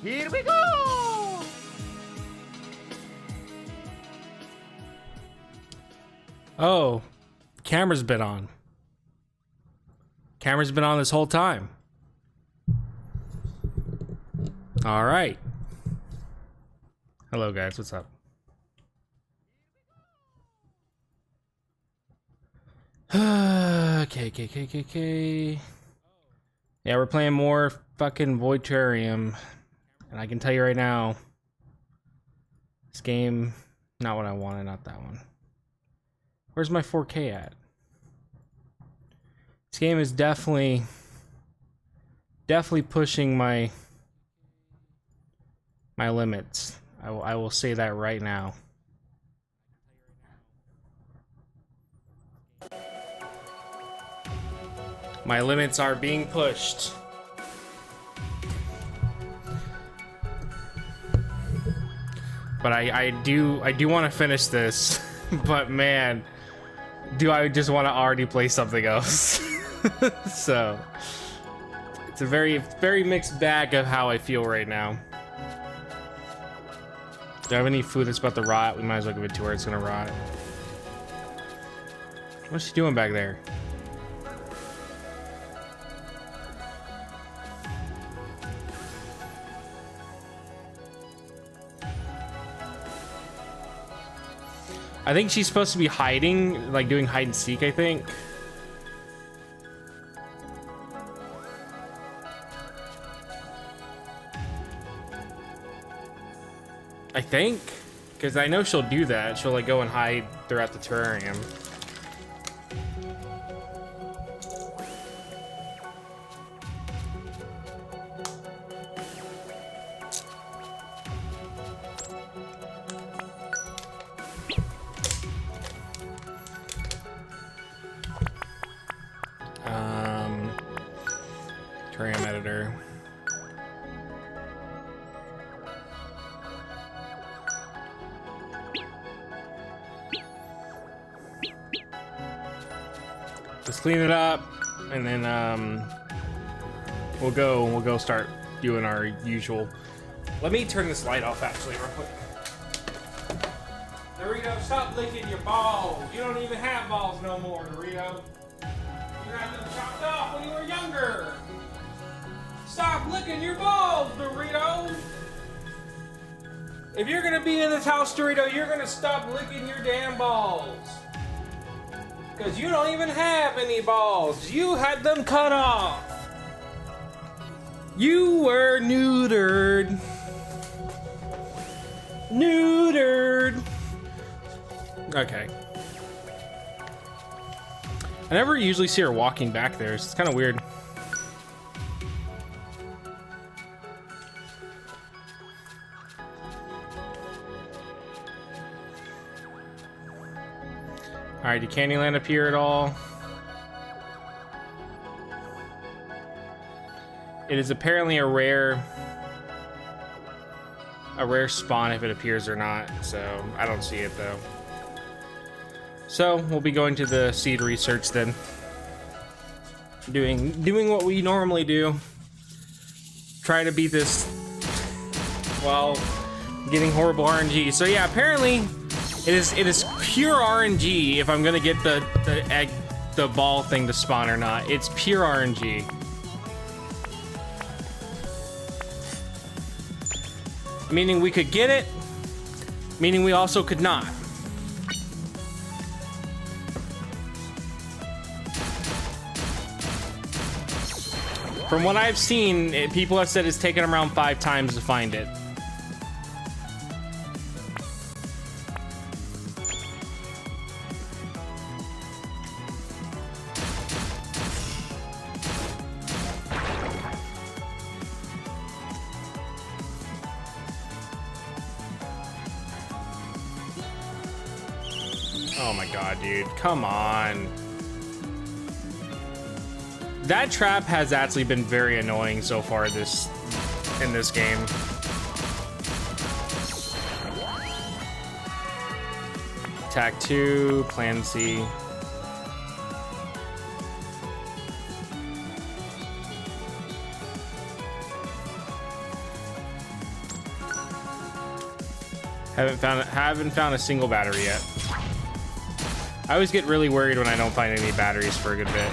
Here we go! Oh, camera's been on. Camera's been on this whole time. All right. Hello, guys. What's up? Okay. Yeah, we're playing more fucking Terrarium, and I can tell you right now, this game, not what I wanted, not that one. Where's my 4K at? This game is definitely pushing my limits. I will say that right now. My limits are being pushed. But I do want to finish this. But man, do I just want to already play something else? So it's a very mixed bag of how I feel right now. Do I have any food that's about to rot? We might as well give it to her. It's gonna rot. What's she doing back there? I think she's supposed to be hiding, like doing hide and seek, I think. I think, because I know she'll do that. She'll like go and hide throughout the terrarium. Terrarium editor. Let's clean it up, and then we'll go start doing our usual. Let me turn this light off actually real quick. Dorito, stop licking your balls. You don't even have balls no more, Dorito. You had them chopped off when you were younger. Stop licking your balls, Dorito. If you're gonna be in this house, Dorito, you're gonna stop licking your damn balls. Because you don't even have any balls. You had them cut off. You were neutered. Neutered. Okay. I never usually see her walking back there. It's kind of weird. Alright, did Candyland appear at all? It is apparently a rare spawn if it appears or not, so I don't see it though. So we'll be going to the seed research then. Doing what we normally do. Try to beat this while getting horrible RNG. So yeah, apparently it is pure RNG if I'm gonna get the ball thing to spawn or not. It's pure RNG. Meaning we could get it, meaning we also could not. From what I've seen, people have said it's taken around 5 times to find it. Oh my god, dude. Come on. That trap has actually been very annoying so far in this game. Attack 2, Plan C. Haven't found a single battery yet. I always get really worried when I don't find any batteries for a good bit.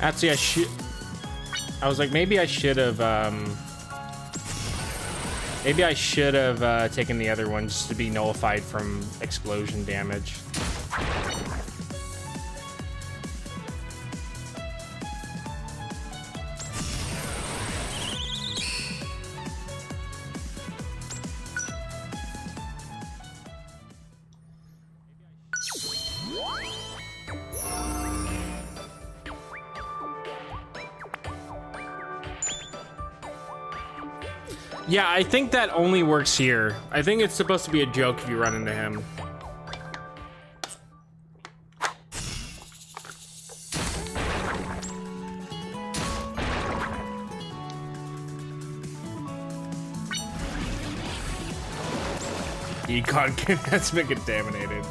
Actually, I was like, maybe I should have taken the other one just to be nullified from explosion damage. Yeah, I think that only works here. I think it's supposed to be a joke if you run into him. Econ has been contaminated.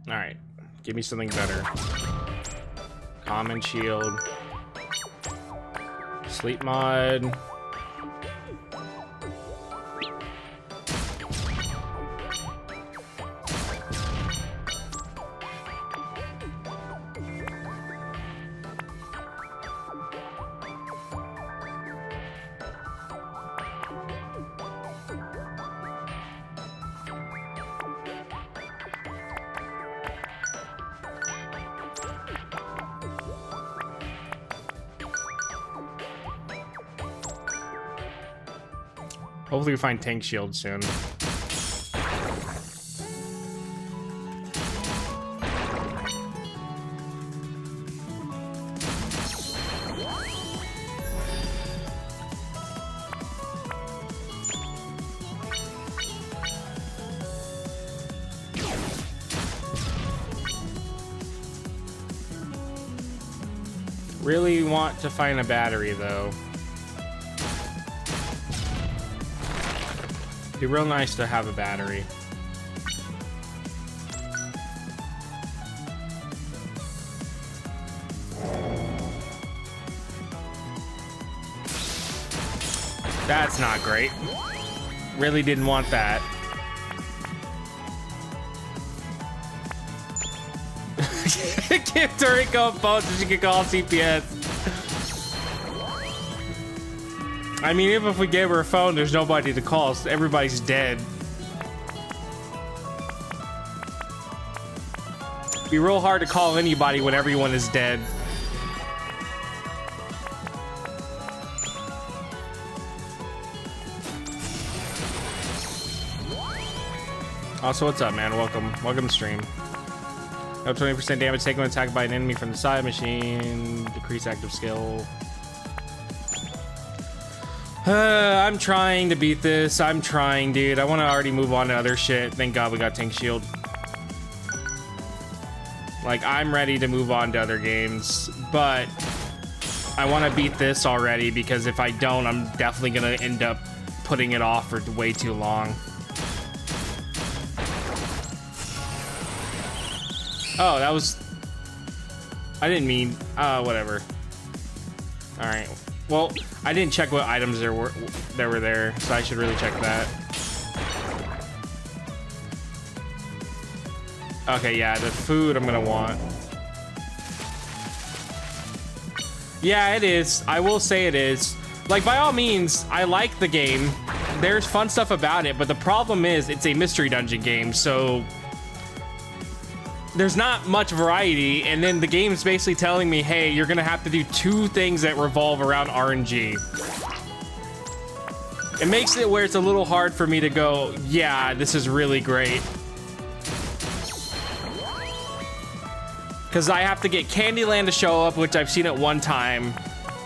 Alright, give me something better. Common shield. Sleep mod. Hopefully we find tank shield soon. Really want to find a battery though. Be real nice to have a battery. That's not great. Really didn't want that. Give Toriko a phone so she can call CPS. I mean, even if we gave her a phone, there's nobody to call. So everybody's dead. It'd be real hard to call anybody when everyone is dead. Also, what's up, man? Welcome to stream. Up 20% damage taken when attacked by an enemy from the side machine. Decrease active skill. I'm trying to beat this. I'm trying, dude. I want to already move on to other shit. Thank God we got tank shield. Like, I'm ready to move on to other games, but I want to beat this already because if I don't, I'm definitely going to end up putting it off for way too long. Oh, that was... I didn't mean... whatever. Alright. Well, I didn't check what items there were there, so I should really check that. Okay, yeah, the food I'm gonna want. Yeah, it is. I will say it is. Like, by all means, I like the game. There's fun stuff about it, but the problem is it's a mystery dungeon game, so... there's not much variety, and then the game's basically telling me, hey, you're gonna have to do 2 things that revolve around RNG. It makes it where it's a little hard for me to go, yeah, this is really great. Because I have to get Candyland to show up, which I've seen it one time.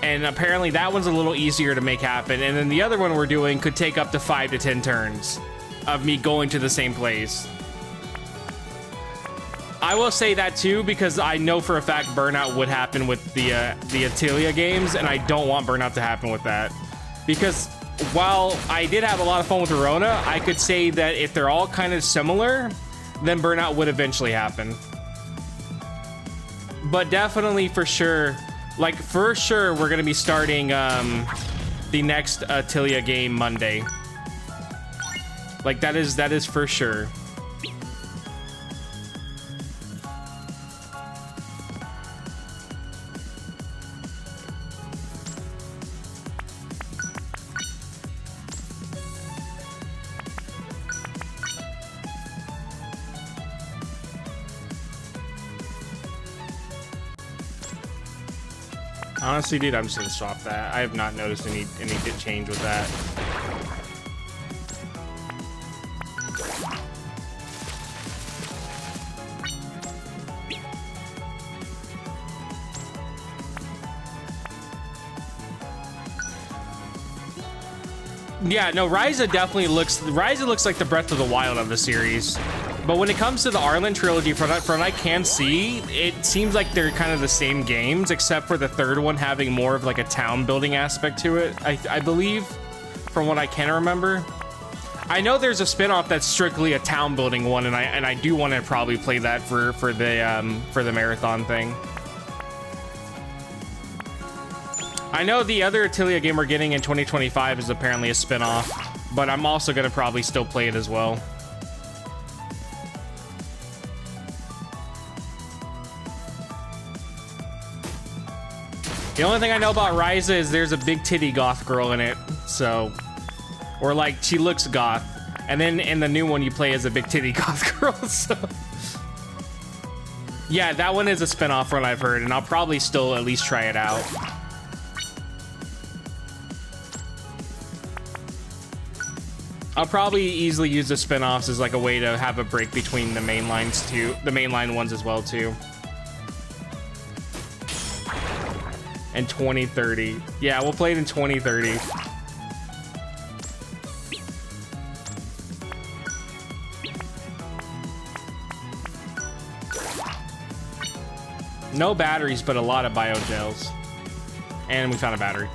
And apparently that one's a little easier to make happen. And then the other one we're doing could take up to 5 to 10 turns of me going to the same place. I will say that too, because I know for a fact Burnout would happen with the Atelier games, and I don't want Burnout to happen with that. Because while I did have a lot of fun with Arona, I could say that if they're all kind of similar, then Burnout would eventually happen. But definitely for sure, like for sure, we're gonna be starting the next Atelier game Monday. Like that is for sure. Honestly, dude, I'm just gonna swap that. I have not noticed any change with that. Yeah, no, Ryza definitely looks like the Breath of the Wild of the series. But when it comes to the Arlen trilogy, from what I can see, it seems like they're kind of the same games, except for the third one having more of like a town building aspect to it, I believe, from what I can remember. I know there's a spin-off that's strictly a town building one, and I do want to probably play that for the marathon thing. I know the other Atelier game we're getting in 2025 is apparently a spin-off, but I'm also gonna probably still play it as well. The only thing I know about Ryza is there's a big titty goth girl in it, so, or like she looks goth, and then in the new one you play as a big titty goth girl. So yeah, that one is a spin-off from what I've heard, and I'll probably still at least try it out. I'll probably easily use the spin-offs as like a way to have a break between the main lines too, the mainline ones as well too. And 2030. Yeah, we'll play it in 2030. No batteries, but a lot of biogels. And we found a battery.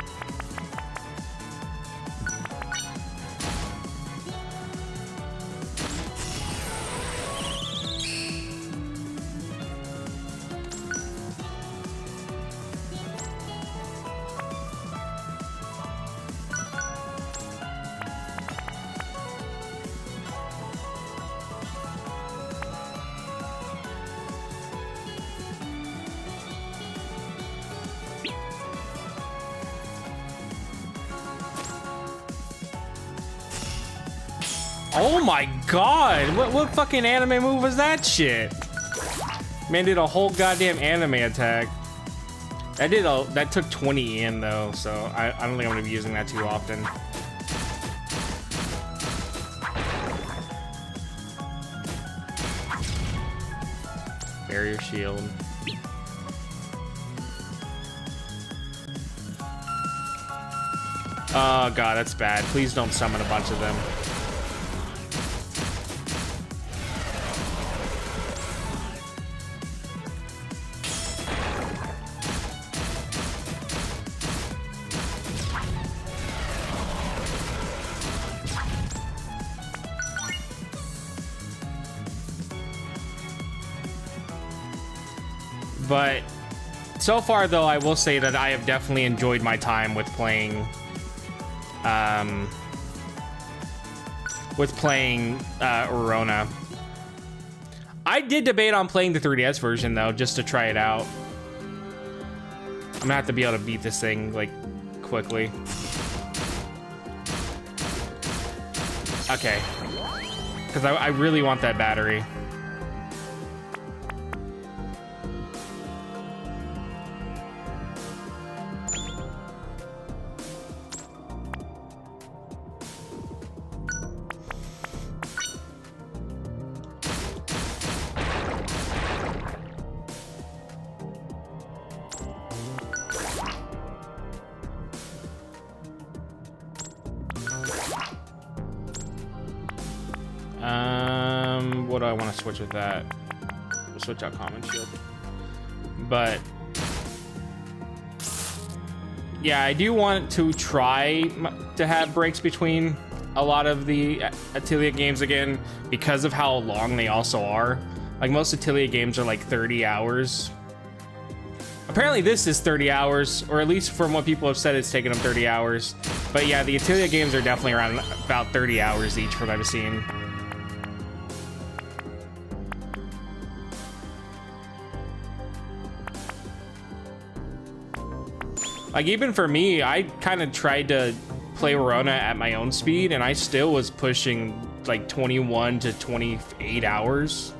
Oh my god, what fucking anime move was that shit? Man did a whole goddamn anime attack. That took 20 in though, so I don't think I'm gonna be using that too often. Barrier shield. Oh god, that's bad. Please don't summon a bunch of them. But so far, though, I will say that I have definitely enjoyed my time with playing, Arona. I did debate on playing the 3DS version, though, just to try it out. I'm gonna have to be able to beat this thing, like, quickly. Okay. Because I really want that battery. what do I want to switch with that? We'll switch out common shield. But yeah, I do want to try to have breaks between a lot of the Atelier games again, because of how long they also are. Like, most Atelier games are like 30 hours. Apparently this is 30 hours, or at least from what people have said, it's taken them 30 hours. But yeah, the Atelier games are definitely around about 30 hours each from what I've seen. Like, even for me, I kind of tried to play Verona at my own speed, and I still was pushing like 21 to 28 hours.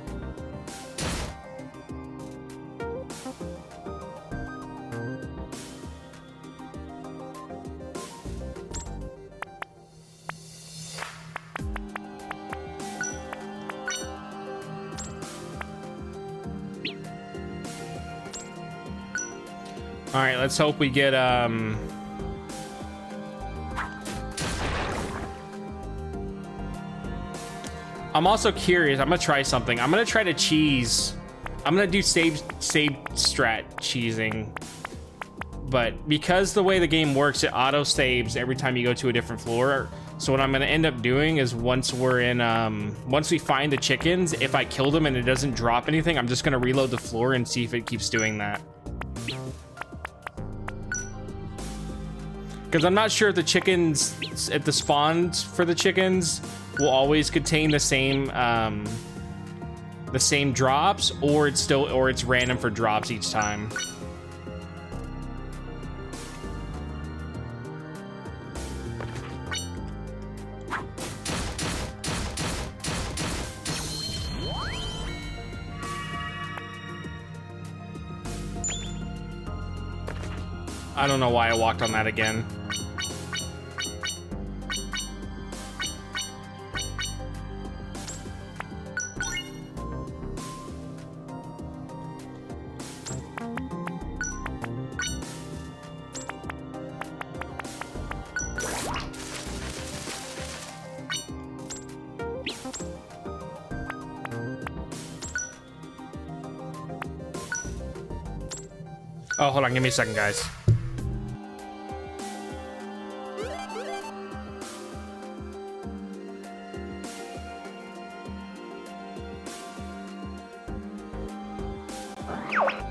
All right, let's hope we get I'm also curious. I'm gonna try something. I'm gonna try to cheese. I'm gonna do save strat cheesing. But because the way the game works, it auto saves every time you go to a different floor. So what I'm gonna end up doing is once we're in once we find the chickens, if I kill them and it doesn't drop anything, I'm just gonna reload the floor and see if it keeps doing that. Because I'm not sure if the chickens, if the spawns for the chickens will always contain the same drops, or it's random for drops each time. I don't know why I walked on that again. Oh, hold on, give me a second, guys.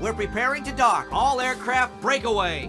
We're preparing to dock. All aircraft breakaway.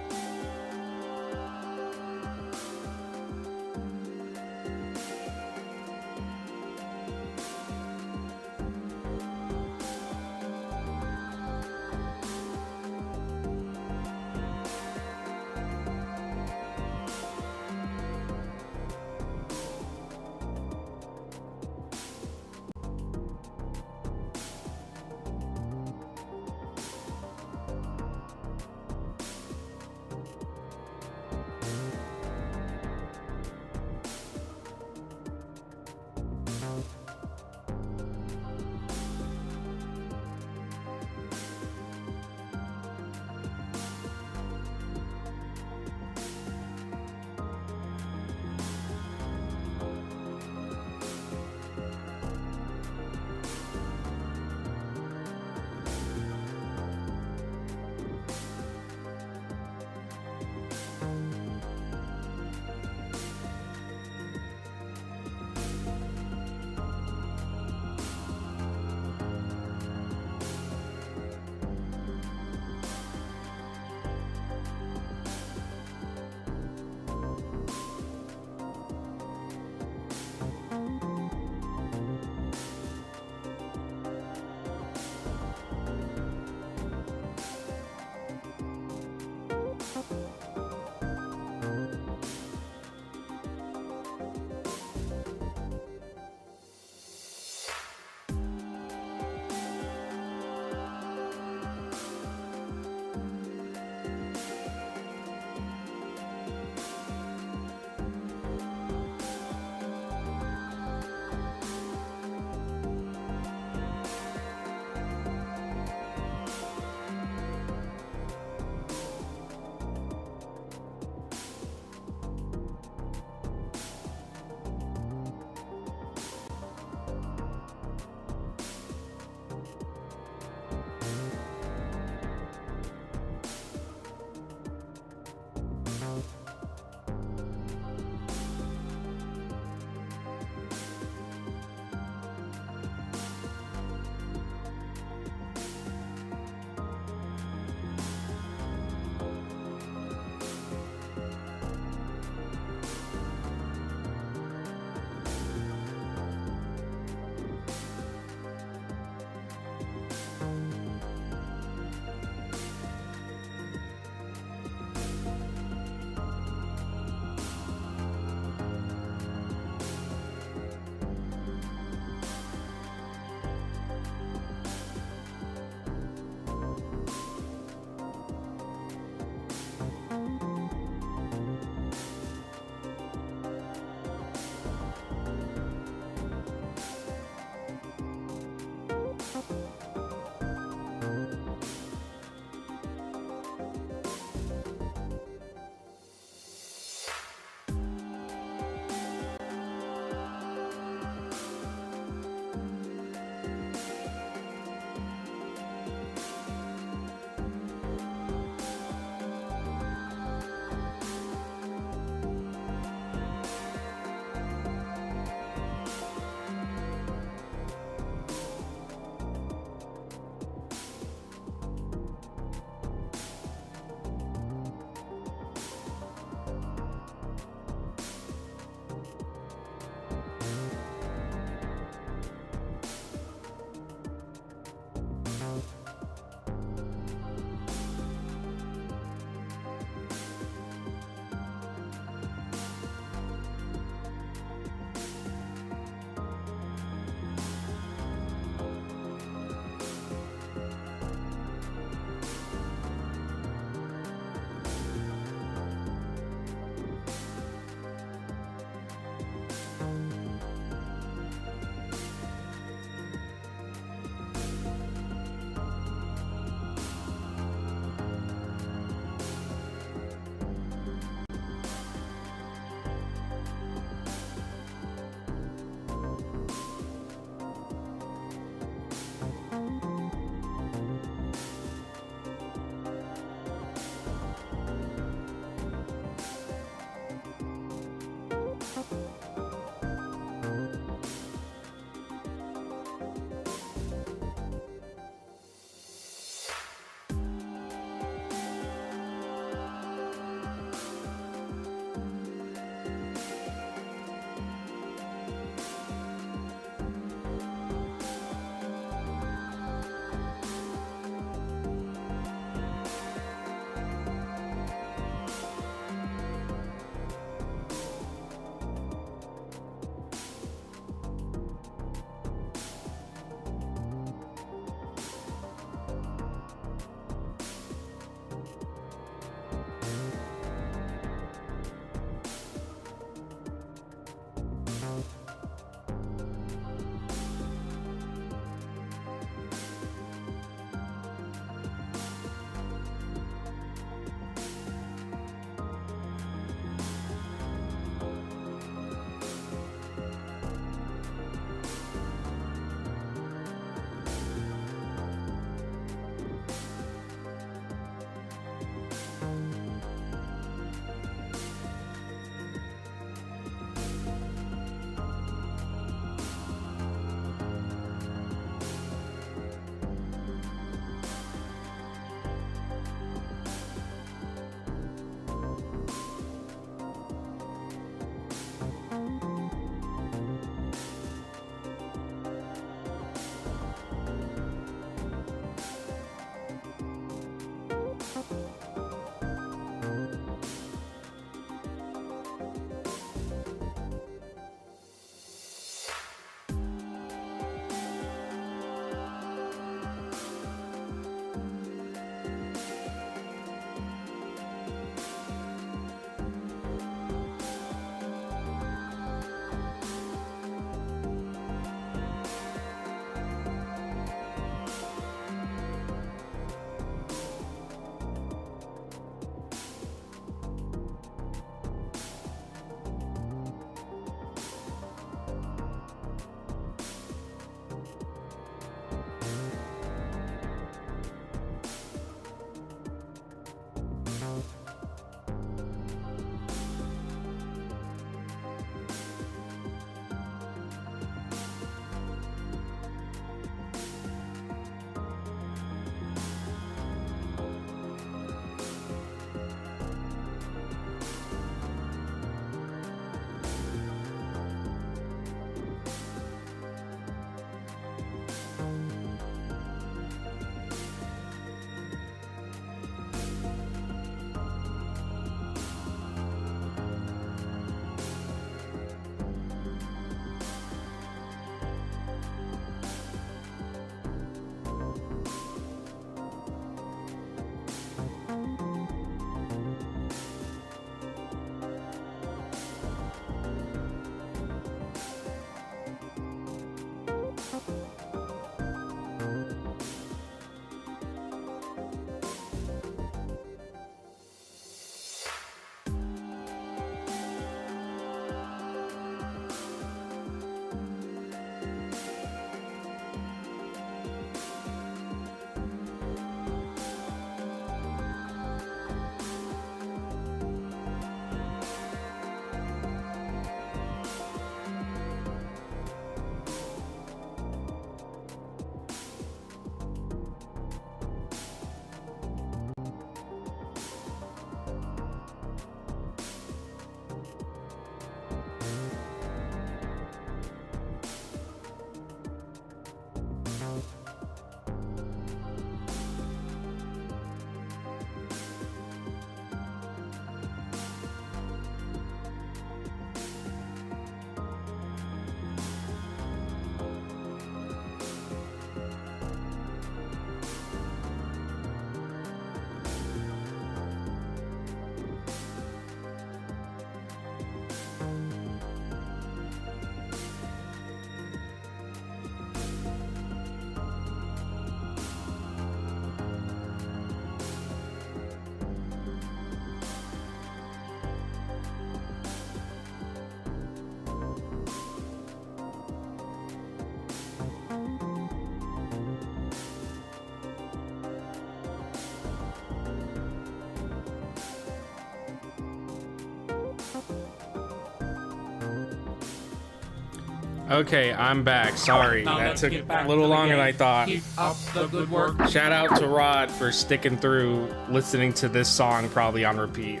Okay, I'm back. Sorry, that took a little longer than I thought. Keep up the good work. Shout out to Rod for sticking through listening to this song probably on repeat.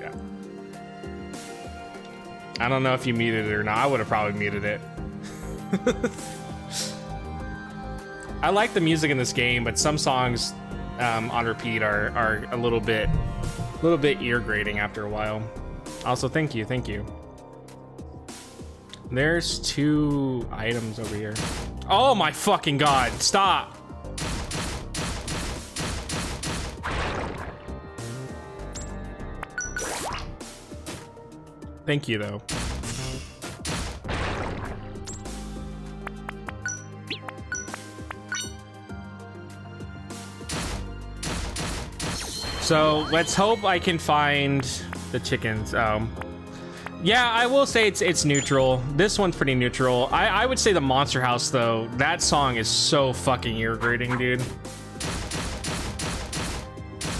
I don't know if you muted it or not. I would have probably muted it. I like the music in this game, but some songs on repeat are a little bit ear grating after a while. Also, thank you. There's 2 items over here. Oh my fucking god, stop! Thank you, though. So, let's hope I can find the chickens. Yeah, I will say it's neutral. This one's pretty neutral. I would say the Monster House, though. That song is so fucking irritating, dude.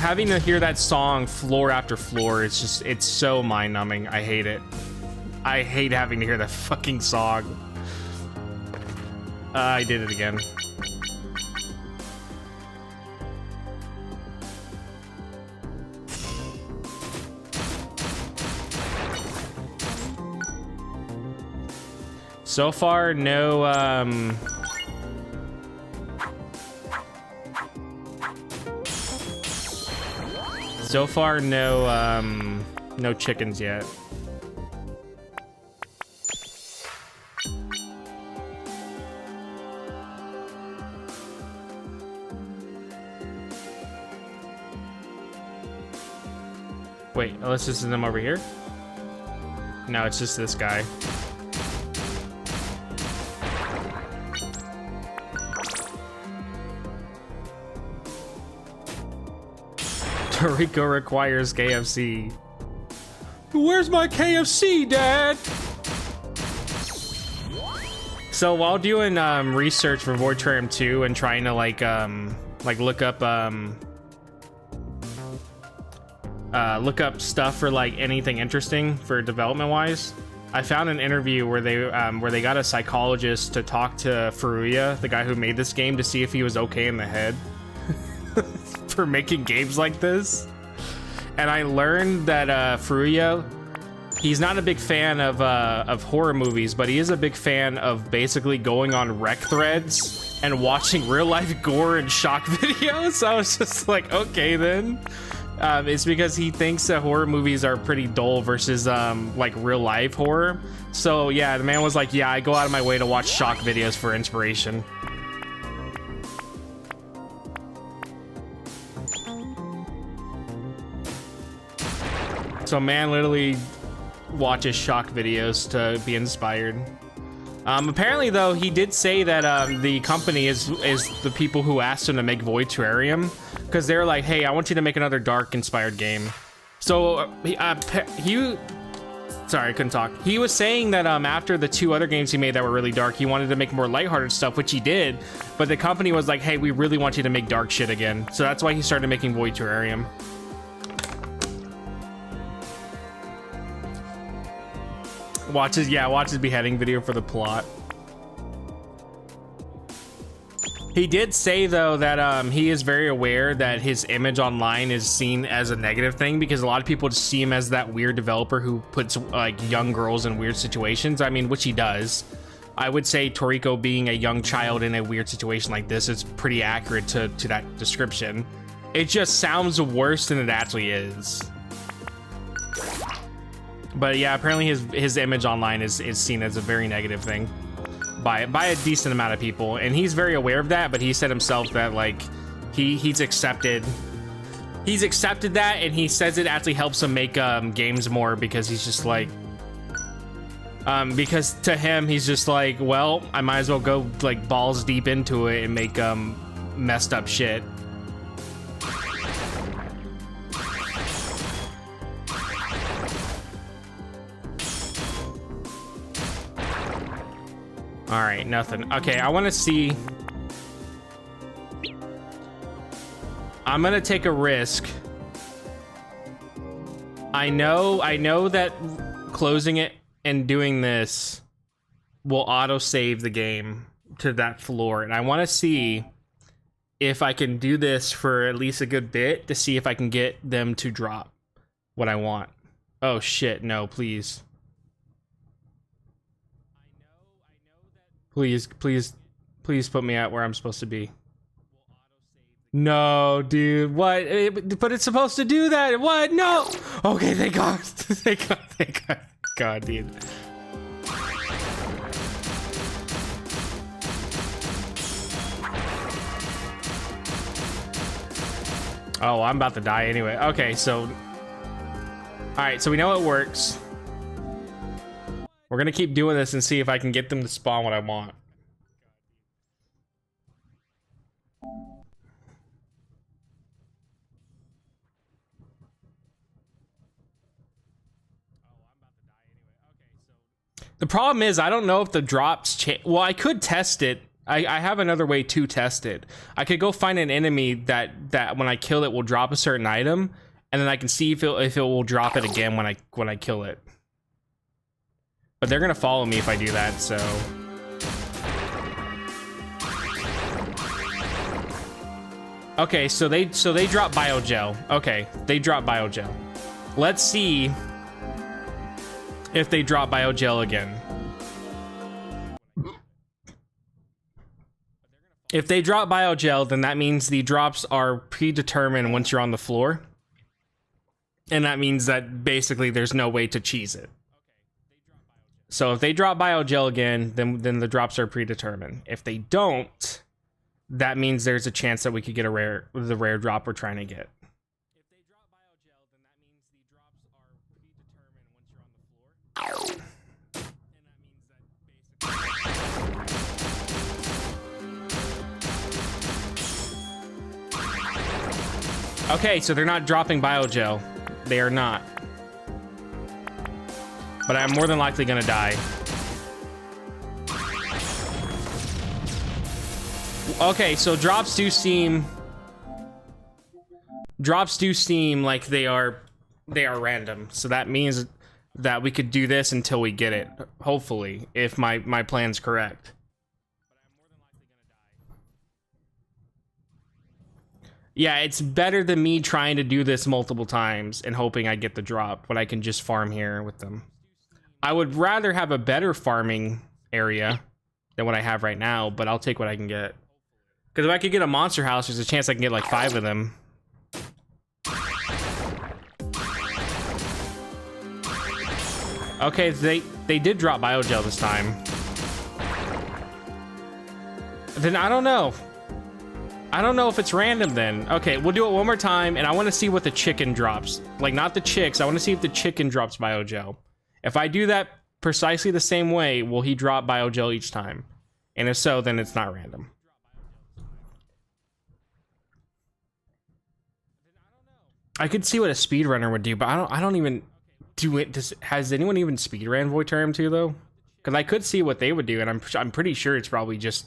Having to hear that song floor after floor, it's so mind-numbing. I hate it. I hate having to hear that fucking song. I did it again. So far, no, no chickens yet. Wait, unless this is them over here? No, it's just this guy. Toriko requires KFC. Where's my KFC, Dad? So while doing research for Terrarium 2 and trying to like look up stuff for like anything interesting for development wise, I found an interview where they got a psychologist to talk to Furuya, the guy who made this game, to see if he was okay in the head for making games like this. And I learned that Furuya, he's not a big fan of horror movies, but he is a big fan of basically going on rec threads and watching real life gore and shock videos. So I was just like, okay then. It's because he thinks that horror movies are pretty dull versus like real life horror. So yeah, the man was like, yeah, I go out of my way to watch shock videos for inspiration. So man literally watches shock videos to be inspired. Apparently though, he did say that the company is the people who asked him to make Void Terrarium, because they're like, hey, I want you to make another dark inspired game. So sorry, I couldn't talk. He was saying that after the 2 other games he made that were really dark, he wanted to make more lighthearted stuff, which he did, but the company was like, hey, we really want you to make dark shit again. So that's why he started making Void Terrarium. Watch his beheading video for the plot. He did say though that he is very aware that his image online is seen as a negative thing, because a lot of people just see him as that weird developer who puts like young girls in weird situations. I mean, which he does. I would say Toriko being a young child in a weird situation like this is pretty accurate to that description. It just sounds worse than it actually is. But yeah, apparently his image online is seen as a very negative thing by a decent amount of people, and he's very aware of that. But he said himself that like he's accepted that, and he says it actually helps him make games more, because he's just like because to him he's just like, well, I might as well go like balls deep into it and make messed up shit. All right, nothing. Okay, I want to see. I'm gonna take a risk. I know that closing it and doing this will auto save the game to that floor, and I want to see if I can do this for at least a good bit to see if I can get them to drop what I want. Oh shit, no, please. Please, please, please put me at where I'm supposed to be. No, dude, what? But it's supposed to do that. What? No. Okay, thank God. Thank God. Thank God. God, dude. Oh, I'm about to die anyway. Okay, so... Alright, so we know it works. We're gonna keep doing this and see if I can get them to spawn what I want. The problem is, I don't know if the drops change. Well, I could test it. I have another way to test it. I could go find an enemy that when I kill it will drop a certain item, and then I can see if it will drop it again when I kill it. But they're gonna follow me if I do that, so. Okay, so they drop biogel. Okay, they drop biogel. Let's see if they drop biogel again. If they drop biogel, then that means the drops are predetermined once you're on the floor. And that means that basically there's no way to cheese it. So if they drop biogel again, then the drops are predetermined. If they don't, that means there's a chance that we could get the rare drop we're trying to get. If they drop biogel, then that means the drops are predetermined once you're on the floor. And that means that basically... Okay, so they're not dropping biogel. They are not. But I'm more than likely gonna die. Okay, so drops do seem like they are random. So that means that we could do this until we get it. Hopefully, if my plan's correct. Yeah, it's better than me trying to do this multiple times and hoping I get the drop when I can just farm here with them. I would rather have a better farming area than what I have right now, but I'll take what I can get. Because if I could get a monster house, there's a chance I can get like 5 of them. Okay, they did drop biogel this time. Then I don't know. I don't know if it's random then. Okay, we'll do it one more time, and I want to see what the chicken drops. Like, not the chicks. I want to see if the chicken drops biogel. If I do that precisely the same way, will he drop biogel each time? And if so, then it's not random. I could see what a speedrunner would do, but I don't even do it. Has anyone even speedran Voiterm 2 though? Because I could see what they would do, and I'm pretty sure it's probably just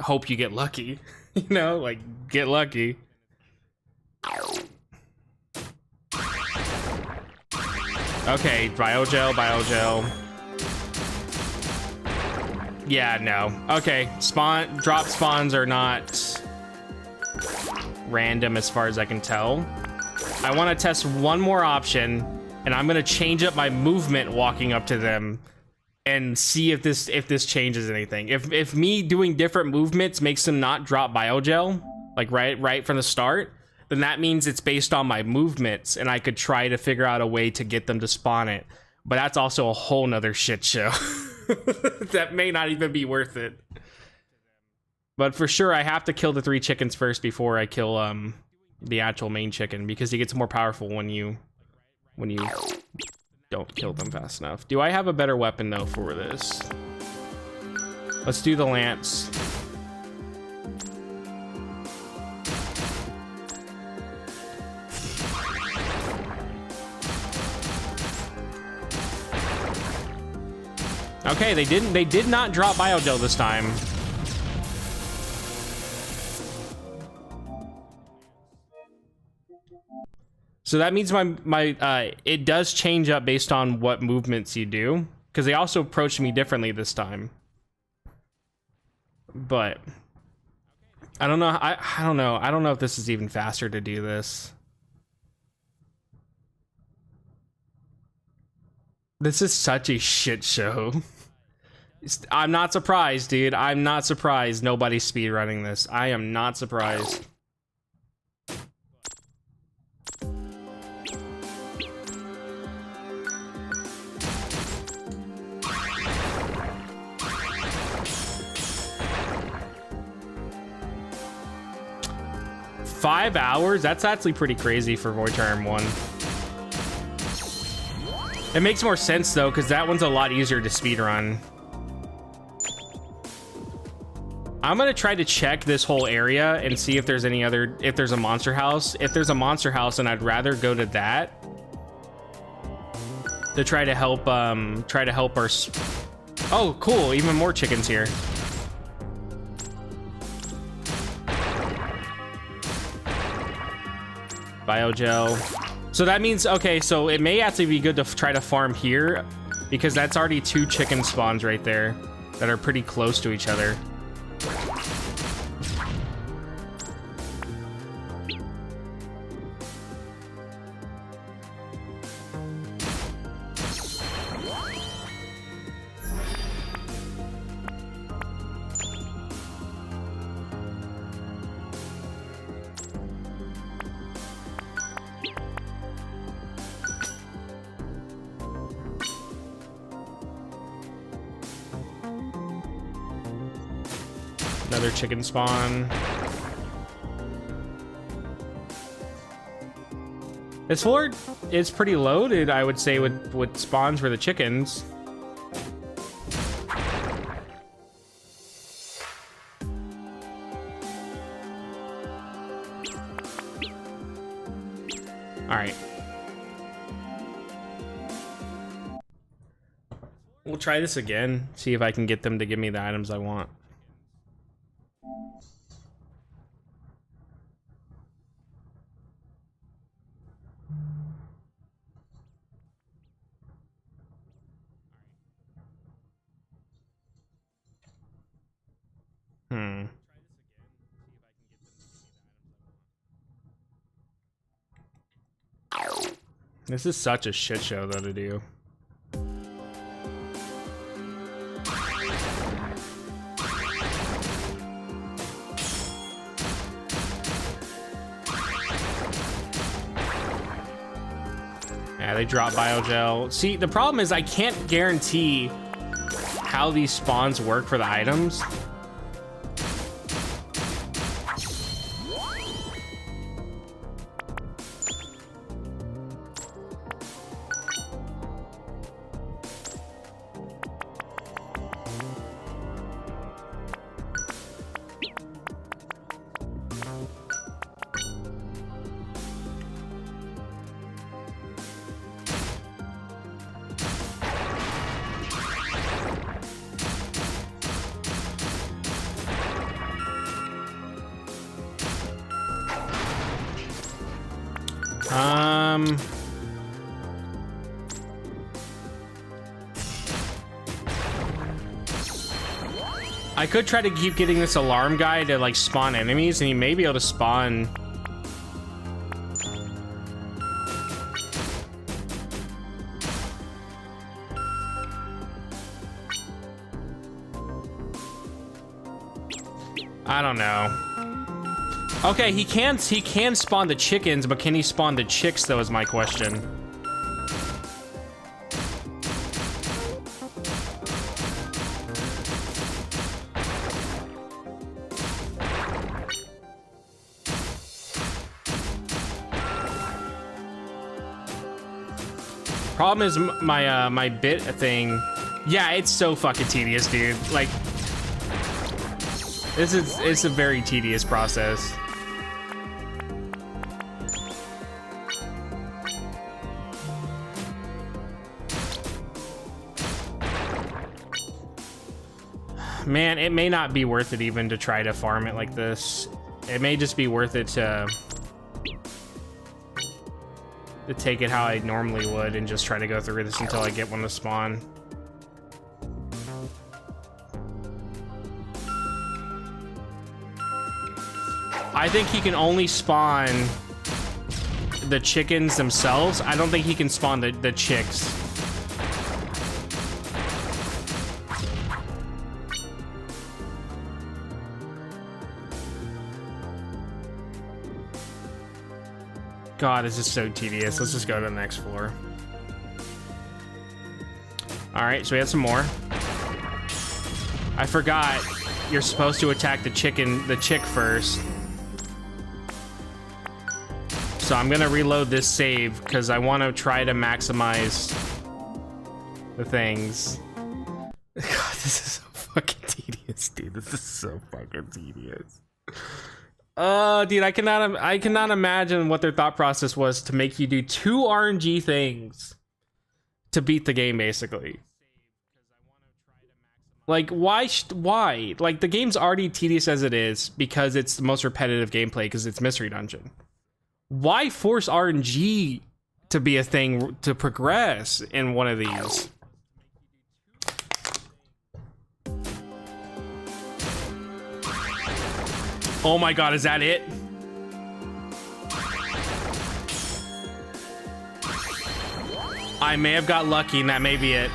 hope you get lucky. You know, like, get lucky. Okay, biogel. Yeah, no. Okay, drop spawns are not random as far as I can tell. I want to test one more option, and I'm gonna change up my movement walking up to them and see if this changes anything. If me doing different movements makes them not drop biogel, like right from the start, then that means it's based on my movements, and I could try to figure out a way to get them to spawn it. But that's also a whole nother shit show. That may not even be worth it. But for sure, I have to kill the 3 chickens first before I kill the actual main chicken, because he gets more powerful when you don't kill them fast enough. Do I have a better weapon though for this? Let's do the lance. Okay, they did not drop biogel this time. So that means my it does change up based on what movements you do. because they also approached me differently this time. But I don't know. I don't know. I don't know if this is even faster to do this. This is such a shit show. I'm not surprised, dude. I'm not surprised nobody's speedrunning this. I am not surprised. Five hours? That's actually pretty crazy for Terrarium 1. It makes more sense though, because that one's a lot easier to speedrun. I'm gonna try to check this whole area and see if there's any other, if there's a monster house. If there's a monster house, then I'd rather go to that to try to help our. Oh, cool! Even more chickens here. Biogel. So that means, okay, so it may actually be good to try to farm here, because that's already 2 chicken spawns right there that are pretty close to each other. Another chicken spawn. This floor is pretty loaded, I would say, with spawns for the chickens. All right. We'll try this again, see if I can get them to give me the items I want. This is such a shit show though to do. Yeah, they drop biogel. See, the problem is I can't guarantee how these spawns work for the items. I could try to keep getting this alarm guy to like spawn enemies, and he may be able to spawn. I don't know. Okay, he can spawn the chickens, but can he spawn the chicks though is my question. Problem is my bit thing. Yeah, it's so fucking tedious, dude. Like, it's a very tedious process. Man, it may not be worth it even to try to farm it like this. It may just be worth it to take it how I normally would and just try to go through this until I get one to spawn. I think he can only spawn the chickens themselves. I don't think he can spawn the chicks. God, this is so tedious. Let's just go to the next floor. All right, so we have some more. I forgot you're supposed to attack the chick first. So I'm gonna reload this save because I want to try to maximize the things. God, this is so fucking tedious, dude. This is so fucking tedious. Dude, I cannot imagine what their thought process was to make you do 2 RNG things to beat the game, basically. Like, why? Like, the game's already tedious as it is because it's the most repetitive gameplay because it's Mystery Dungeon. Why force RNG to be a thing to progress in one of these? Oh my God, is that it? I may have got lucky and that may be it.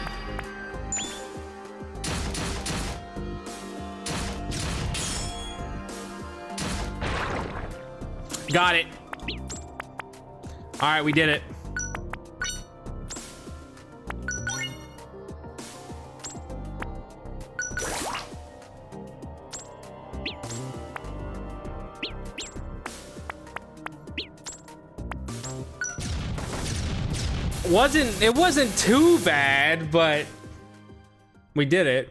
Got it. All right, we did it. It wasn't too bad, but we did it.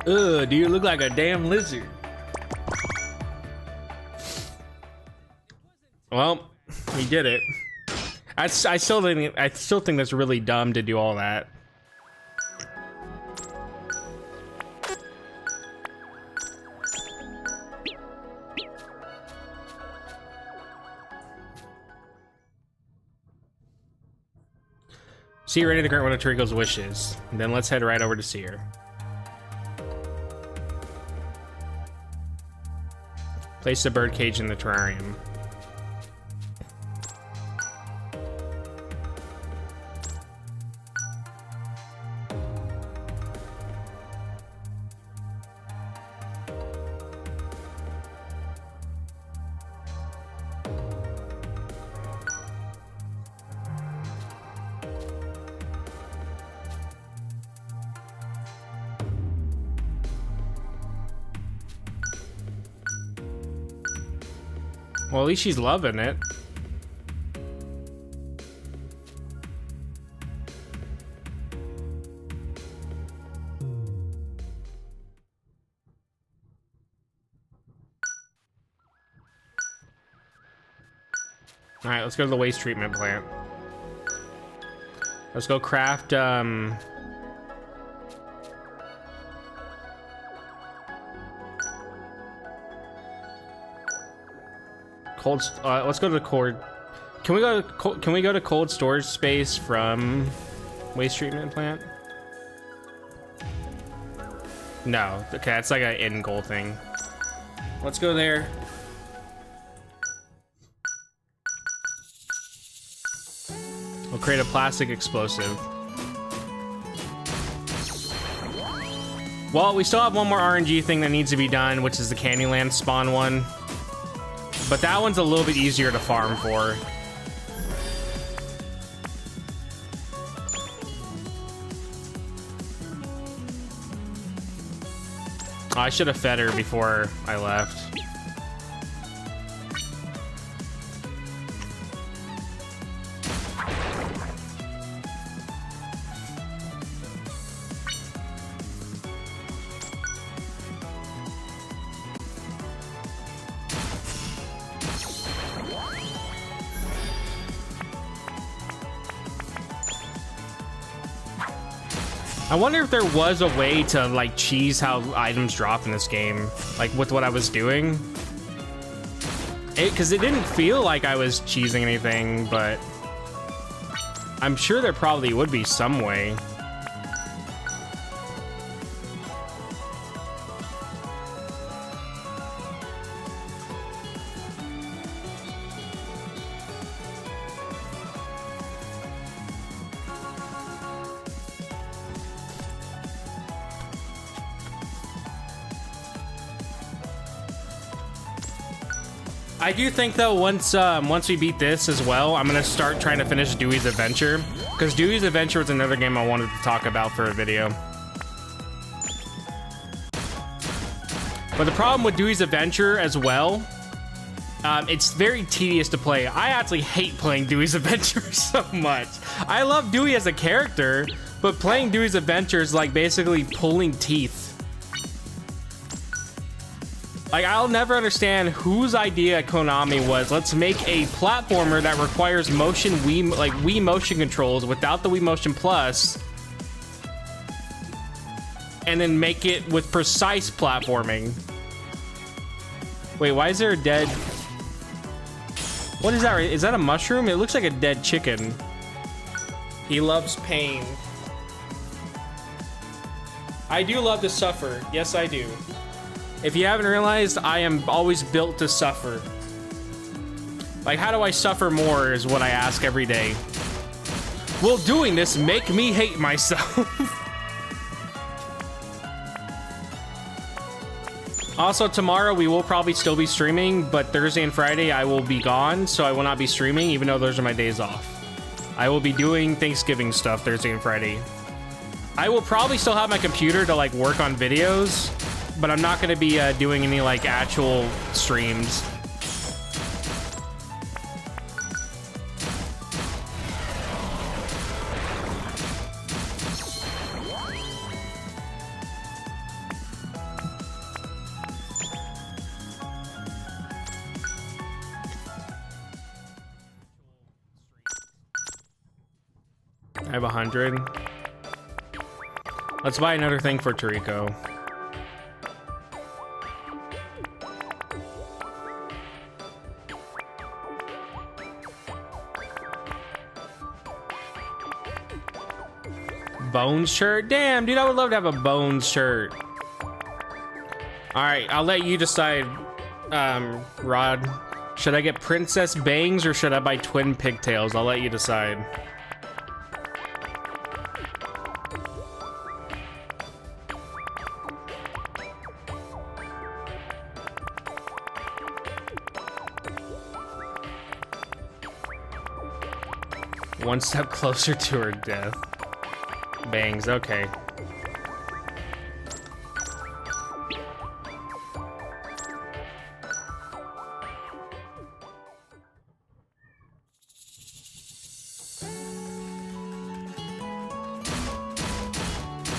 Ugh, do you look like a damn lizard? Well, we did it. I still think that's really dumb to do all that. See, ready to grant one of Toriko's wishes. And then let's head right over to see her. Place the birdcage in the terrarium. Well, at least she's loving it. All right, let's go to the waste treatment plant. Let's go craft, let's go to the cold. Can we go to cold storage space from waste treatment plant? No. Okay, that's like an end goal thing. Let's go there. We'll create a plastic explosive. Well, we still have one more RNG thing that needs to be done, which is the Candyland spawn one. But that one's a little bit easier to farm for. Oh, I should have fed her before I left. I wonder if there was a way to like cheese how items drop in this game, like with what I was doing. Because it didn't feel like I was cheesing anything, but I'm sure there probably would be some way. I do think though once we beat this as well, I'm gonna start trying to finish Dewey's Adventure, because Dewey's Adventure was another game I wanted to talk about for a video. But the problem with Dewey's Adventure as well, it's very tedious to play. I actually hate playing Dewey's Adventure so much. I love Dewey as a character, but playing Dewey's Adventure is like basically pulling teeth. Like, I'll never understand whose idea at Konami was, let's make a platformer that requires motion Wii motion controls without the Wii Motion Plus, and then make it with precise platforming. Wait, why is there a dead... What is that? Is that a mushroom? It looks like a dead chicken. He loves pain. I do love to suffer. Yes, I do. If you haven't realized, I am always built to suffer. Like, how do I suffer more is what I ask every day. Will doing this make me hate myself? Also, tomorrow we will probably still be streaming, but Thursday and Friday I will be gone, so I will not be streaming, even though those are my days off. I will be doing Thanksgiving stuff Thursday and Friday. I will probably still have my computer to, like, work on videos, but I'm not going to be doing any, like, actual streams. I have 100. Let's buy another thing for Toriko. Bones shirt? Damn, dude, I would love to have a Bones shirt. Alright, I'll let you decide, Rod. Should I get princess bangs or should I buy twin pigtails? I'll let you decide. One step closer to her death. Bangs, okay.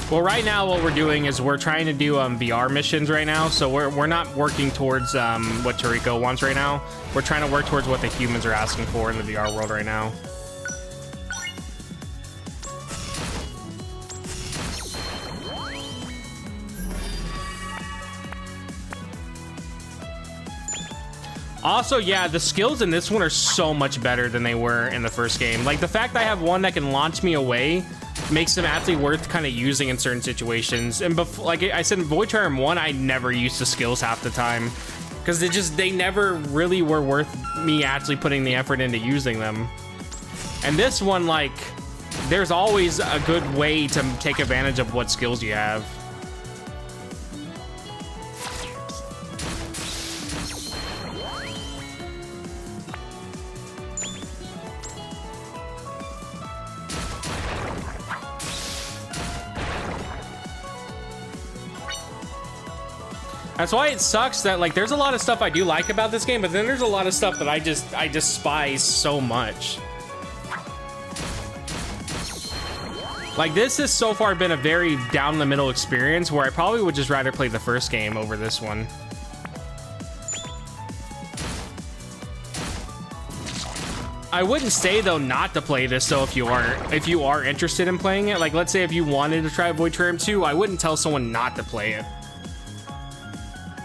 Well, right now what we're doing is we're trying to do VR missions right now, so we're not working towards what Toriko wants right now. We're trying to work towards what the humans are asking for in the VR world right now. Also, yeah, the skills in this one are so much better than they were in the first game. Like, the fact that I have one that can launch me away makes them actually worth kind of using in certain situations. And before, like I said, in Void Terrarium 1, I never used the skills half the time, because they never really were worth me actually putting the effort into using them. And this one, like, there's always a good way to take advantage of what skills you have. That's why it sucks that, like, there's a lot of stuff I do like about this game, but then there's a lot of stuff that I despise so much. Like, this has so far been a very down the middle experience where I probably would just rather play the first game over this one. I wouldn't say though not to play this though if you are interested in playing it. Like, let's say if you wanted to try Void Terrarium 2, I wouldn't tell someone not to play it.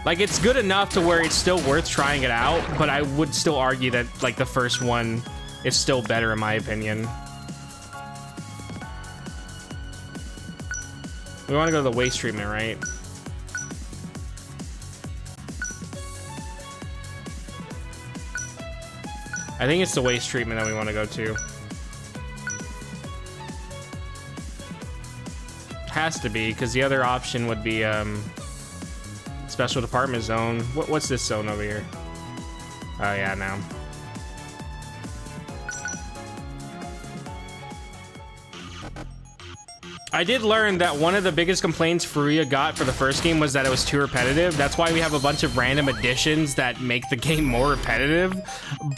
Like, it's good enough to where it's still worth trying it out, but I would still argue that, like, the first one is still better in my opinion. We want to go to the waste treatment, right? I think it's the waste treatment that we want to go to. Has to be, because the other option would be special department zone. What's this zone over here? Oh yeah, now. I did learn that one of the biggest complaints Furuya got for the first game was that it was too repetitive. That's why we have a bunch of random additions that make the game more repetitive.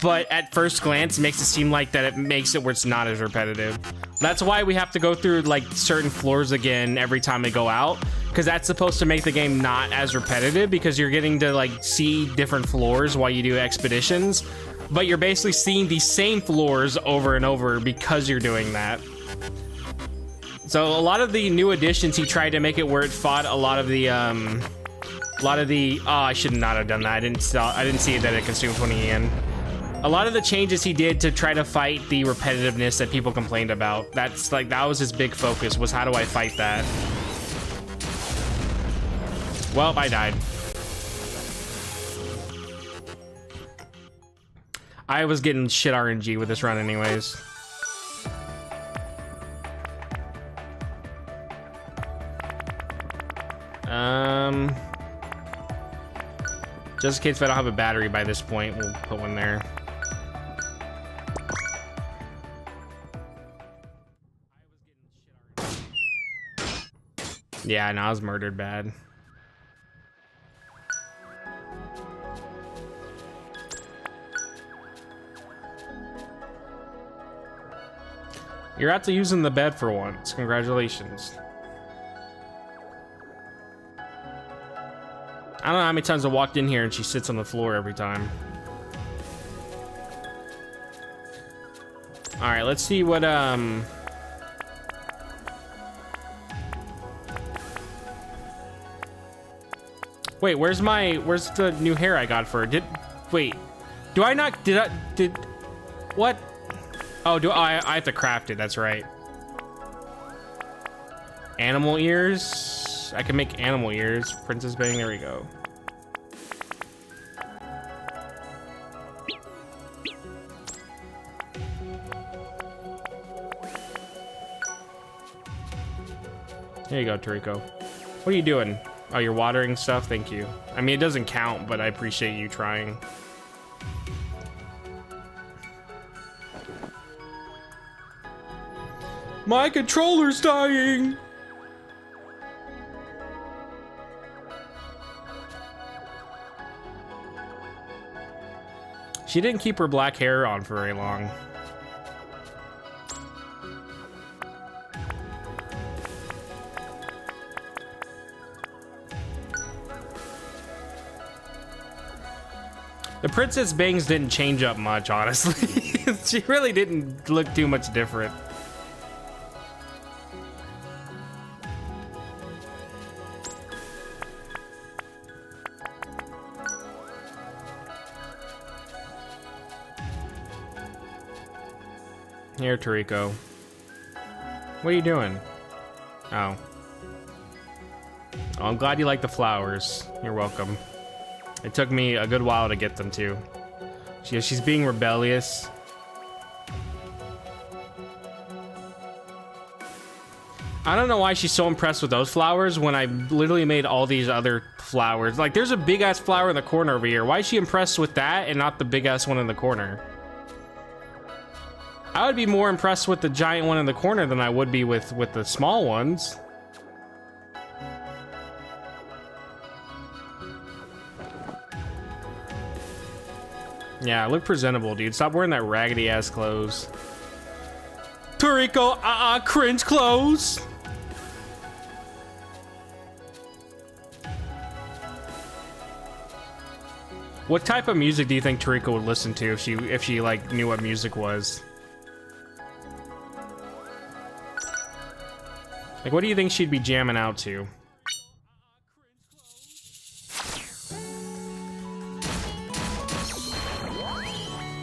But at first glance, it makes it seem like that it makes it where it's not as repetitive. That's why we have to go through like certain floors again every time we go out, because that's supposed to make the game not as repetitive, because you're getting to like see different floors while you do expeditions, but you're basically seeing these same floors over and over because you're doing that. So a lot of the new additions, he tried to make it where it fought a lot of the oh, I should not have done that. I didn't see that it consumed 20 yen. A lot of the changes he did to try to fight the repetitiveness that people complained about. That's like, that was his big focus, was how do I fight that? Well, I died. I was getting shit RNG with this run anyways. Just in case if I don't have a battery by this point, we'll put one there. Yeah, no, I was murdered bad. You're out to using the bed for once. Congratulations. I don't know how many times I walked in here and she sits on the floor every time. All right, let's see what wait, where's the new hair I got for her? What? Oh, I have to craft it, that's right. Animal ears. I can make animal ears. Princess Bang, there we go. There you go, Toriko. What are you doing? Oh, you're watering stuff? Thank you. I mean, it doesn't count, but I appreciate you trying. My controller's dying! She didn't keep her black hair on for very long. The Princess Bangs didn't change up much, honestly. She really didn't look too much different. Here, Toriko. What are you doing? Oh. Oh, I'm glad you like the flowers. You're welcome. It took me a good while to get them too. She's being rebellious. I don't know why she's so impressed with those flowers when I literally made all these other flowers. Like, there's a big ass flower in the corner over here. Why is she impressed with that and not the big ass one in the corner? I would be more impressed with the giant one in the corner than I would be with the small ones. Yeah, look presentable, dude. Stop wearing that raggedy ass clothes. Toriko, cringe clothes. What type of music do you think Toriko would listen to if she like knew what music was? Like, what do you think she'd be jamming out to?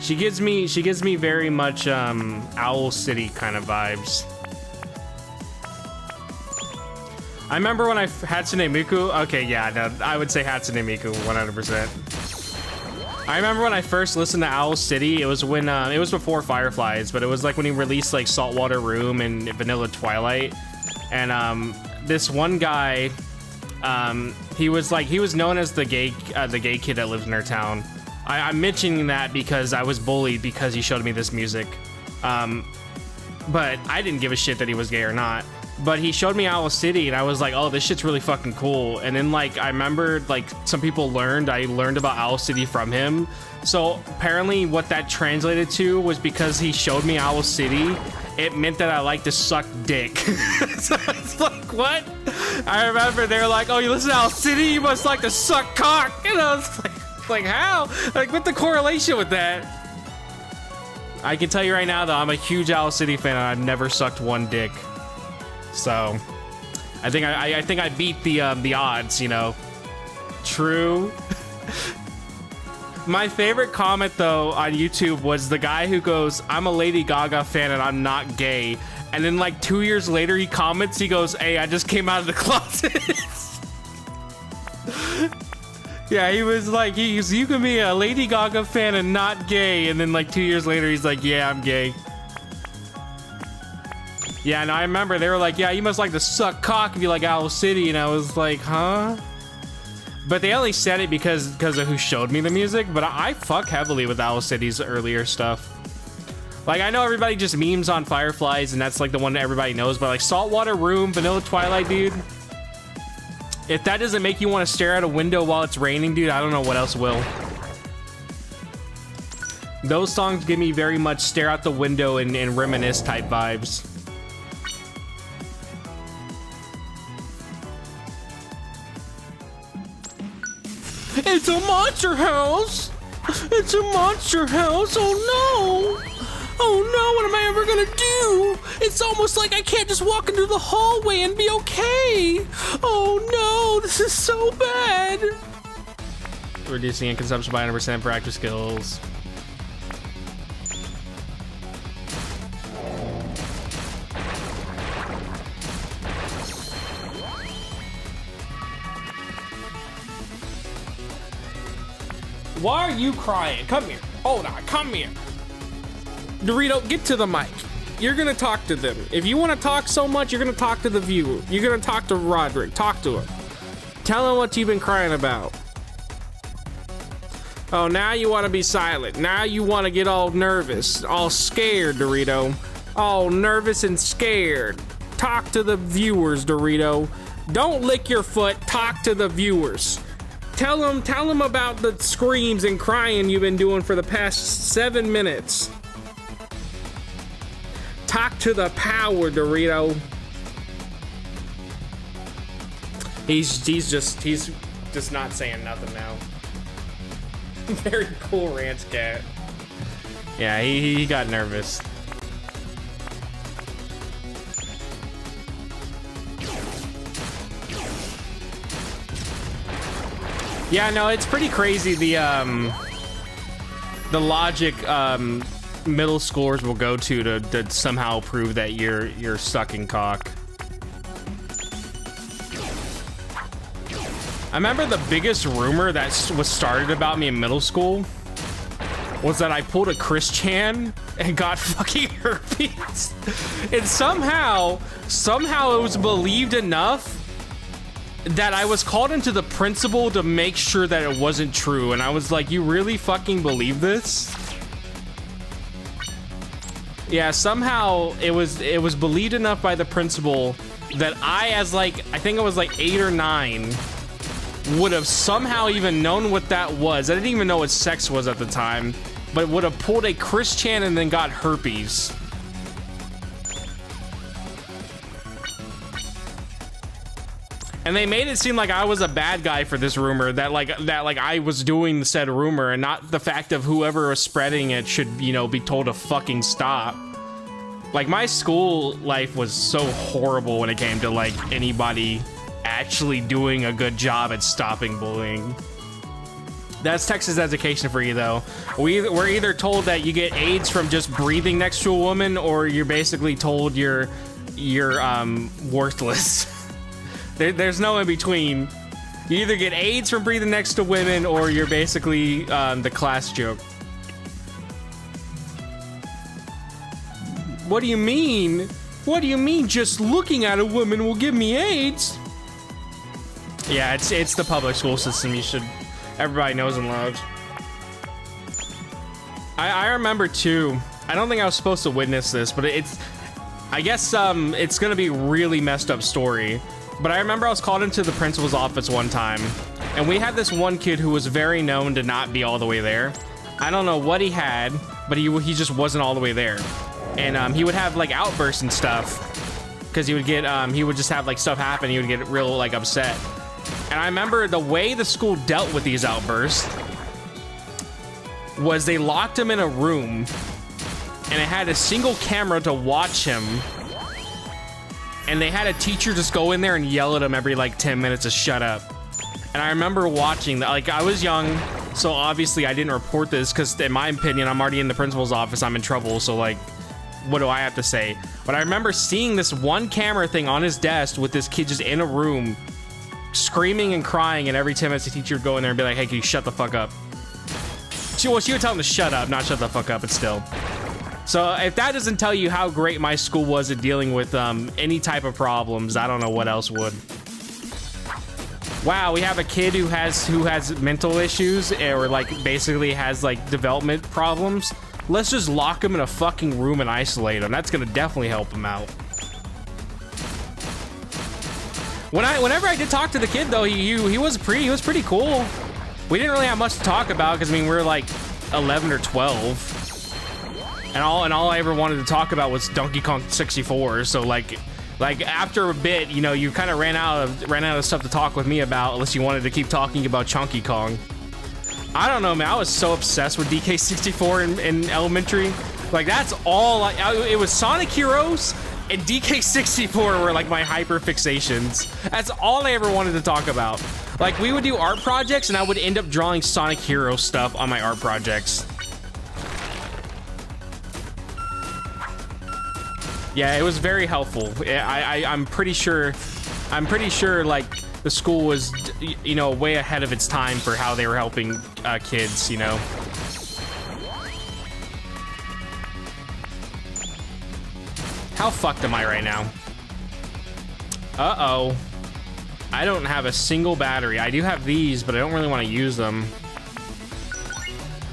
She gives me very much Owl City kind of vibes. I remember when Hatsune Miku. Okay, yeah, no, I would say Hatsune Miku 100%. I remember when I first listened to Owl City. It was when it was before Fireflies, but it was like when he released like Saltwater Room and Vanilla Twilight. And this one guy, he was known as the gay kid that lives in our town. I'm mentioning that because I was bullied because he showed me this music. But I didn't give a shit that he was gay or not. But he showed me Owl City, and I was like, oh, this shit's really fucking cool. And then, like, I remember, like, some people I learned about Owl City from him. So apparently what that translated to was because he showed me Owl City, it meant that I like to suck dick. So it's like, what? I remember they were like, oh, you listen to Owl City, you must like to suck cock. And I was like, how? Like, what's the correlation with that? I can tell you right now, though, I'm a huge Owl City fan, and I've never sucked one dick. So, I think I beat the odds, you know. True. My favorite comment, though, on YouTube was the guy who goes, I'm a Lady Gaga fan and I'm not gay. And then, like, 2 years later, he comments, he goes, hey, I just came out of the closet. Yeah, he was like, you can be a Lady Gaga fan and not gay. And then, like, 2 years later, he's like, yeah, I'm gay. Yeah, and I remember they were like, yeah, you must like to suck cock if you like Owl City. And I was like, huh? But they only said it because of who showed me the music. But I fuck heavily with Owl City's earlier stuff. Like, I know everybody just memes on Fireflies, and that's like the one that everybody knows. But like Saltwater Room, Vanilla Twilight, dude. If that doesn't make you want to stare out a window while it's raining, dude, I don't know what else will. Those songs give me very much stare out the window and reminisce type vibes. It's a monster house! It's a monster house! Oh no! Oh no, what am I ever gonna do? It's almost like I can't just walk into the hallway and be okay! Oh no, this is so bad! Reducing ink consumption by 100% for active skills. Why are you crying? Come here. Hold on, come here. Dorito, get to the mic. You're gonna talk to them. If you wanna talk so much, you're gonna talk to the viewer. You're gonna talk to Roderick. Talk to him. Tell him what you've been crying about. Oh, now you wanna be silent. Now you wanna get all nervous, all scared, Dorito. All nervous and scared. Talk to the viewers, Dorito. Don't lick your foot, talk to the viewers. Tell them about the screams and crying you've been doing for the past 7 minutes. Talk to the power, Dorito. He's just not saying nothing now. Very cool ranch cat. Yeah, he got nervous. Yeah, no, it's pretty crazy the logic middle schoolers will go to somehow prove that you're sucking cock. I remember the biggest rumor that was started about me in middle school was that I pulled a Chris Chan and got fucking herpes. And somehow it was believed enough that I was called into the principal to make sure that it wasn't true. And I was like, you really fucking believe this? Yeah, somehow it was believed enough by the principal that I, as like, I think I was like 8 or 9, would have somehow even known what that was. I didn't even know what sex was at the time, but would have pulled a Chris Chan and then got herpes. And they made it seem like I was a bad guy for this rumor, that I was doing the said rumor, and not the fact of whoever was spreading it should, you know, be told to fucking stop. Like, my school life was so horrible when it came to like anybody actually doing a good job at stopping bullying. That's Texas education for you, though. We're either told that you get AIDS from just breathing next to a woman, or you're basically told you're worthless. There's no in between. You either get AIDS from breathing next to women, or you're basically the class joke. What do you mean? What do you mean just looking at a woman will give me AIDS? Yeah, it's the public school system everybody knows and loves. I remember too, I don't think I was supposed to witness this, but I guess it's gonna be a really messed up story. But I remember I was called into the principal's office one time, and we had this one kid who was very known to not be all the way there. I don't know what he had, but he just wasn't all the way there. And he would have like outbursts and stuff, because he would just have like stuff happen. He would get real like upset. And I remember the way the school dealt with these outbursts was they locked him in a room, and it had a single camera to watch him. And they had a teacher just go in there and yell at him every like 10 minutes to shut up. And I remember watching that. Like, I was young, so obviously I didn't report this, because in my opinion, I'm already in the principal's office, I'm in trouble, so like, what do I have to say? But I remember seeing this one camera thing on his desk with this kid just in a room screaming and crying, and every 10 minutes the teacher would go in there and be like, hey, can you shut the fuck up? She would tell him to shut up, not shut the fuck up, but still. So if that doesn't tell you how great my school was at dealing with any type of problems, I don't know what else would. Wow, we have a kid who has mental issues, or like basically has like development problems. Let's just lock him in a fucking room and isolate him. That's gonna definitely help him out. Whenever I did talk to the kid though, he was pretty cool. We didn't really have much to talk about, because I mean we were like 11 or 12. And all I ever wanted to talk about was Donkey Kong 64. So like after a bit, you know, you kind of ran out of stuff to talk with me about, unless you wanted to keep talking about Chunky Kong. I don't know, man. I was so obsessed with DK64 in elementary. Like, that's all. It was Sonic Heroes and DK64 were like my hyper fixations. That's all I ever wanted to talk about. Like, we would do art projects, and I would end up drawing Sonic Hero stuff on my art projects. Yeah, it was very helpful. I'm pretty sure like the school was, you know, way ahead of its time for how they were helping kids, you know. How fucked am I right now? Uh-oh. I don't have a single battery. I do have these, but I don't really want to use them.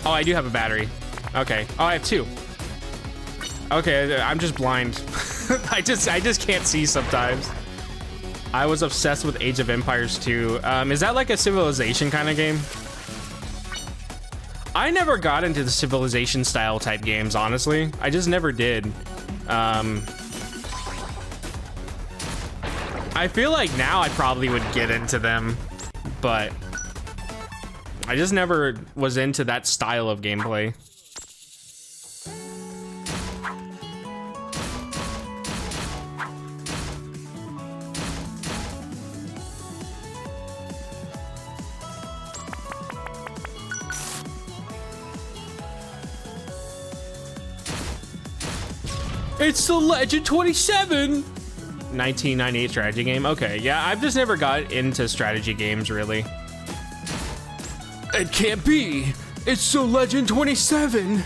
Oh, I do have a battery. Okay. Oh, I have two. Okay, I'm just blind. I just can't see sometimes. I was obsessed with Age of Empires 2. Is that like a Civilization kind of game? I never got into the Civilization style type games, honestly. I just never did. I feel like now I probably would get into them, but I just never was into that style of gameplay. It's the Legend 27! 1998 strategy game? Okay, yeah, I've just never got into strategy games, really. It can't be! It's the Legend 27!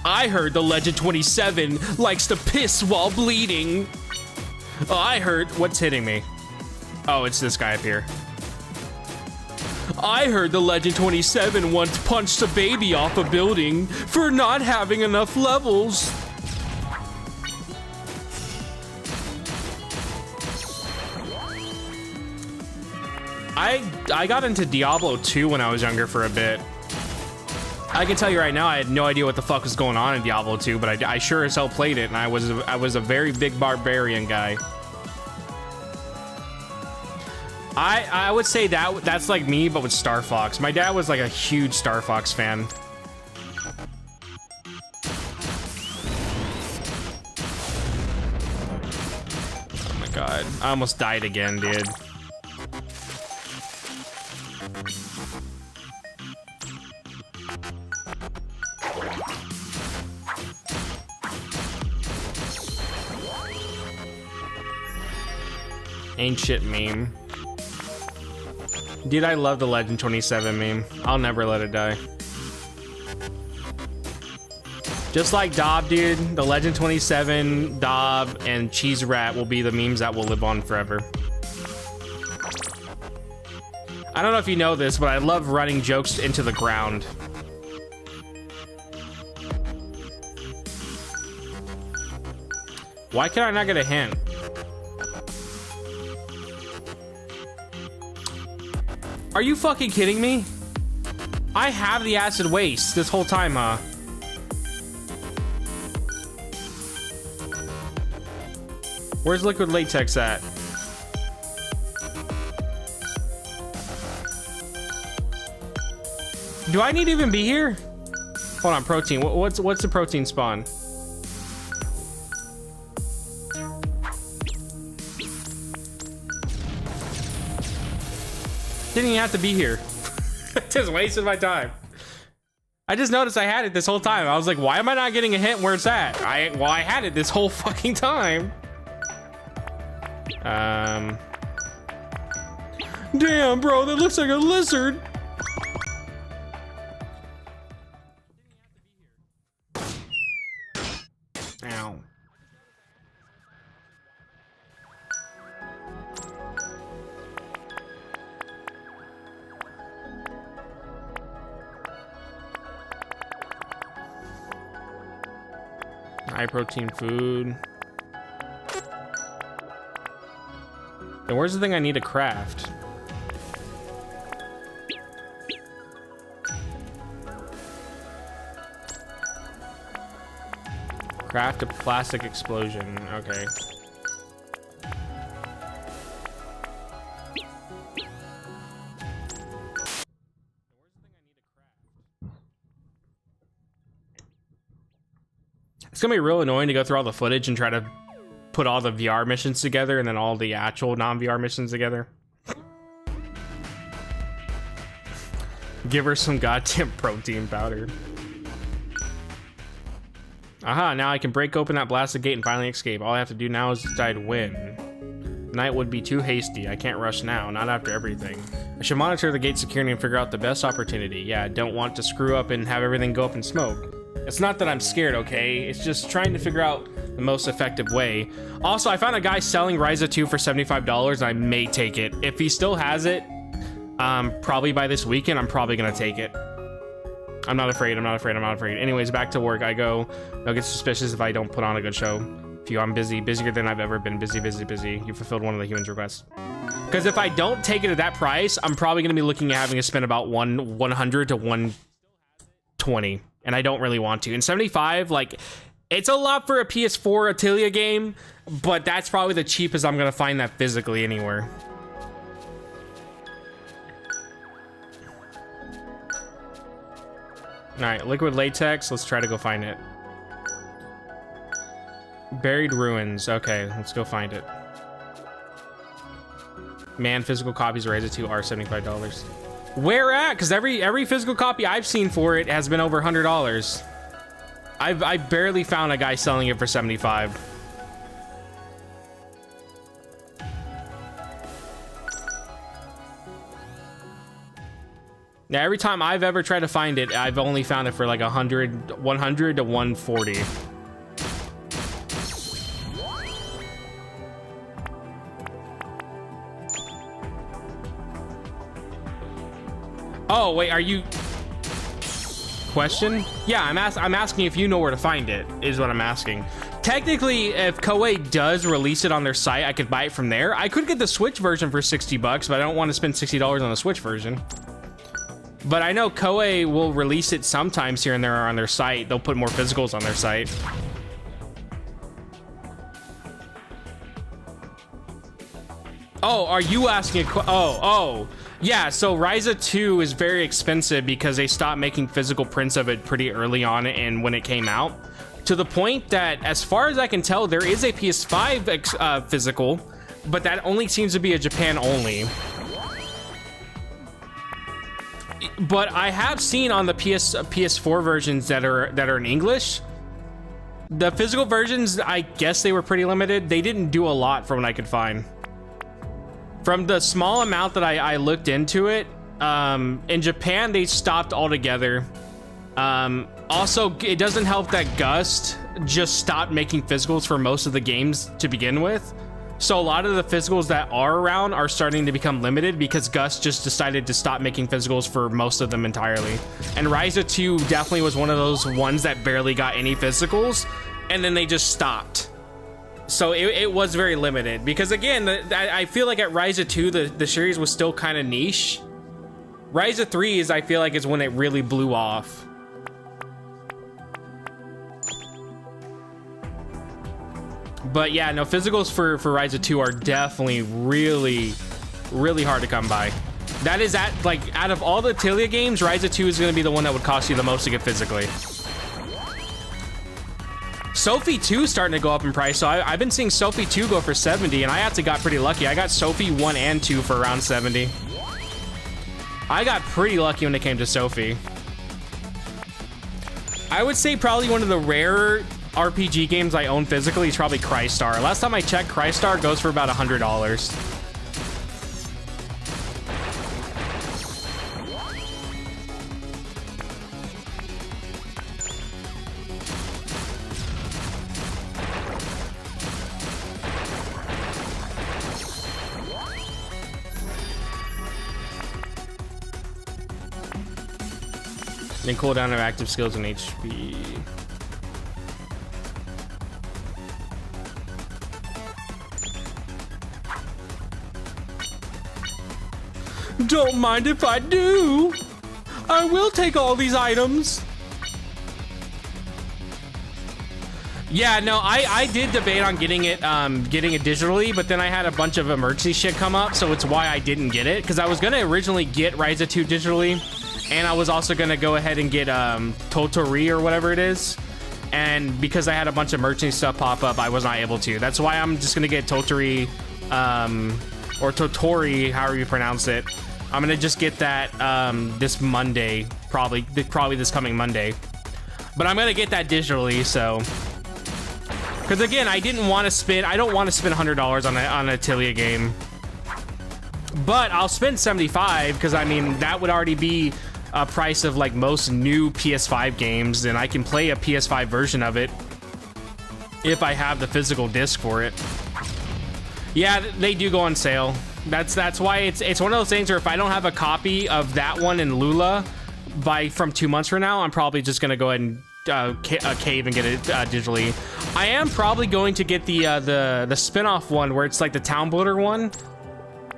I heard the Legend 27 likes to piss while bleeding. I heard... What's hitting me? Oh, it's this guy up here. I heard the Legend 27 once punched a baby off a building for not having enough levels. I got into Diablo 2 when I was younger for a bit. I can tell you right now, I had no idea what the fuck was going on in Diablo 2, but I sure as hell played it, and I was a very big barbarian guy. I would say that's like me, but with Star Fox. My dad was like a huge Star Fox fan. Oh my god. I almost died again, dude. Ain't shit meme. Dude, I love the Legend 27 meme. I'll never let it die. Just like Dob, dude, the Legend 27, Dob, and Cheese Rat will be the memes that will live on forever. I don't know if you know this, but I love running jokes into the ground. Why can I not get a hint? Are you fucking kidding me? I have the acid waste this whole time, huh? Where's liquid latex at? Do I need to even be here? Hold on, protein. What's the protein spawn? Didn't even have to be here. Just wasted my time. I just noticed I had it this whole time. I was like, why am I not getting a hint where it's at? Well, I had it this whole fucking time. Damn, bro, that looks like a lizard. Ow. High protein food. And where's the thing I need to craft? Craft a plastic explosion. Okay. It's gonna be real annoying to go through all the footage and try to put all the VR missions together and then all the actual non-VR missions together. Give her some goddamn protein powder. Aha, now I can break open that blasted gate and finally escape. All I have to do now is decide when. Night would be too hasty. I can't rush now, not after everything. I should monitor the gate security and figure out the best opportunity. Yeah, I don't want to screw up and have everything go up in smoke. It's not that I'm scared, okay? It's just trying to figure out the most effective way. Also, I found a guy selling Ryza 2 for $75 and I may take it. If he still has it, probably by this weekend, I'm probably gonna take it. I'm not afraid, I'm not afraid, I'm not afraid. Anyways, back to work I go. Don't get suspicious if I don't put on a good show. I'm busy, busier than I've ever been. Busy. You fulfilled one of the humans' requests. Because if I don't take it at that price, I'm probably gonna be looking at having to spend about 100 to 120. And I don't really want to. And 75, like, it's a lot for a PS4 Atelier game, but that's probably the cheapest I'm gonna find that physically anywhere. All right, liquid latex. Let's try to go find it. Buried ruins. Okay, let's go find it. Man, physical copies of Ryza 2 are $75. Where at? Because every physical copy I've seen for it has been over $100. I barely found a guy selling it for 75. Now, every time I've ever tried to find it, I've only found it for like 100 to 140. Oh, wait, are you... Question? Yeah, I'm asking if you know where to find it, is what I'm asking. Technically, if Koei does release it on their site, I could buy it from there. I could get the Switch version for $60, but I don't want to spend $60 on the Switch version. But I know Koei will release it sometimes here and there on their site. They'll put more physicals on their site. Oh, are you asking a oh. Yeah, so Ryza 2 is very expensive because they stopped making physical prints of it pretty early on and when it came out. To the point that, as far as I can tell, there is a PS5 physical, but that only seems to be a Japan only. But I have seen on the PS4 versions that are in English, the physical versions, I guess they were pretty limited. They didn't do a lot from what I could find. From the small amount that I looked into it, in Japan they stopped altogether. Also, it doesn't help that Gust just stopped making physicals for most of the games to begin with. So a lot of the physicals that are around are starting to become limited because Gus just decided to stop making physicals for most of them entirely. And Ryza 2 definitely was one of those ones that barely got any physicals, and then they just stopped. So it was very limited because, again, I feel like at Ryza 2 the series was still kind of niche. Ryza 3 I feel like is when it really blew off. But yeah, no, physicals for Ryza 2 are definitely really hard to come by. That is out of all the Atelier games, Ryza 2 is going to be the one that would cost you the most to get physically. Sophie 2 is starting to go up in price, so I've been seeing Sophie 2 go for 70, and I actually got pretty lucky. I got Sophie 1 and 2 for around 70. I got pretty lucky when it came to Sophie. I would say probably one of the rarer RPG games I own physically is probably Crystar. Last time I checked, Crystar goes for about $100. Then cooldown of active skills and HP. Don't mind if I do. I will take all these items. Yeah, no, I did debate on getting it digitally, but then I had a bunch of emergency shit come up, so it's why I didn't get it. Because I was gonna originally get Ryza 2 digitally, and I was also gonna go ahead and get Totori or whatever it is. And because I had a bunch of emergency stuff pop up, I was not able to. That's why I'm just gonna get Totori, or Totori, however you pronounce it. I'm gonna just get that this Monday, probably this coming Monday. But I'm gonna get that digitally, so. Because again, I don't want to spend $100 on an Atelier game. But I'll spend $75 because I mean that would already be a price of like most new PS5 games, and I can play a PS5 version of it if I have the physical disc for it. Yeah, they do go on sale. That's why it's one of those things where if I don't have a copy of that one in Lula from 2 months from now, I'm probably just gonna go ahead and cave and get it digitally. I am probably going to get the spin-off one where it's like the town builder one.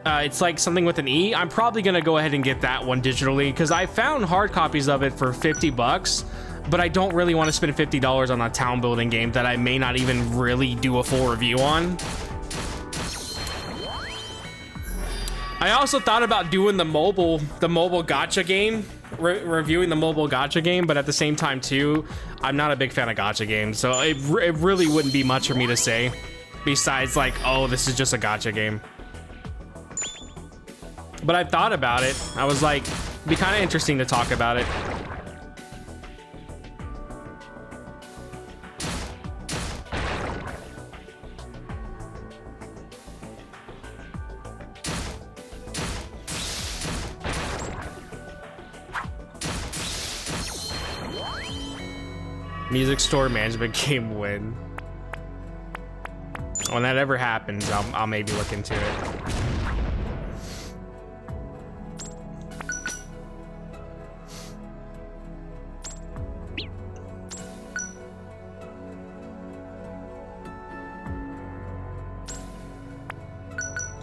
It's like something with an E. I'm probably gonna go ahead and get that one digitally because I found hard copies of it for $50, but I don't really want to spend $50 on a town building game that I may not even really do a full review on. I also thought about doing the mobile gacha game, reviewing the mobile gacha game, but at the same time too, I'm not a big fan of gacha games, so it really wouldn't be much for me to say besides like, oh, this is just a gacha game. But I thought about it. I was like, it'd be kind of interesting to talk about it. Music store management game win. When that ever happens, I'll maybe look into it.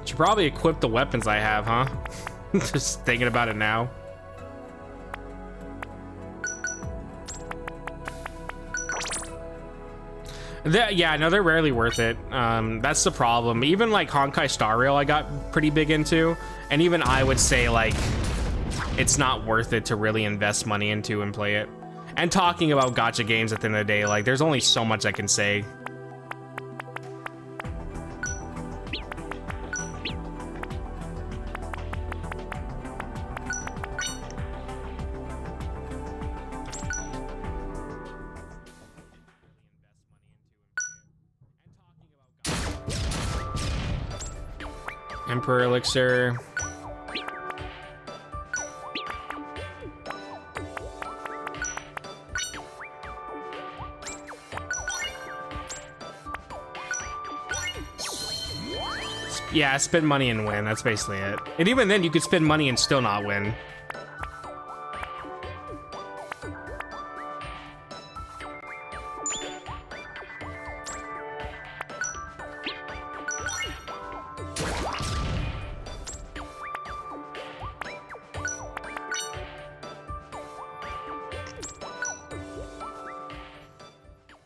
Should probably equip the weapons I have, huh? Just thinking about it now. Yeah, no, they're rarely worth it. That's the problem. Even like Honkai Star Rail I got pretty big into, and even I would say like it's not worth it to really invest money into and play it. And talking about gacha games at the end of the day, like there's only so much I can say. Emperor Elixir. Yeah, spend money and win. That's basically it. And even then, you could spend money and still not win.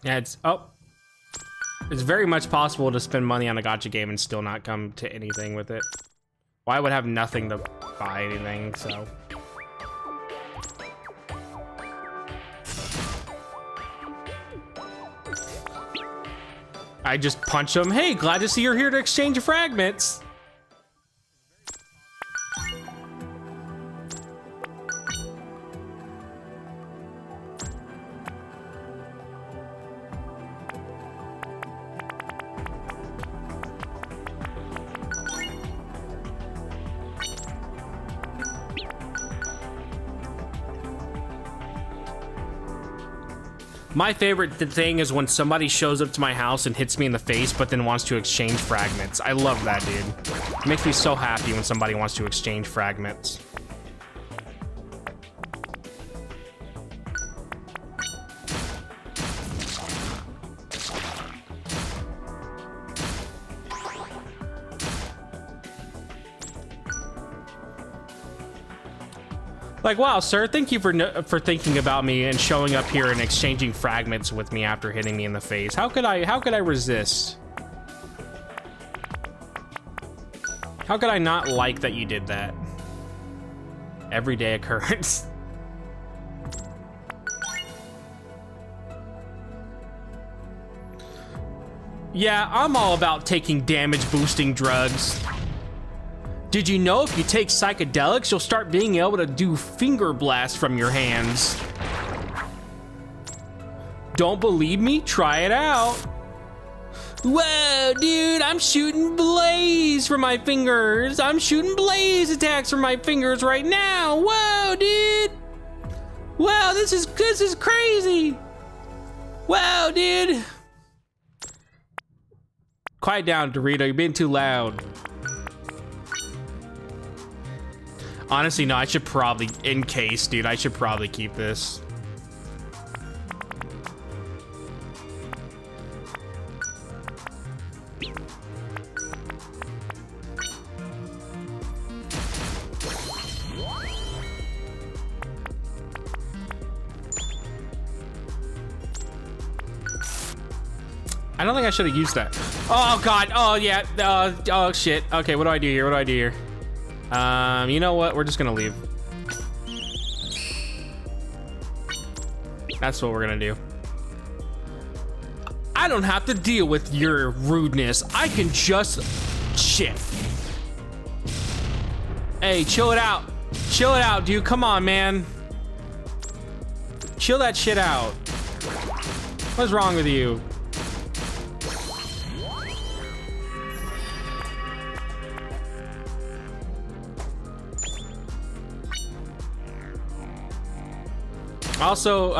Yeah, it's very much possible to spend money on a gacha game and still not come to anything with it. Well, I would have nothing to buy anything, so. I just punch him. Hey, glad to see you're here to exchange fragments. My favorite thing is when somebody shows up to my house and hits me in the face, but then wants to exchange fragments. I love that, dude. It makes me so happy when somebody wants to exchange fragments. Like, wow, sir, thank you for thinking about me and showing up here and exchanging fragments with me after hitting me in the face. How could I resist? How could I not like that you did that? Everyday occurrence. Yeah, I'm all about taking damage boosting drugs. Did you know if you take psychedelics, you'll start being able to do finger blasts from your hands? Don't believe me? Try it out. Whoa, dude, I'm shooting blaze from my fingers. I'm shooting blaze attacks from my fingers right now. Whoa, dude. Wow, this is crazy. Wow, dude. Quiet down, Toriko, you're being too loud. Honestly, no, I should probably, in case, dude, I should probably keep this. I don't think I should have used that. Oh, God. Oh, yeah. Oh, shit. Okay, what do I do here? What do I do here? You know what? We're just gonna leave. That's what we're gonna do. I don't have to deal with your rudeness. I can just... Shit. Hey, chill it out. Chill it out, dude. Come on, man. Chill that shit out. What's wrong with you? Also,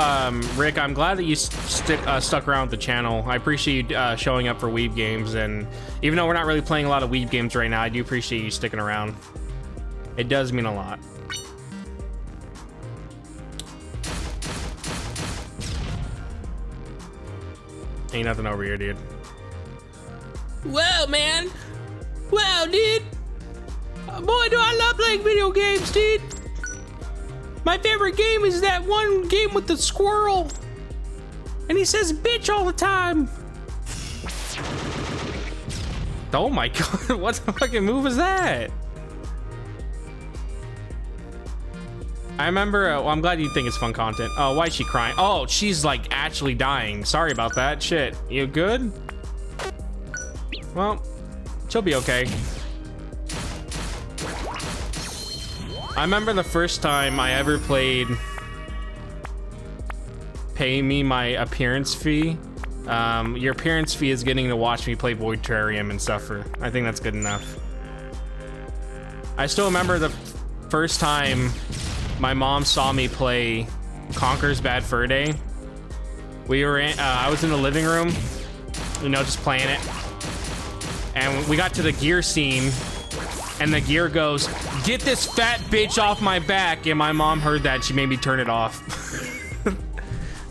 Rick, I'm glad that you stuck around with the channel. I appreciate you showing up for Weeb games, and even though we're not really playing a lot of Weeb games right now, I do appreciate you sticking around. It does mean a lot. Ain't nothing over here, dude. Whoa, man. Wow, dude. Boy, do I love playing video games, dude. My favorite game is that one game with the squirrel. And he says bitch all the time. Oh my God, what the fucking move is that? I remember, well, I'm glad you think it's fun content. Oh, why is she crying? Oh, she's like actually dying. Sorry about that, shit. You good? Well, she'll be okay. I remember the first time I ever played Pay Me My Appearance Fee. Your appearance fee is getting to watch me play Void Terrarium and suffer. I think that's good enough. I still remember the first time my mom saw me play Conker's Bad Fur Day. We were in, I was in the living room, you know, just playing it. And we got to the gear scene, and the gear goes, "Get this fat bitch off my back." And my mom heard that, she made me turn it off.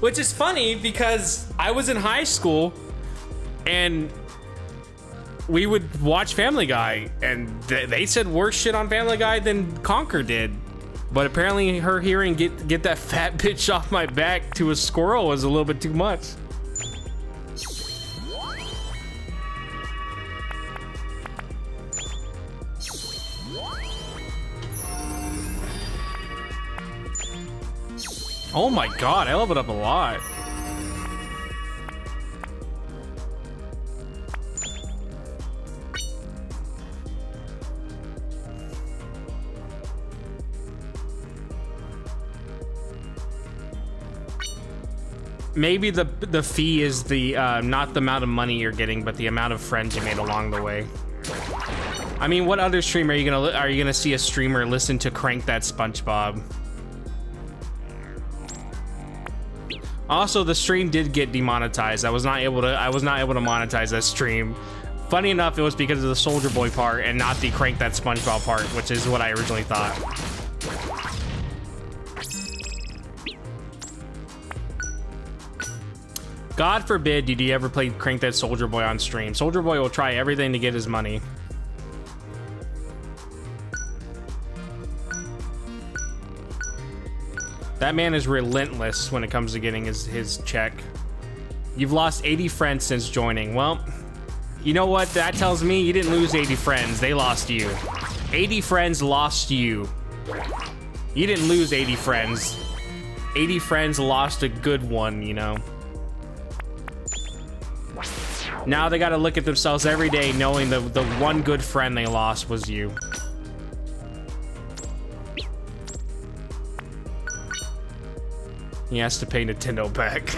Which is funny because I was in high school and we would watch Family Guy, and they said worse shit on Family Guy than Conker did. But apparently her hearing get that fat bitch off my back to a squirrel was a little bit too much. Oh my god, I leveled up a lot. Maybe the fee is the not the amount of money you're getting, but the amount of friends you made along the way. I mean, what other streamer are you gonna see a streamer listen to Crank That SpongeBob? Also, the stream did get demonetized. I was not able to monetize that stream. Funny enough, it was because of the Soldier Boy part and not the Crank That SpongeBob part, which is what I originally thought. God forbid did you ever play Crank That Soldier Boy on stream. Soldier Boy will try everything to get his money. That man is relentless when it comes to getting his check. You've lost 80 friends since joining. Well, you know what? That tells me you didn't lose 80 friends. They lost you. 80 friends lost you. You didn't lose 80 friends. 80 friends lost a good one, you know? Now they gotta look at themselves every day knowing the one good friend they lost was you. He has to pay Nintendo back.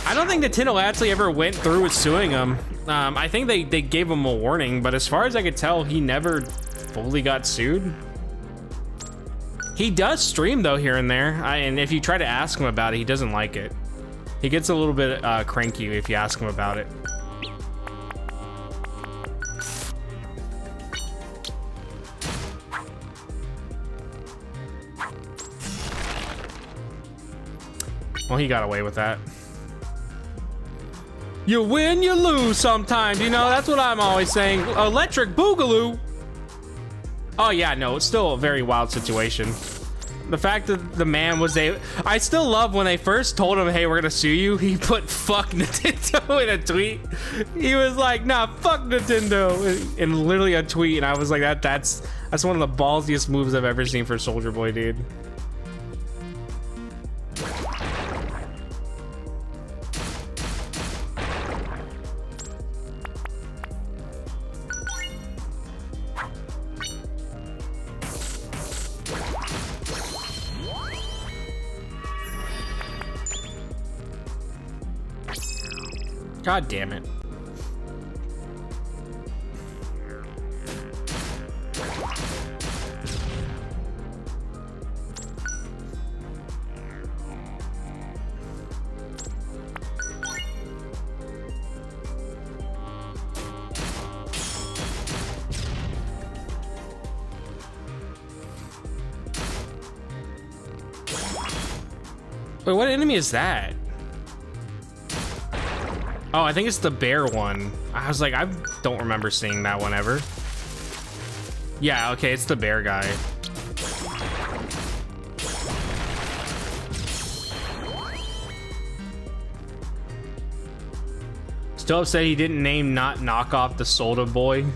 I don't think Nintendo actually ever went through with suing him. I think they gave him a warning, but as far as I could tell, he never fully got sued. He does stream though here and there, and if you try to ask him about it, he doesn't like it. He gets a little bit cranky if you ask him about it. Well, he got away with that. You win, you lose sometimes, you know? That's what I'm always saying. Electric Boogaloo! Oh yeah, no, it's still a very wild situation. The fact that the man was I still love when they first told him, hey, we're gonna sue you, he put fuck Nintendo in a tweet. He was like, nah, fuck Nintendo, in literally a tweet, and I was like, that's one of the ballsiest moves I've ever seen for Soldier Boy, dude. God damn it. Wait, what enemy is that? Oh, I think it's the bear one. I was like, I don't remember seeing that one ever. Yeah, okay, it's the bear guy. Still upset he didn't knock off the Soda Boy.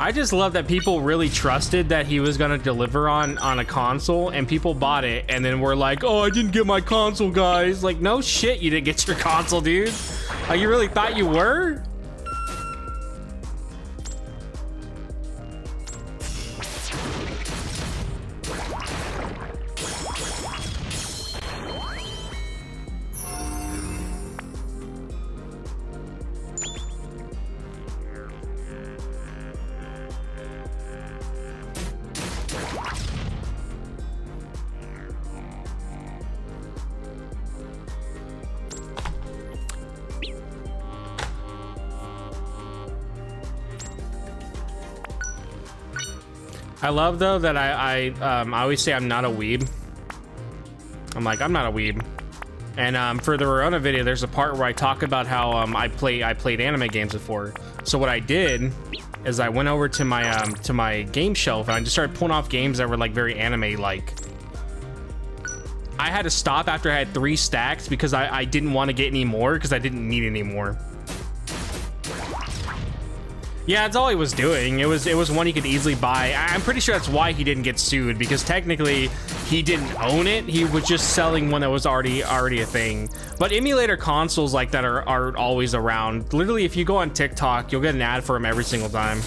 I just love that people really trusted that he was gonna deliver on a console, and people bought it and then were like, oh, I didn't get my console, guys. Like, no shit, you didn't get your console, dude. Like, you really thought you were? I love though that I always say I'm not a weeb. I'm like, I'm not a weeb. And for the Rorona video, there's a part where I talk about how I played anime games before. So what I did is I went over to my game shelf and I just started pulling off games that were like very anime-like. I had to stop after I had 3 stacks because I didn't want to get any more because I didn't need any more. Yeah, that's all he was doing. It was one he could easily buy. I'm pretty sure that's why he didn't get sued, because technically he didn't own it. He was just selling one that was already a thing. But emulator consoles like that are always around. Literally, if you go on TikTok, you'll get an ad for them every single time.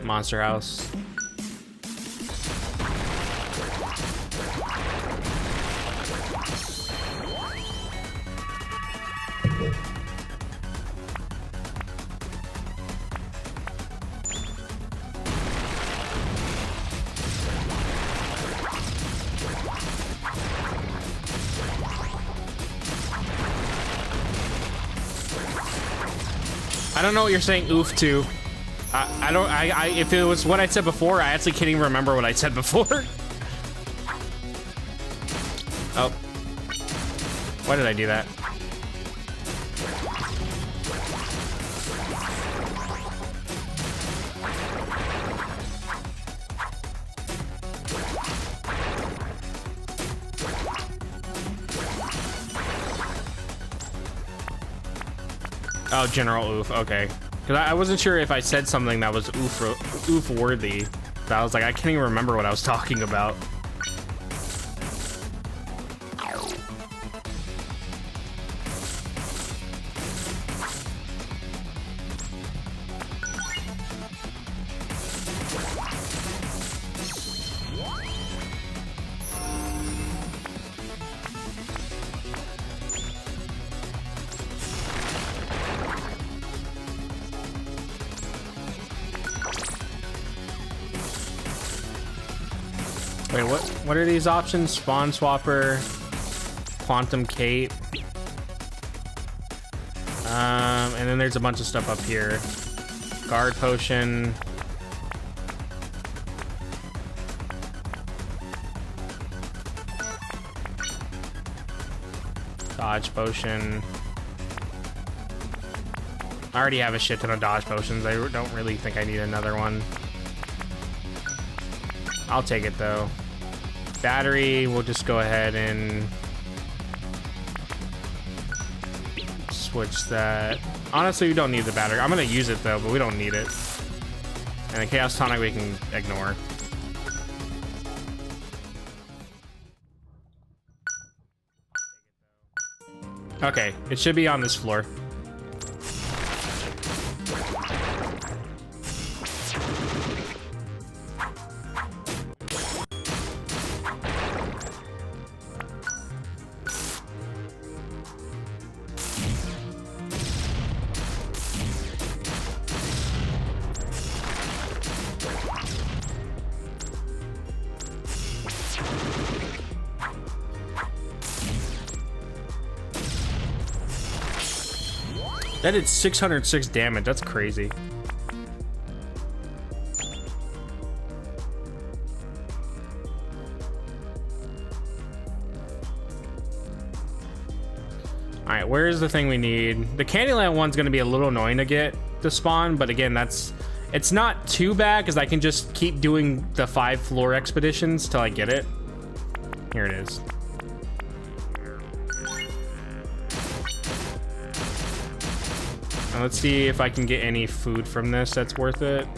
Monster House. I don't know what you're saying oof to. If it was what I said before, I actually can't even remember what I said before. Oh. Why did I do that? Oh, General Oof, okay. Because I wasn't sure if I said something that was oof worthy. So I was like, I can't even remember what I was talking about. Wait, what are these options? Spawn Swapper, Quantum Cape. And then there's a bunch of stuff up here. Guard Potion. Dodge Potion. I already have a shit ton of Dodge Potions. I don't really think I need another one. I'll take it though. Battery, we'll just go ahead and switch that. Honestly, we don't need the battery. I'm gonna use it though, but we don't need it. And the Chaos Tonic we can ignore. Okay, it should be on this floor. That did 606 damage. That's crazy. All right, where's the thing we need? The Candyland one's gonna be a little annoying to get to spawn, but again, it's not too bad because I can just keep doing the 5 floor expeditions till I get it. Here it is. Let's see if I can get any food from this that's worth it.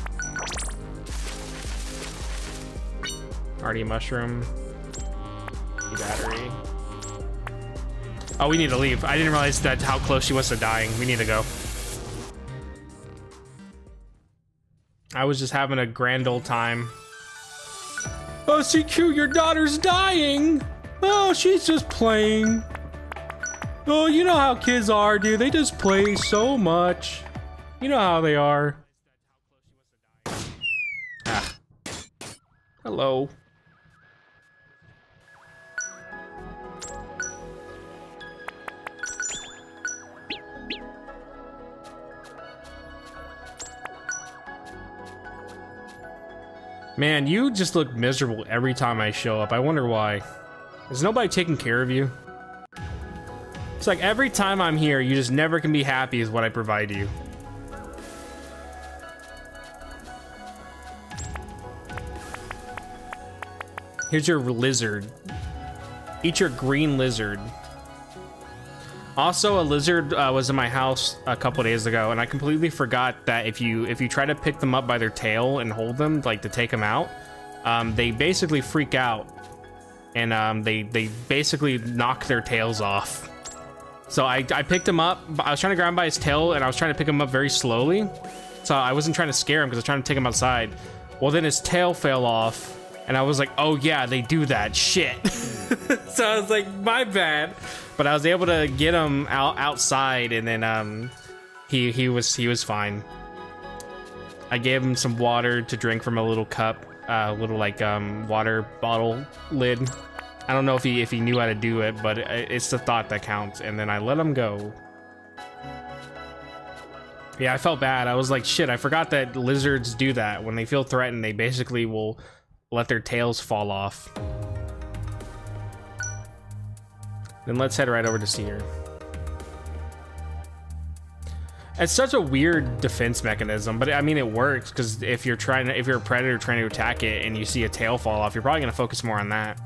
Hardy mushroom. Battery. Oh, we need to leave. I didn't realize that how close she was to dying. We need to go. I was just having a grand old time. Oh, CQ, your daughter's dying. Oh, she's just playing. Oh, you know how kids are, dude. They just play so much. You know how they are. Ah. Hello. Man, you just look miserable every time I show up. I wonder why. Is nobody taking care of you? It's like every time I'm here, you just never can be happy is what I provide you. Here's your lizard. Eat your green lizard. Also, a lizard was in my house a couple days ago, and I completely forgot that if you try to pick them up by their tail and hold them, like to take them out, they basically freak out, and they basically knock their tails off. So I picked him up. I was trying to grab him by his tail, and I was trying to pick him up very slowly. So I wasn't trying to scare him because I was trying to take him outside. Well, then his tail fell off, and I was like, oh yeah, they do that, shit. So I was like, my bad. But I was able to get him outside, and then he was fine. I gave him some water to drink from a little cup, little like water bottle lid. I don't know if he knew how to do it, but it's the thought that counts. And then I let him go. Yeah, I felt bad. I was like, shit, I forgot that lizards do that. When they feel threatened, they basically will let their tails fall off. Then let's head right over to see her. It's such a weird defense mechanism, but I mean it works because if you're a predator trying to attack it and you see a tail fall off, you're probably gonna focus more on that.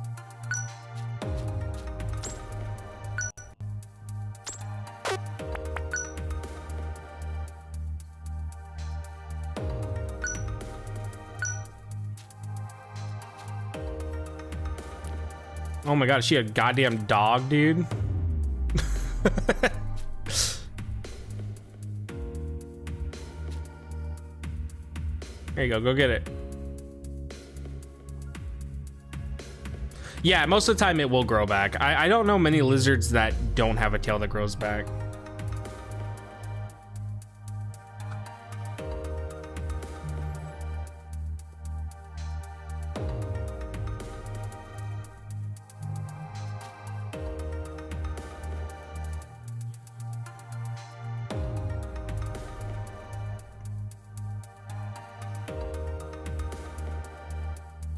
Oh my god, is she a goddamn dog, dude? There you go get it. Yeah, most of the time it will grow back. I don't know many lizards that don't have a tail that grows back.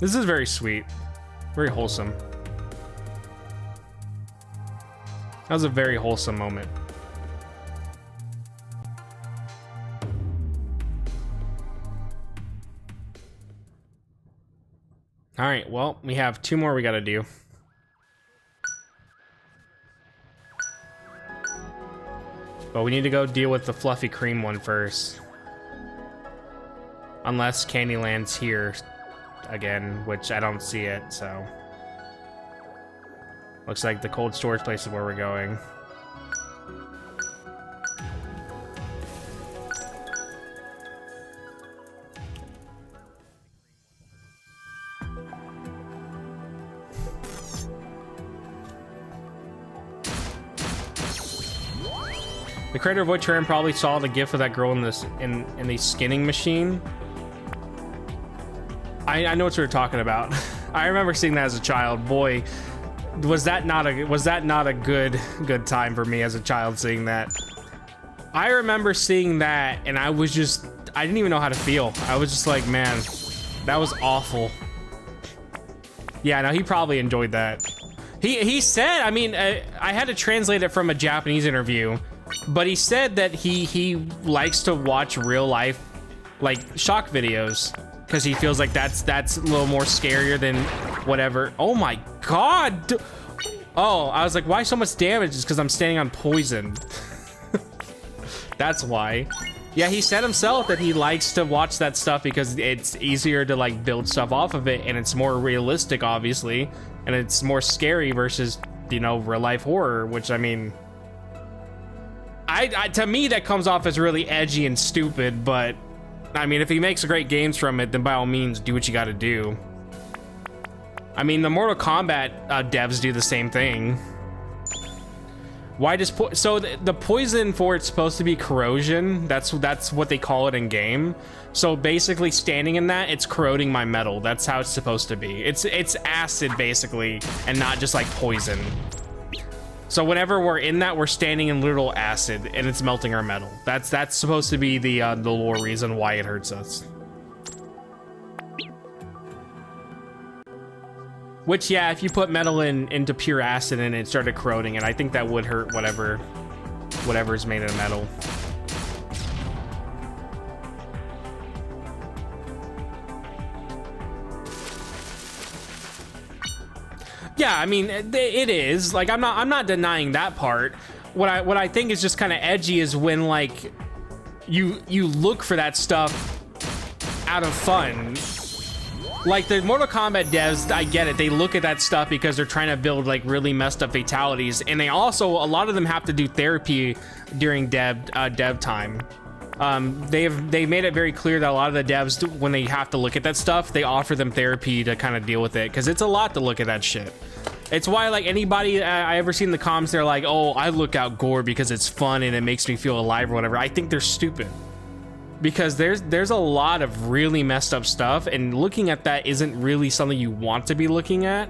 This is very sweet, very wholesome. That was a very wholesome moment. All right, well, we have 2 more we gotta do. But we need to go deal with the fluffy cream one first. Unless Candyland's here again, which I don't see it, so looks like the cold storage place is where we're going. The creator of Terrarium probably saw the gif of that girl in the skinning machine. I know what you're talking about. I remember seeing that as a child. Boy, was that not a good time for me as a child seeing that. I remember seeing that and I didn't even know how to feel. I was just like, man, that was awful. Yeah, no, he probably enjoyed that. He said, I mean, I had to translate it from a Japanese interview, but he said that he likes to watch real life like shock videos. Because he feels like that's a little more scarier than whatever. Oh my god! Oh, I was like, why so much damage? It's because I'm standing on poison. That's why. Yeah, he said himself that he likes to watch that stuff because it's easier to like build stuff off of it, and it's more realistic, obviously, and it's more scary versus, you know, real life horror. Which I mean, to me that comes off as really edgy and stupid, but. I mean, if he makes great games from it, then by all means, do what you gotta do. I mean, the Mortal Kombat devs do the same thing. Why does so the poison for it's supposed to be corrosion? That's what they call it in game. So basically, standing in that, it's corroding my metal. That's how it's supposed to be. It's acid basically, and not just like poison. So whenever we're in that, we're standing in literal acid, and it's melting our metal. That's supposed to be the lore reason why it hurts us. Which, yeah, if you put metal into pure acid and it started corroding, and I think that would hurt whatever is made of metal. Yeah, I mean, it is. Like, I'm not denying that part. What I think is just kind of edgy is when, like, you look for that stuff out of fun. Like the Mortal Kombat devs, I get it. They look at that stuff because they're trying to build like really messed up fatalities, and they also, a lot of them have to do therapy during dev time. They made it very clear that a lot of the devs, when they have to look at that stuff, they offer them therapy to kind of deal with it, because it's a lot to look at that shit. It's why, like, anybody I ever see in the comments, they're like, oh, I look out gore because it's fun and it makes me feel alive or whatever. I think they're stupid. Because there's a lot of really messed up stuff, and looking at that isn't really something you want to be looking at.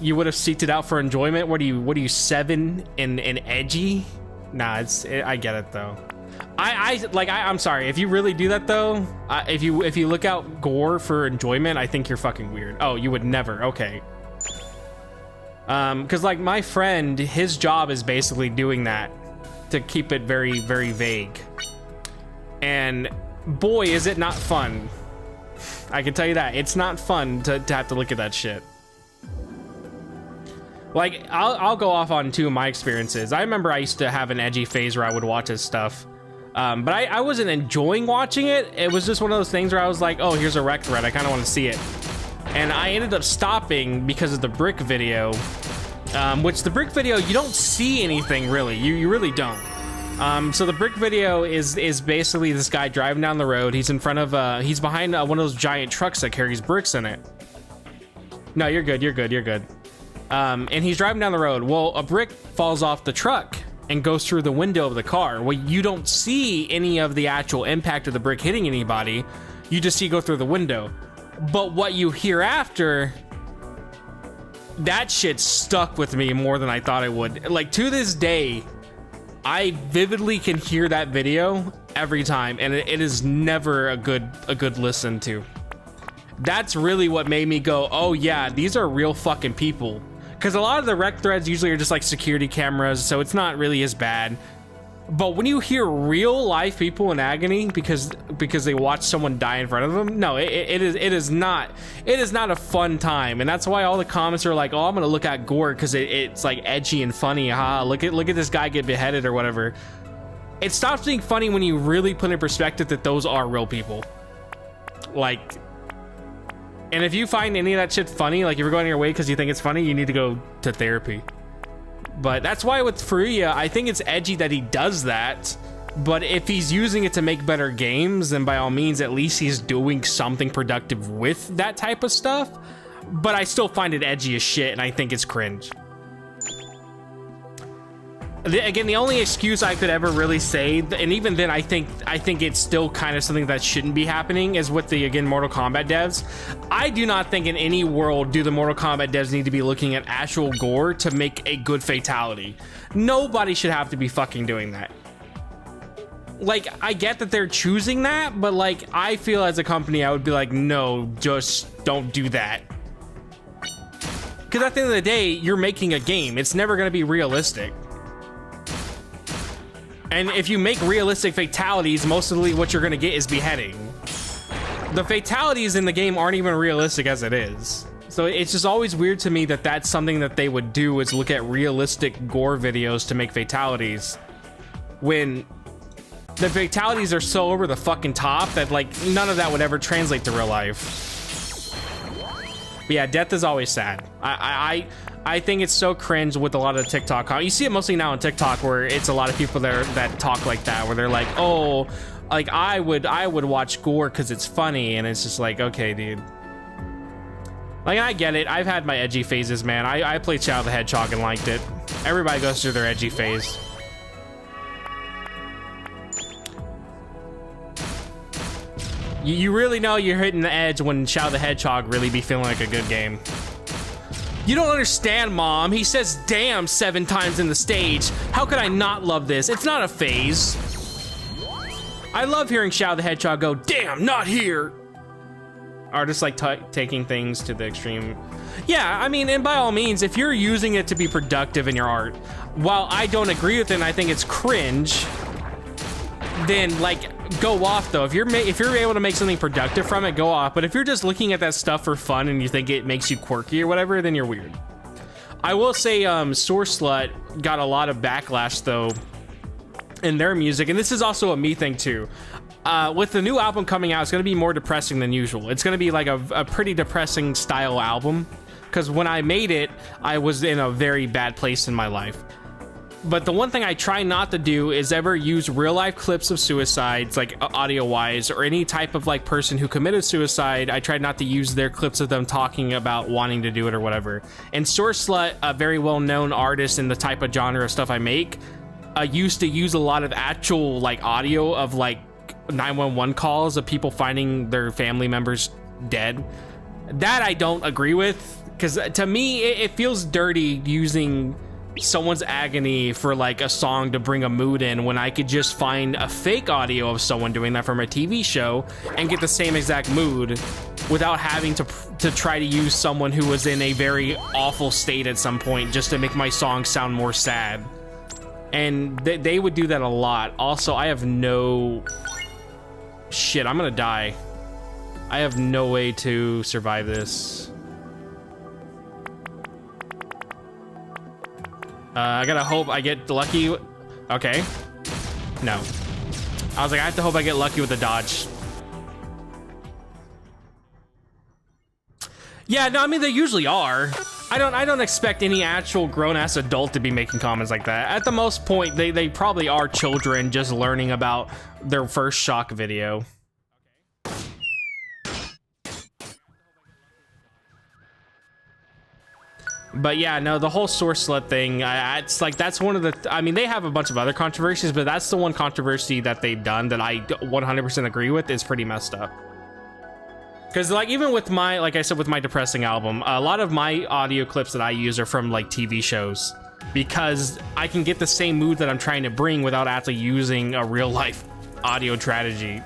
You would have seeked it out for enjoyment. What are you 7 and edgy? Nah, I get it though. I'm sorry, if you really do that though, if you look out gore for enjoyment, I think you're fucking weird. Oh, you would never. Okay. Because like my friend, his job is basically doing that, to keep it very, very vague. And boy, is it not fun. I can tell you that. It's not fun to have to look at that shit. Like, I'll go off on 2 of my experiences. I remember I used to have an edgy phase where I would watch his stuff. But I wasn't enjoying watching it. It was just one of those things where I was like, oh, here's a rec thread. I kind of want to see it. And I ended up stopping because of the brick video. Which the brick video, you don't see anything really. You really don't. So the brick video is basically this guy driving down the road. He's in front of he's behind one of those giant trucks that carries bricks in it. No, you're good. And he's driving down the road. Well, a brick falls off the truck and goes through the window of the car. Well, you don't see any of the actual impact of the brick hitting anybody. You just see it go through the window. But what you hear after, that shit stuck with me more than I thought it would. Like, to this day, I vividly can hear that video every time, and it is never a good listen to. That's really what made me go, oh yeah, these are real fucking people. Because a lot of the rec threads usually are just like security cameras, so it's not really as bad. But when you hear real life people in agony because they watch someone die in front of them, no, it is not a fun time. And that's why all the comments are like, oh, I'm gonna look at gore because it's like edgy and funny. Ha, look at this guy get beheaded or whatever. It stops being funny when you really put in perspective that those are real people. Like, and if you find any of that shit funny, like if you're going your way because you think it's funny, you need to go to therapy. But that's why with Furuya, I think it's edgy that he does that. But if he's using it to make better games, then by all means, at least he's doing something productive with that type of stuff. But I still find it edgy as shit, and I think it's cringe. Again, the only excuse I could ever really say, and even then I think it's still kind of something that shouldn't be happening, is with the, again, Mortal Kombat devs. I do not think in any world do the Mortal Kombat devs need to be looking at actual gore to make a good fatality. Nobody should have to be fucking doing that. Like, I get that they're choosing that, but like, I feel as a company, I would be like, no, just don't do that. Because at the end of the day, you're making a game. It's never going to be realistic. And if you make realistic fatalities, mostly what you're gonna get is beheading. The fatalities in the game aren't even realistic as it is. So it's just always weird to me that that's something that they would do, is look at realistic gore videos to make fatalities, when the fatalities are so over the fucking top that like none of that would ever translate to real life. But yeah, death is always sad. I think it's so cringe with a lot of the TikTok. You see it mostly now on TikTok, where it's a lot of people there that talk like that, where they're like, oh, like I would watch gore because it's funny, and it's just like, okay, dude. Like, I get it. I've had my edgy phases, man. I played Shadow the Hedgehog and liked it. Everybody goes through their edgy phase. You really know you're hitting the edge when Shadow the Hedgehog really be feeling like a good game. You don't understand, Mom. He says damn 7 times in the stage. How could I not love this? It's not a phase. I love hearing Shadow the Hedgehog go, damn, not here. Or just like taking things to the extreme. Yeah, I mean, and by all means, if you're using it to be productive in your art, while I don't agree with it and I think it's cringe, then like go off though. If you're able to make something productive from it, go off. But if you're just looking at that stuff for fun and you think it makes you quirky or whatever, then you're weird. I will say Source Slut got a lot of backlash though in their music, and this is also a me thing too. With the new album coming out, it's gonna be more depressing than usual. It's gonna be like a pretty depressing style album, because when I made it, I was in a very bad place in my life. But the one thing I try not to do is ever use real life clips of suicides, like audio wise, or any type of like person who committed suicide. I try not to use their clips of them talking about wanting to do it or whatever. And Source Slut, a very well known artist in the type of genre of stuff I make, used to use a lot of actual like audio of like 911 calls of people finding their family members dead. That I don't agree with, because to me it feels dirty using someone's agony for like a song to bring a mood in, when I could just find a fake audio of someone doing that from a TV show and get the same exact mood without having to try to use someone who was in a very awful state at some point just to make my song sound more sad. And they would do that a lot. Also, I have no... Shit, I'm gonna die. I have no way to survive this. I gotta hope I get lucky. Okay. No. I was like, I have to hope I get lucky with the dodge. Yeah, no, I mean, they usually are. I don't expect any actual grown-ass adult to be making comments like that. At the most point, they probably are children just learning about their first shock video. But yeah, no, the whole Source Slut thing, it's like, that's one of the, I mean, they have a bunch of other controversies, but that's the one controversy that they've done that I 100% agree with. Is pretty messed up. Because like, even with my, like I said, with my depressing album, a lot of my audio clips that I use are from like TV shows, because I can get the same mood that I'm trying to bring without actually using a real life audio tragedy.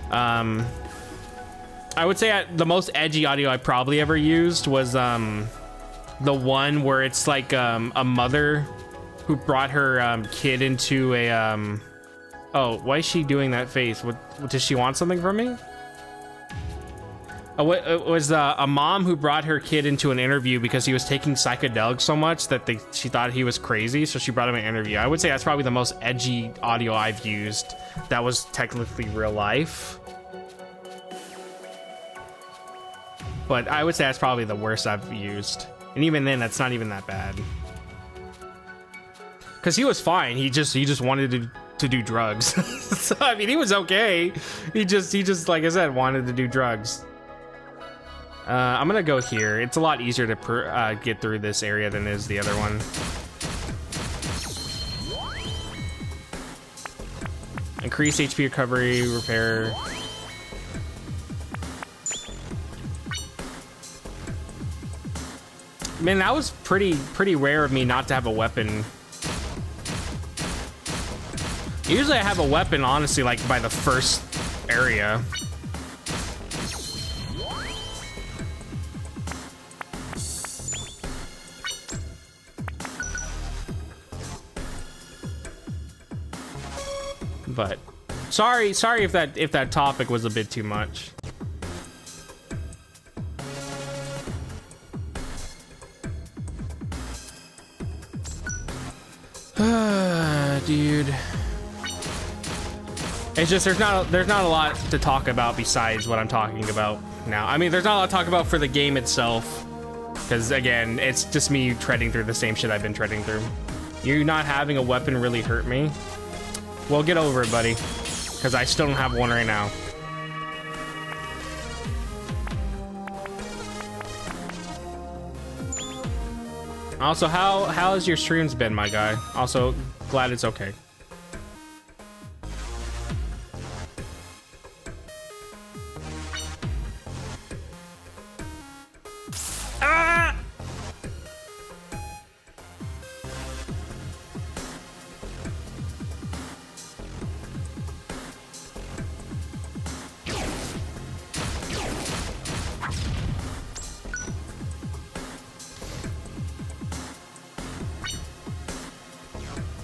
I would say the most edgy audio I probably ever used was the one where it's like a mother who brought her kid into a oh, why is she doing that face? What does she want something from me? Oh, it was a mom who brought her kid into an interview because he was taking psychedelics so much that she thought he was crazy, so she brought him an interview. I would say that's probably the most edgy audio I've used that was technically real life. But I would say that's probably the worst I've used. And even then, that's not even that bad. Because he was fine. He just wanted to do drugs. So, I mean, he was okay. He just, like I said, wanted to do drugs. I'm gonna go here. It's a lot easier to get through this area than is the other one. Increase HP recovery, repair. Man, that was pretty rare of me not to have a weapon. Usually I have a weapon, honestly, like by the first area. But sorry if that topic was a bit too much. Dude, it's just there's not a lot to talk about besides what I'm talking about now. I mean, there's not a lot to talk about for the game itself, because again, it's just me treading through the same shit I've been treading through. You not having a weapon really hurt me. Well, get over it, buddy, because I still don't have one right now. Also, how has your streams been, my guy? Also, glad it's okay. Ah!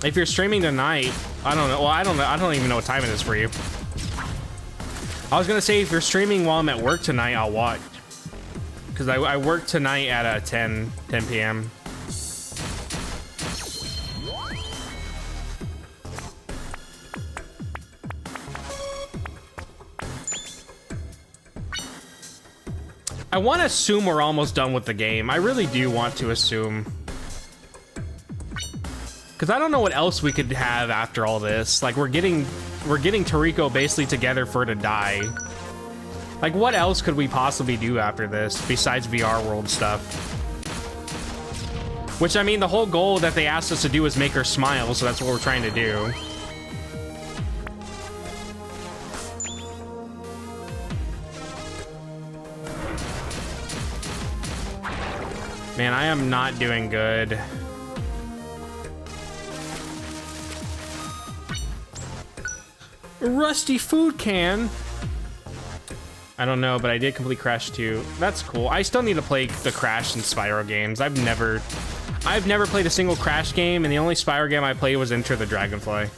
If you're streaming tonight, I don't know. Well, I don't know. I don't even know what time it is for you. I was gonna say if you're streaming while I'm at work tonight, I'll watch. Because I work tonight at 10 p.m. I want to assume we're almost done with the game. I really do want to assume. Because I don't know what else we could have after all this. Like, we're getting Toriko basically together for her to die. Like, what else could we possibly do after this besides VR world stuff? Which, I mean, the whole goal that they asked us to do is make her smile, so that's what we're trying to do. Man, I am not doing good. A rusty food can. I don't know, but I did complete Crash 2. That's cool. I still need to play the Crash and Spyro games. I've never played a single Crash game, and the only Spyro game I played was Enter the Dragonfly.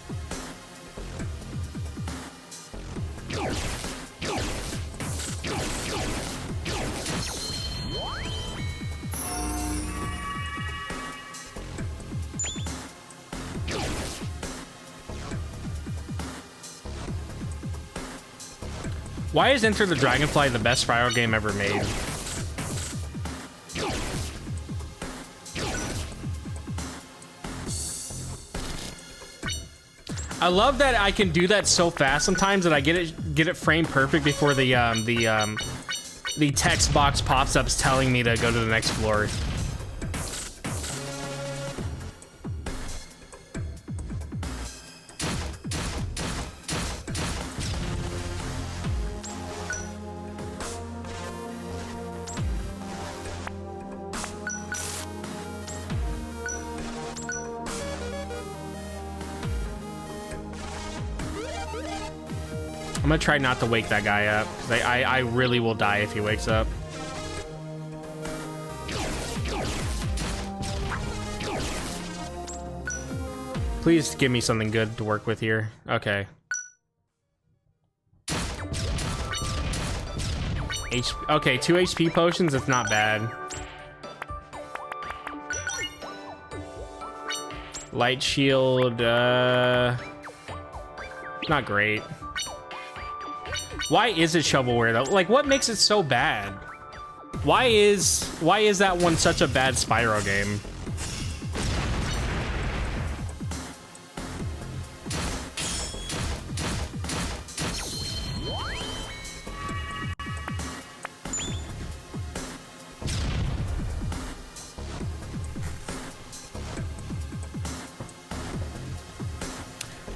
Why is Enter the Dragonfly the best Spyro game ever made? I love that I can do that so fast sometimes that I get it framed perfect before the text box pops up telling me to go to the next floor. I'm gonna try not to wake that guy up, because I really will die if he wakes up. Please give me something good to work with here. Okay. Okay, 2 HP potions, it's not bad. Light shield, not great. Why is it shovelware though? Like, what makes it so bad? Why is that one such a bad Spyro game?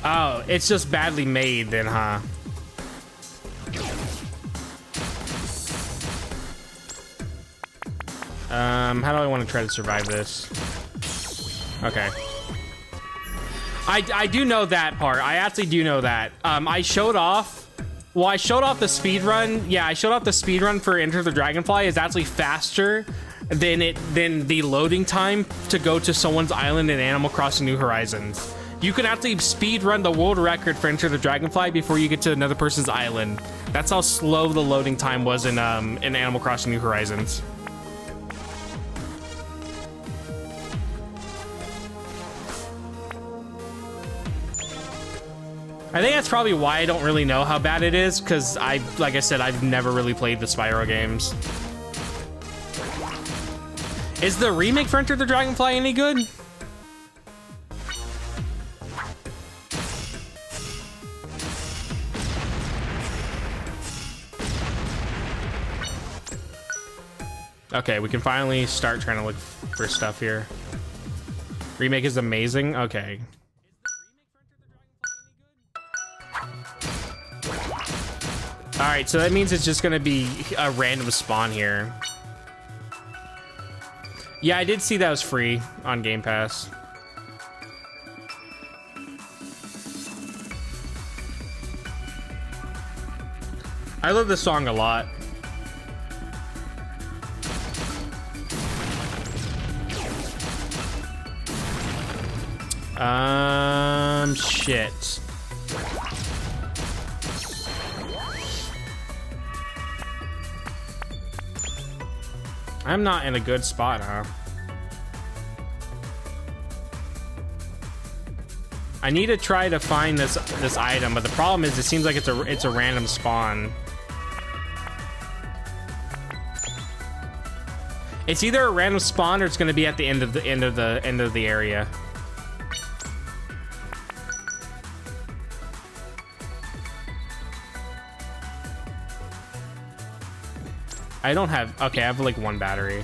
Oh, it's just badly made then, huh? How do I want to try to survive this? Okay. I do know that part. I actually do know that. I showed off the speed run. Yeah, I showed off the speed run for Enter the Dragonfly is actually faster than the loading time to go to someone's island in Animal Crossing New Horizons. You can actually speed run the world record for Enter the Dragonfly before you get to another person's island. That's how slow the loading time was in Animal Crossing New Horizons. I think that's probably why I don't really know how bad it is, because like I said, I've never really played the Spyro games. Is the remake for Enter the Dragonfly any good? Okay, we can finally start trying to look for stuff here. Remake is amazing. Okay. All right, so that means it's just gonna be a random spawn here. Yeah, I did see that was free on Game Pass. I love this song a lot. Shit. I'm not in a good spot, huh? I need to try to find this item, but the problem is it seems like it's a random spawn. It's either a random spawn or it's going to be at the end of the area. I don't have... Okay, I have like 1 battery.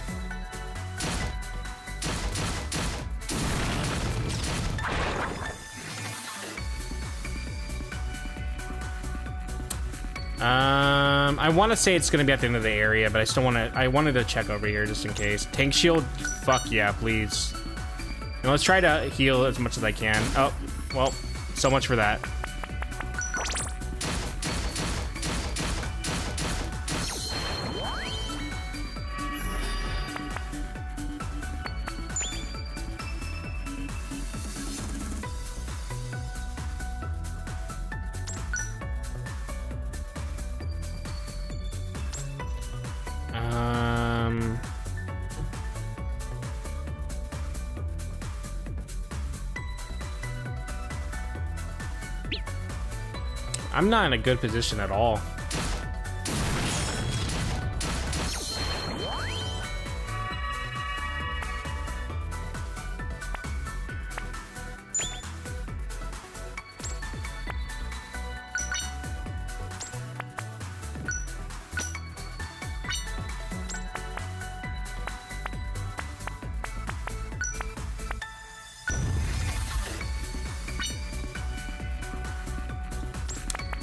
I want to say it's going to be at the end of the area, but I still want to... I wanted to check over here just in case. Tank shield? Fuck yeah, please. Now let's try to heal as much as I can. Oh, well, so much for that. I'm not in a good position at all.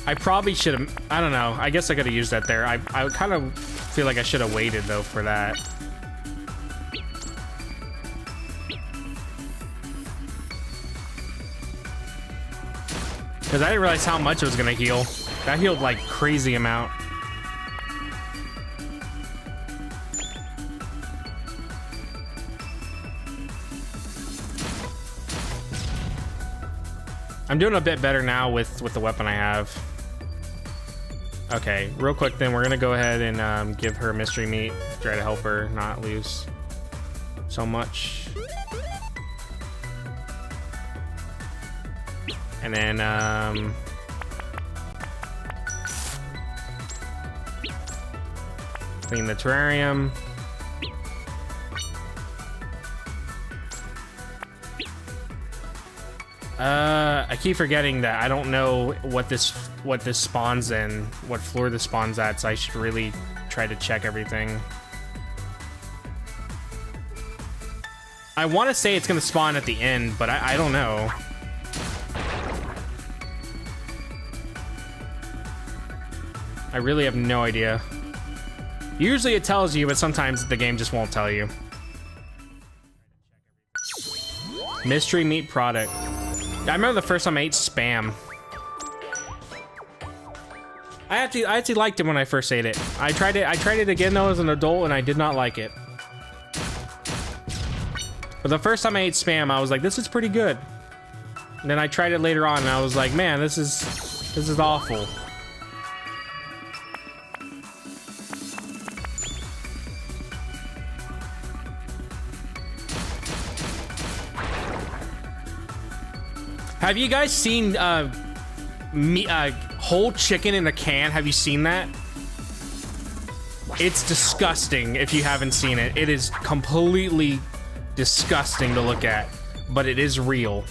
I probably should have... I don't know. I guess I could have used that there. I kind of feel like I should have waited, though, for that. Because I didn't realize how much it was going to heal. That healed, like, crazy amount. I'm doing a bit better now with the weapon I have. Okay, real quick then, we're gonna go ahead and give her mystery meat, try to help her not lose so much. And then clean the terrarium. I keep forgetting that I don't know what this spawns in, what floor this spawns at, so I should really try to check everything. I want to say it's going to spawn at the end, but I don't know. I really have no idea. Usually it tells you, but sometimes the game just won't tell you. Mystery meat product. I remember the first time I ate Spam. I actually liked it when I first ate it. I tried it again though as an adult and I did not like it. But the first time I ate Spam, I was like, this is pretty good. And then I tried it later on and I was like, man, this is awful. Have you guys seen whole chicken in a can? Have you seen that? It's disgusting if you haven't seen it. It is completely disgusting to look at, but it is real.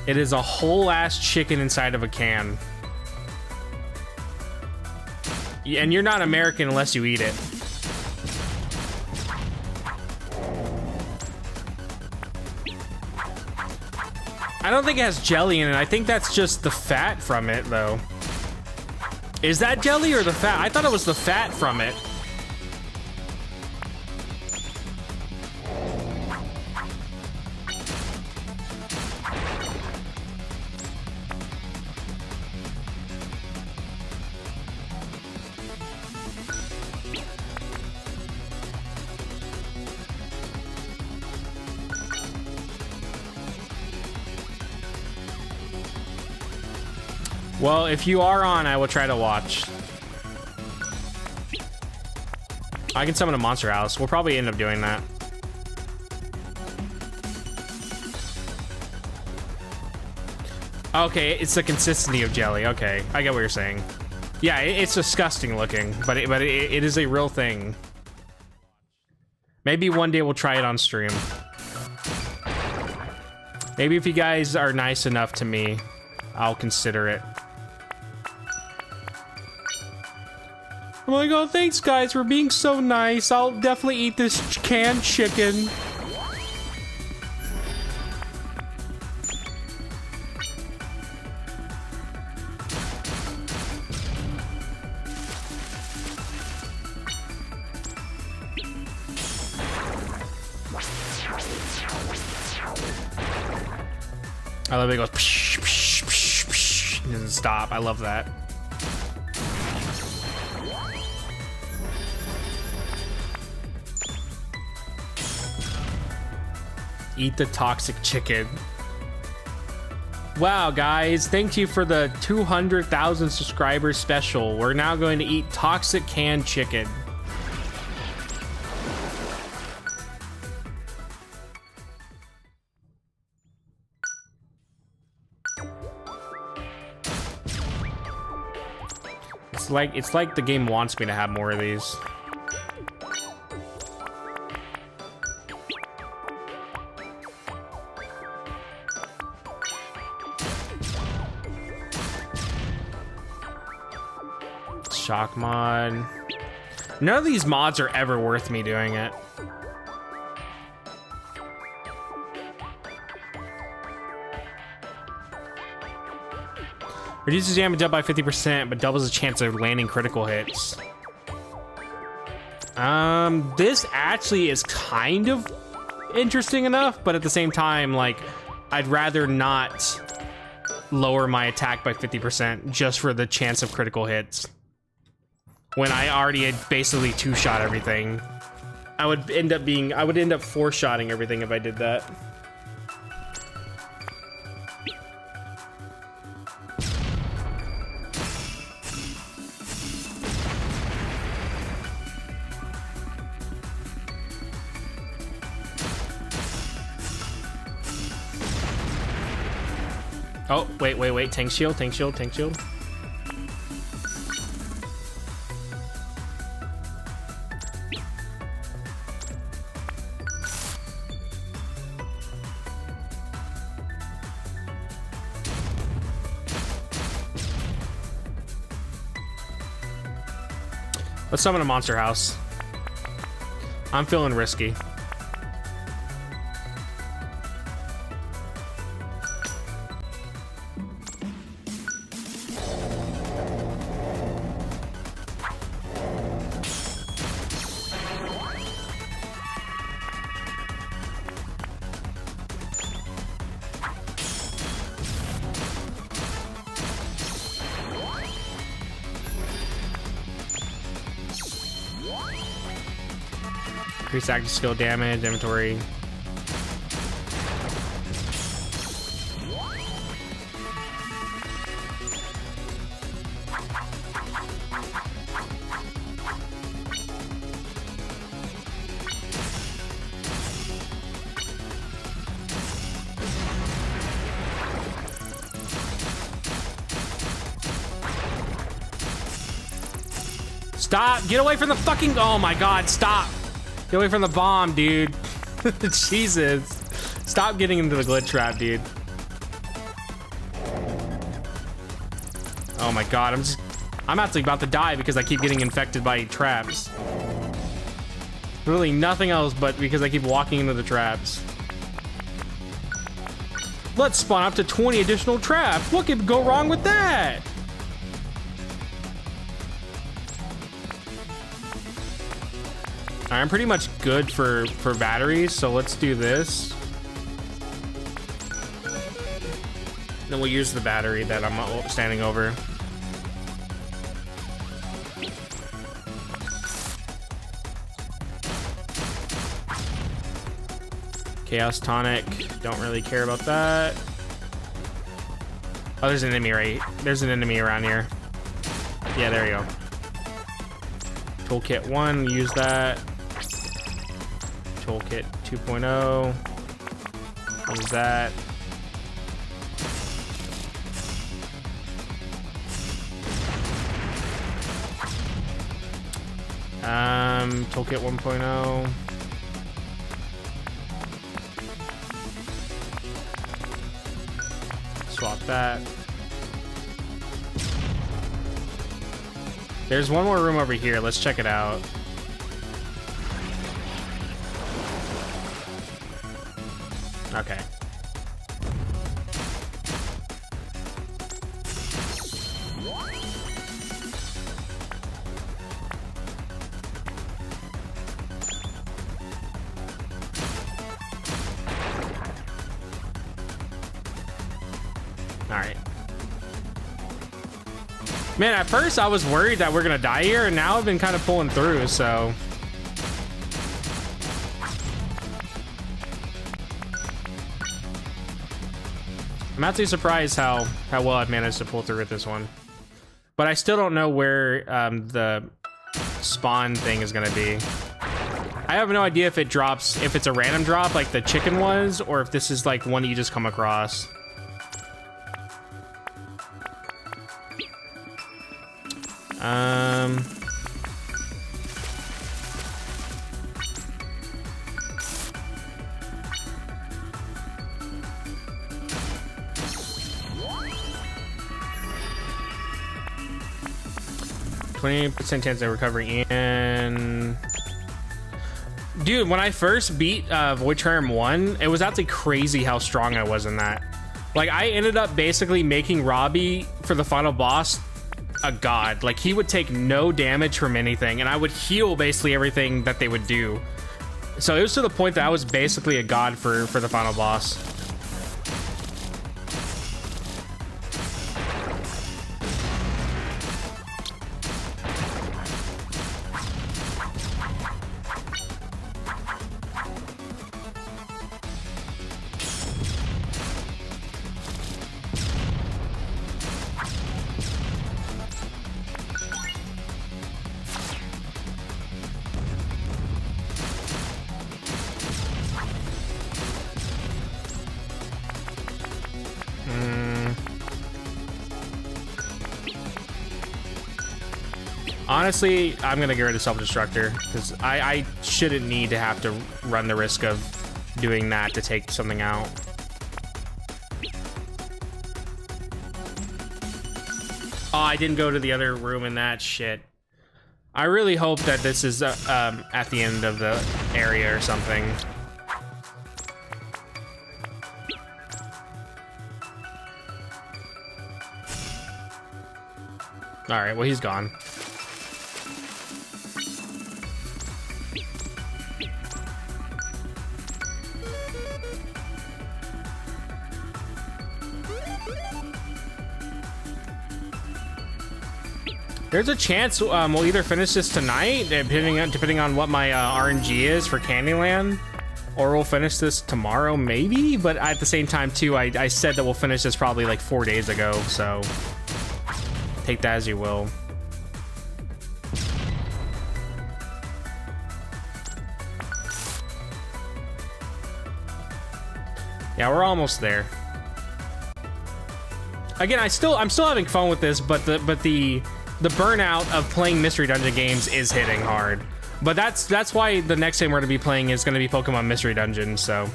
It is a whole ass chicken inside of a can. And you're not American unless you eat it. I don't think it has jelly in it. I think that's just the fat from it, though. Is that jelly or the fat? I thought it was the fat from it. Well, if you are on, I will try to watch. I can summon a monster house. We'll probably end up doing that. Okay, it's the consistency of jelly. Okay, I get what you're saying. Yeah, it's disgusting looking, but it is a real thing. Maybe one day we'll try it on stream. Maybe if you guys are nice enough to me, I'll consider it. I'm like, oh, thanks, guys, for being so nice. I'll definitely eat this canned chicken. I love it. It goes psh, psh, psh, psh. It doesn't stop. I love that. Eat the toxic chicken. Wow, guys, thank you for the 200,000 subscribers special. We're now going to eat toxic canned chicken. It's like the game wants me to have more of these. Shock mod. None of these mods are ever worth me doing it. Reduces damage up by 50%, but doubles the chance of landing critical hits. This actually is kind of interesting enough, but at the same time, like, I'd rather not lower my attack by 50% just for the chance of critical hits. When I already had basically two-shot everything. I would end up four-shotting everything if I did that. Oh, wait, tank shield. Let's summon a monster house. I'm feeling risky. Increase active skill damage, inventory. Stop! Get away from the fucking... Oh my god, stop! Get away from the bomb, dude. Jesus. Stop getting into the glitch trap, dude. Oh my god, I'm actually about to die because I keep getting infected by traps. Really nothing else but because I keep walking into the traps. Let's spawn up to 20 additional traps. What could go wrong with that? All right, I'm pretty much good for batteries, so let's do this. Then we'll use the battery that I'm standing over. Chaos Tonic, don't really care about that. Oh, there's an enemy there's an enemy around here. Yeah, there you go. Toolkit 1, use that. Toolkit 2.0, use that. Toolkit 1.0. Swap that. There's one more room over here. Let's check it out. Okay. Alright. Man, at first I was worried that we're gonna die here, and now I've been kind of pulling through, so... I'm actually surprised how well I've managed to pull through with this one. But I still don't know where the spawn thing is gonna be. I have no idea if it drops, if it's a random drop like the chicken was, or if this is like one you just come across. %, chance of recovery in... Dude, when I first beat Void Terrarium 1, it was actually crazy how strong I was in that. Like, I ended up basically making Robbie, for the final boss, a god. Like, he would take no damage from anything, and I would heal basically everything that they would do. So it was to the point that I was basically a god for the final boss. Honestly, I'm gonna get rid of Self-Destructor, because I shouldn't need to have to run the risk of doing that to take something out. Oh, I didn't go to the other room in that shit. I really hope that this is at the end of the area or something. Alright, well, he's gone. There's a chance we'll either finish this tonight, depending on what my RNG is for Candyland, or we'll finish this tomorrow, maybe. But at the same time, too, I said that we'll finish this probably like 4 days ago, so take that as you will. Yeah, we're almost there. Again, I'm still having fun with this, but the burnout of playing Mystery Dungeon games is hitting hard. But that's why the next game we're gonna be playing is gonna be Pokemon Mystery Dungeon, so.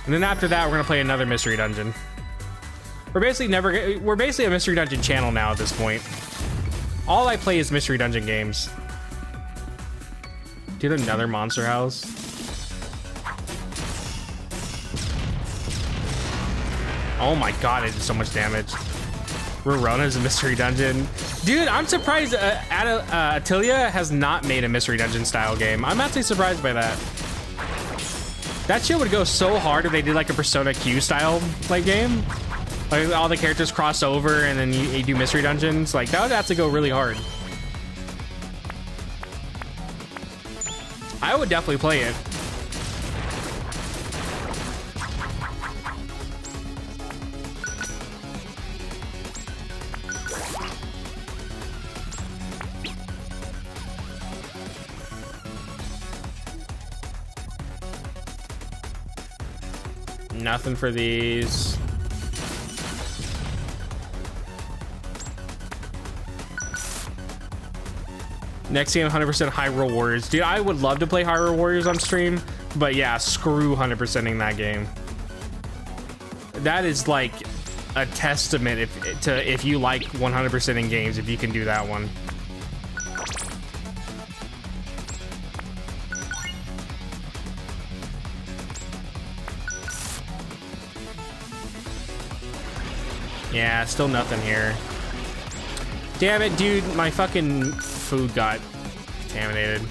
And then after that, we're gonna play another Mystery Dungeon. We're basically a Mystery Dungeon channel now at this point. All I play is Mystery Dungeon games. Dude, another monster house. Oh my god, it did so much damage. Rorona's a Mystery Dungeon. Dude, I'm surprised Atelier has not made a Mystery Dungeon style game. I'm actually surprised by that. That shit would go so hard if they did like a Persona Q style like game. Like all the characters cross over and then you do Mystery Dungeons. Like that would have to go really hard. I would definitely play it. Nothing for these. Next game, 100% Hyrule Warriors. Dude, I would love to play Hyrule Warriors on stream, but yeah, screw 100%ing that game. That is like a testament if you like 100% in games, if you can do that one. Yeah, still nothing here. Damn it, dude, my fucking food got contaminated.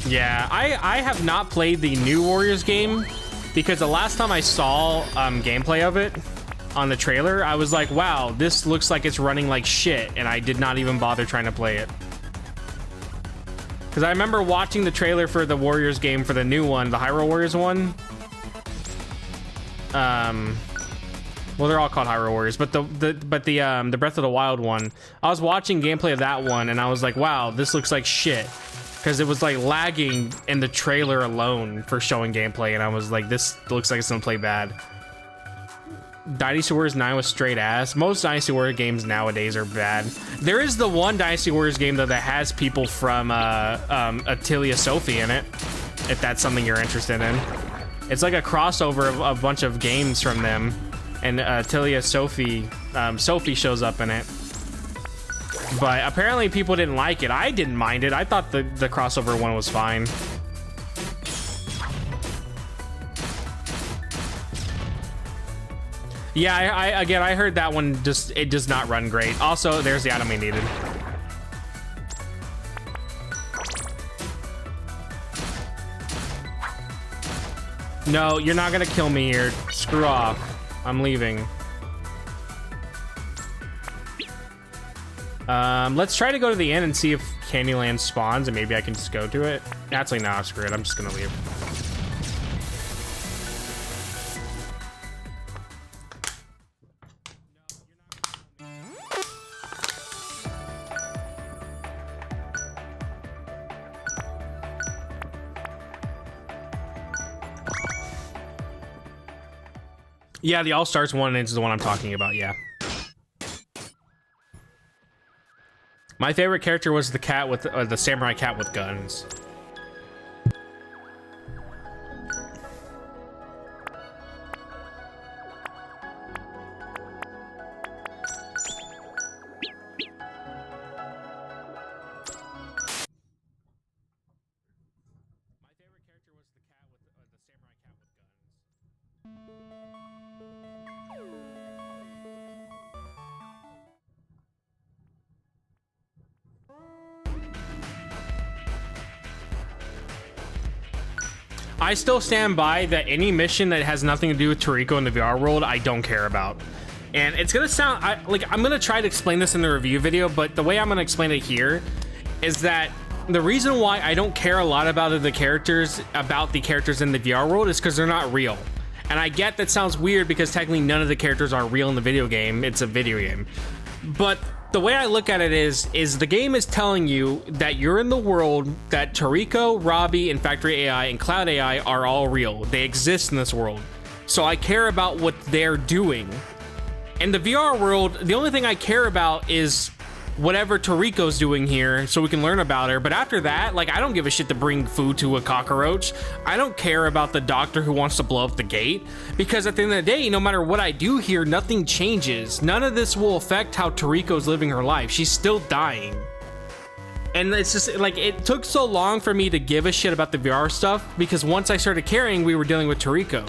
Yeah, I have not played the new Warriors game because the last time I saw gameplay of it on the trailer, I was like, wow, this looks like it's running like shit, and I did not even bother trying to play it. Because I remember watching the trailer for the Warriors game for the new one, the Hyrule Warriors one. Well, they're all called Hyrule Warriors, but the Breath of the Wild one. I was watching gameplay of that one, and I was like, wow, this looks like shit. Because it was like lagging in the trailer alone for showing gameplay, and I was like, this looks like it's gonna play bad. Dynasty Warriors 9 was straight ass. Most Dynasty Warriors games nowadays are bad. There is the one Dynasty Warriors game though that has people from Atelier Sophie in it, if that's something you're interested in. It's like a crossover of a bunch of games from them, and Atelier Sophie, Sophie shows up in it. But apparently people didn't like it. I didn't mind it. I thought the crossover one was fine. Yeah, I heard that one it does not run great. Also, there's the item we needed. No, you're not gonna kill me here. Screw off. I'm leaving. Let's try to go to the inn and see if Candyland spawns, and maybe I can just go to it. Actually, no, screw it. I'm just gonna leave. Yeah, the All-Stars one is the one I'm talking about, yeah. My favorite character was the cat with the samurai cat with guns. I still stand by that any mission that has nothing to do with Toriko in the VR world, I don't care about. And it's gonna sound, I'm gonna try to explain this in the review video, but the way I'm gonna explain it here is that the reason why I don't care a lot about the characters in the VR world is because they're not real. And I get that sounds weird because technically none of the characters are real in the video game. It's a video game. But the way I look at it is the game is telling you that you're in the world, that Toriko, Robbie, and Factory AI, and Cloud AI are all real. They exist in this world. So I care about what they're doing. In the VR world, the only thing I care about is whatever Toriko's doing here so we can learn about her. But after that, like, I don't give a shit to bring food to a cockroach. I don't care about the doctor who wants to blow up the gate, because at the end of the day, no matter what I do here, nothing changes. None of this will affect how Toriko's living her life. She's still dying. And it's just like, it took so long for me to give a shit about the VR stuff, because once I started caring, we were dealing with Toriko.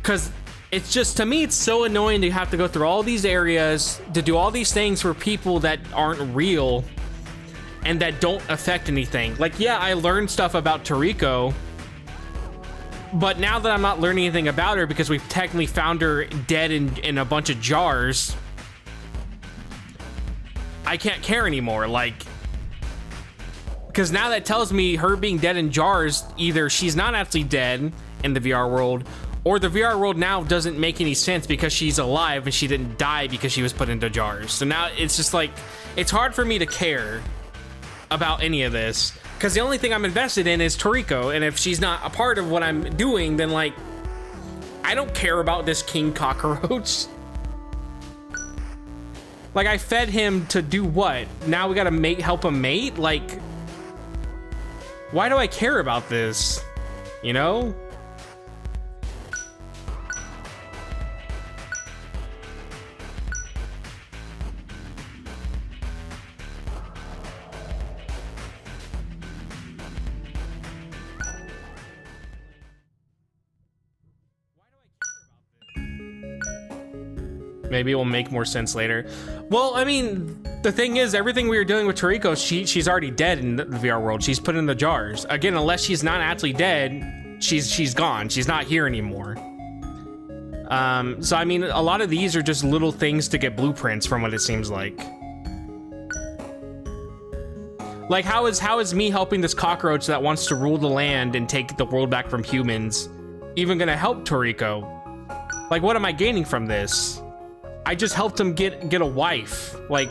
Because it's just, to me, it's so annoying to have to go through all these areas to do all these things for people that aren't real and that don't affect anything. Like, yeah, I learned stuff about Toriko, but now that I'm not learning anything about her because we've technically found her dead in a bunch of jars, I can't care anymore. Like, because now that tells me her being dead in jars, either she's not actually dead in the VR world, or the VR world now doesn't make any sense because she's alive and she didn't die because she was put into jars. So now it's just like, it's hard for me to care about any of this, because the only thing I'm invested in is Toriko, and if she's not a part of what I'm doing, then like, I don't care about this king cockroach. Like, I fed him to do what? Now we gotta help him mate? Like, why do I care about this? You know? Maybe it will make more sense later. Well, I mean, the thing is, everything we were doing with Toriko, she's already dead in the VR world. She's put in the jars. Again, unless she's not actually dead, she's gone. She's not here anymore. So I mean, a lot of these are just little things to get blueprints from what it seems like. Like, how is me helping this cockroach that wants to rule the land and take the world back from humans even gonna help Toriko? Like, what am I gaining from this? I just helped him get a wife. Like,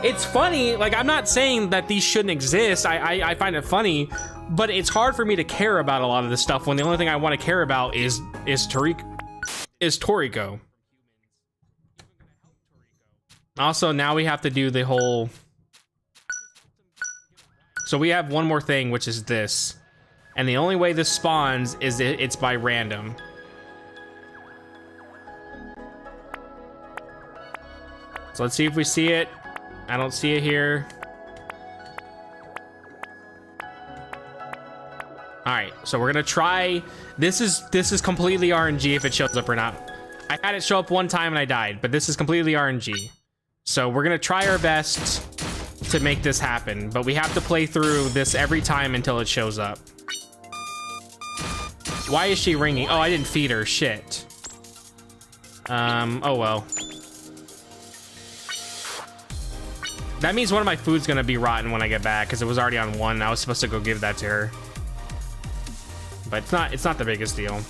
it's funny. Like, I'm not saying that these shouldn't exist. I find it funny, but it's hard for me to care about a lot of this stuff when the only thing I want to care about is Toriko. Also, now we have to do the whole. So we have one more thing, which is this, and the only way this spawns is it's by random. So let's see if we see it. I don't see it here. All right, so we're gonna try. This is completely RNG if it shows up or not. I had it show up one time and I died, but this is completely RNG. So we're gonna try our best to make this happen, but we have to play through this every time until it shows up. Why is she ringing? Oh, I didn't feed her. Shit. Oh well. That means one of my food's gonna be rotten when I get back, because it was already on one. I was supposed to go give that to her. But it's not the biggest deal.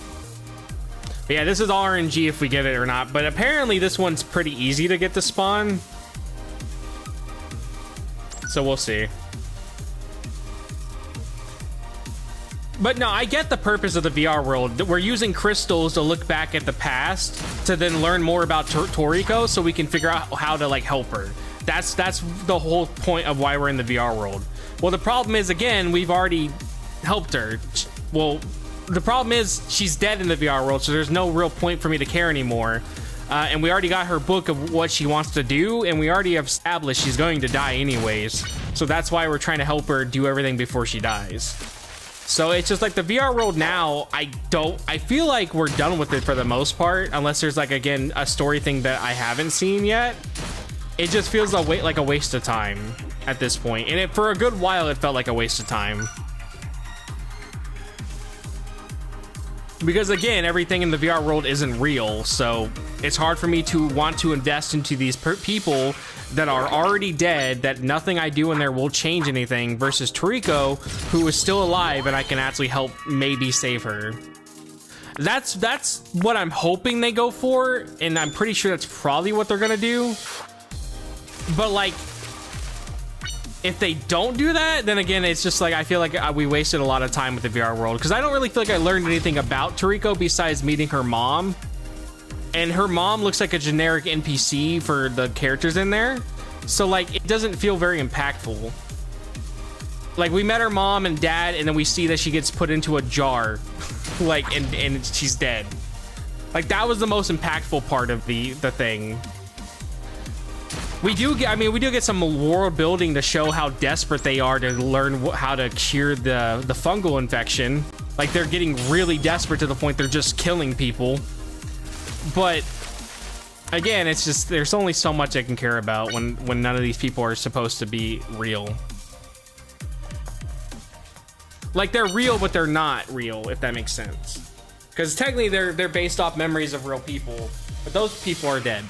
But yeah, this is all RNG if we get it or not. But apparently this one's pretty easy to get to spawn. So we'll see. But no, I get the purpose of the VR world. We're using crystals to look back at the past to then learn more about Toriko so we can figure out how to like help her. That's the whole point of why we're in the VR world. Well, the problem is, again, we've already helped her. Well, the problem is she's dead in the VR world, so there's no real point for me to care anymore. And we already got her book of what she wants to do, and we already have established she's going to die anyways. So that's why we're trying to help her do everything before she dies. So it's just like the VR world now, I feel like we're done with it for the most part, unless there's like, again, a story thing that I haven't seen yet. It just feels like a waste of time at this point. And for a good while, it felt like a waste of time. Because again, everything in the VR world isn't real, so it's hard for me to want to invest into these people that are already dead, that nothing I do in there will change anything, versus Toriko, who is still alive and I can actually help maybe save her. That's what I'm hoping they go for, and I'm pretty sure that's probably what they're gonna do. But like, if they don't do that, then again, it's just like, I feel like we wasted a lot of time with the VR world, because I don't really feel like I learned anything about Toriko besides meeting her mom. And her mom looks like a generic NPC for the characters in there. So like it doesn't feel very impactful. Like we met her mom and dad, and then we see that she gets put into a jar, like and she's dead. Like that was the most impactful part of the thing. We do get some world building to show how desperate they are to learn how to cure the fungal infection. Like they're getting really desperate to the point they're just killing people. But again, it's just there's only so much I can care about when none of these people are supposed to be real. Like they're real, but they're not real, if that makes sense. Because technically they're based off memories of real people, but those people are dead.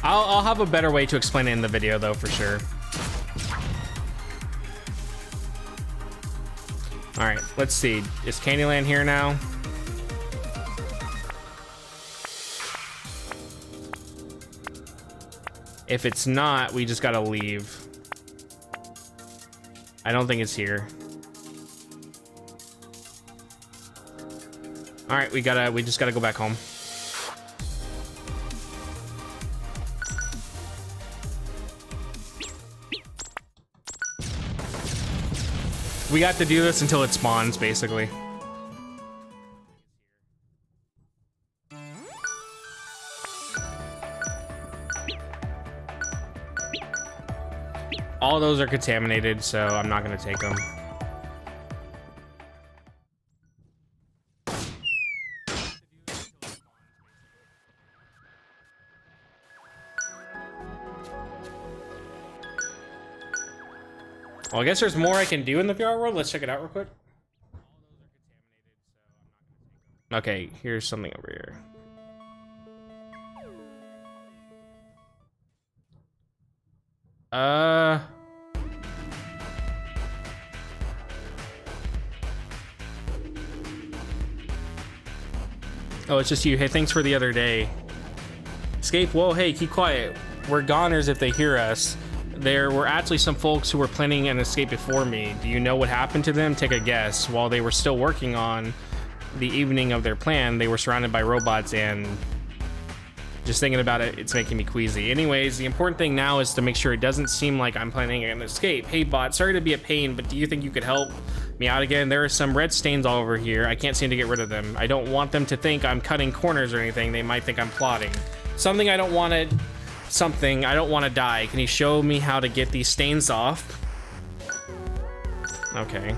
I'll have a better way to explain it in the video though, for sure. All right, let's see. Is Candyland here now? If it's not, we just gotta leave. I don't think it's here. All right, we just gotta go back home. We got to do this until it spawns, basically. All those are contaminated, so I'm not gonna take them. Well, I guess there's more I can do in the VR world. Let's check it out real quick. Okay, here's something over here. Oh, it's just you. Hey, thanks for the other day. Escape. Whoa, hey, keep quiet. We're goners if they hear us. There were actually some folks who were planning an escape before me. Do you know what happened to them? Take a guess. While they were still working on the evening of their plan, they were surrounded by robots, and just thinking about it, it's making me queasy. Anyways, the important thing now is to make sure it doesn't seem like I'm planning an escape. Hey bot, sorry to be a pain, but do you think you could help me out again? There are some red stains all over here. I can't seem to get rid of them. I don't want them to think I'm cutting corners or anything. They might think I'm plotting. Something I don't want to die. Can you show me how to get these stains off? Okay.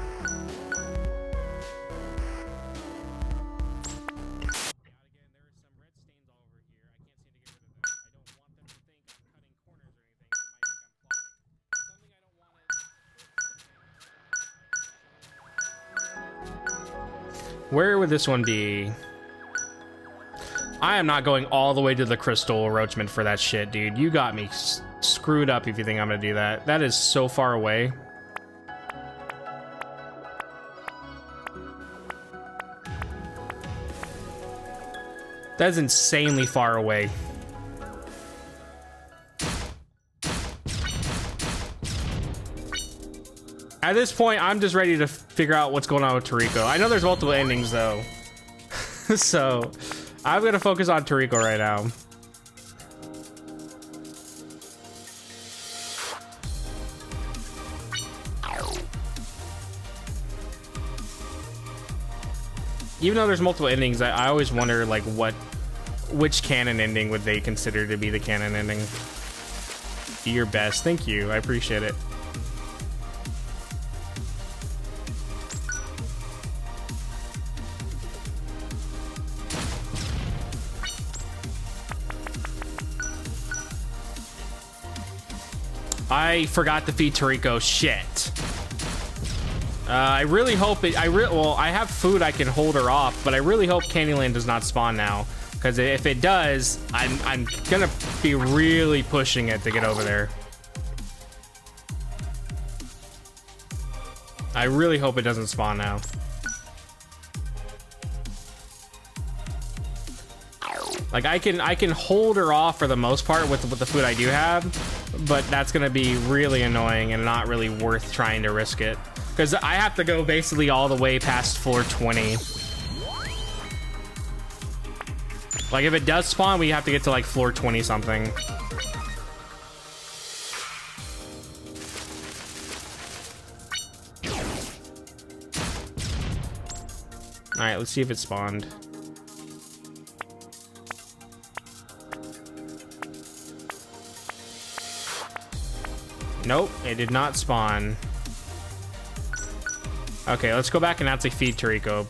Where would this one be? I am not going all the way to the crystal roachman for that shit, dude. You got me screwed up if you think I'm gonna do that. That is so far away. That is insanely far away. At this point, I'm just ready to figure out what's going on with Toriko. I know there's multiple endings though. So I'm gonna focus on Toriko right now. Even though there's multiple endings, I always wonder like which canon ending would they consider to be the canon ending. Do your best. Thank you. I appreciate it. I forgot to feed Toriko. Shit. I really hope it. Well, I have food I can hold her off, but I really hope Candyland does not spawn now, because if it does, I'm gonna be really pushing it to get over there. I really hope it doesn't spawn now. Like I can hold her off for the most part with the food I do have, but that's gonna be really annoying and not really worth trying to risk it, because I have to go basically all the way past floor 20. Like, if it does spawn, we have to get to, like, floor 20 something. Alright, let's see if it spawned. Nope, it did not spawn. Okay, let's go back and actually feed Toriko.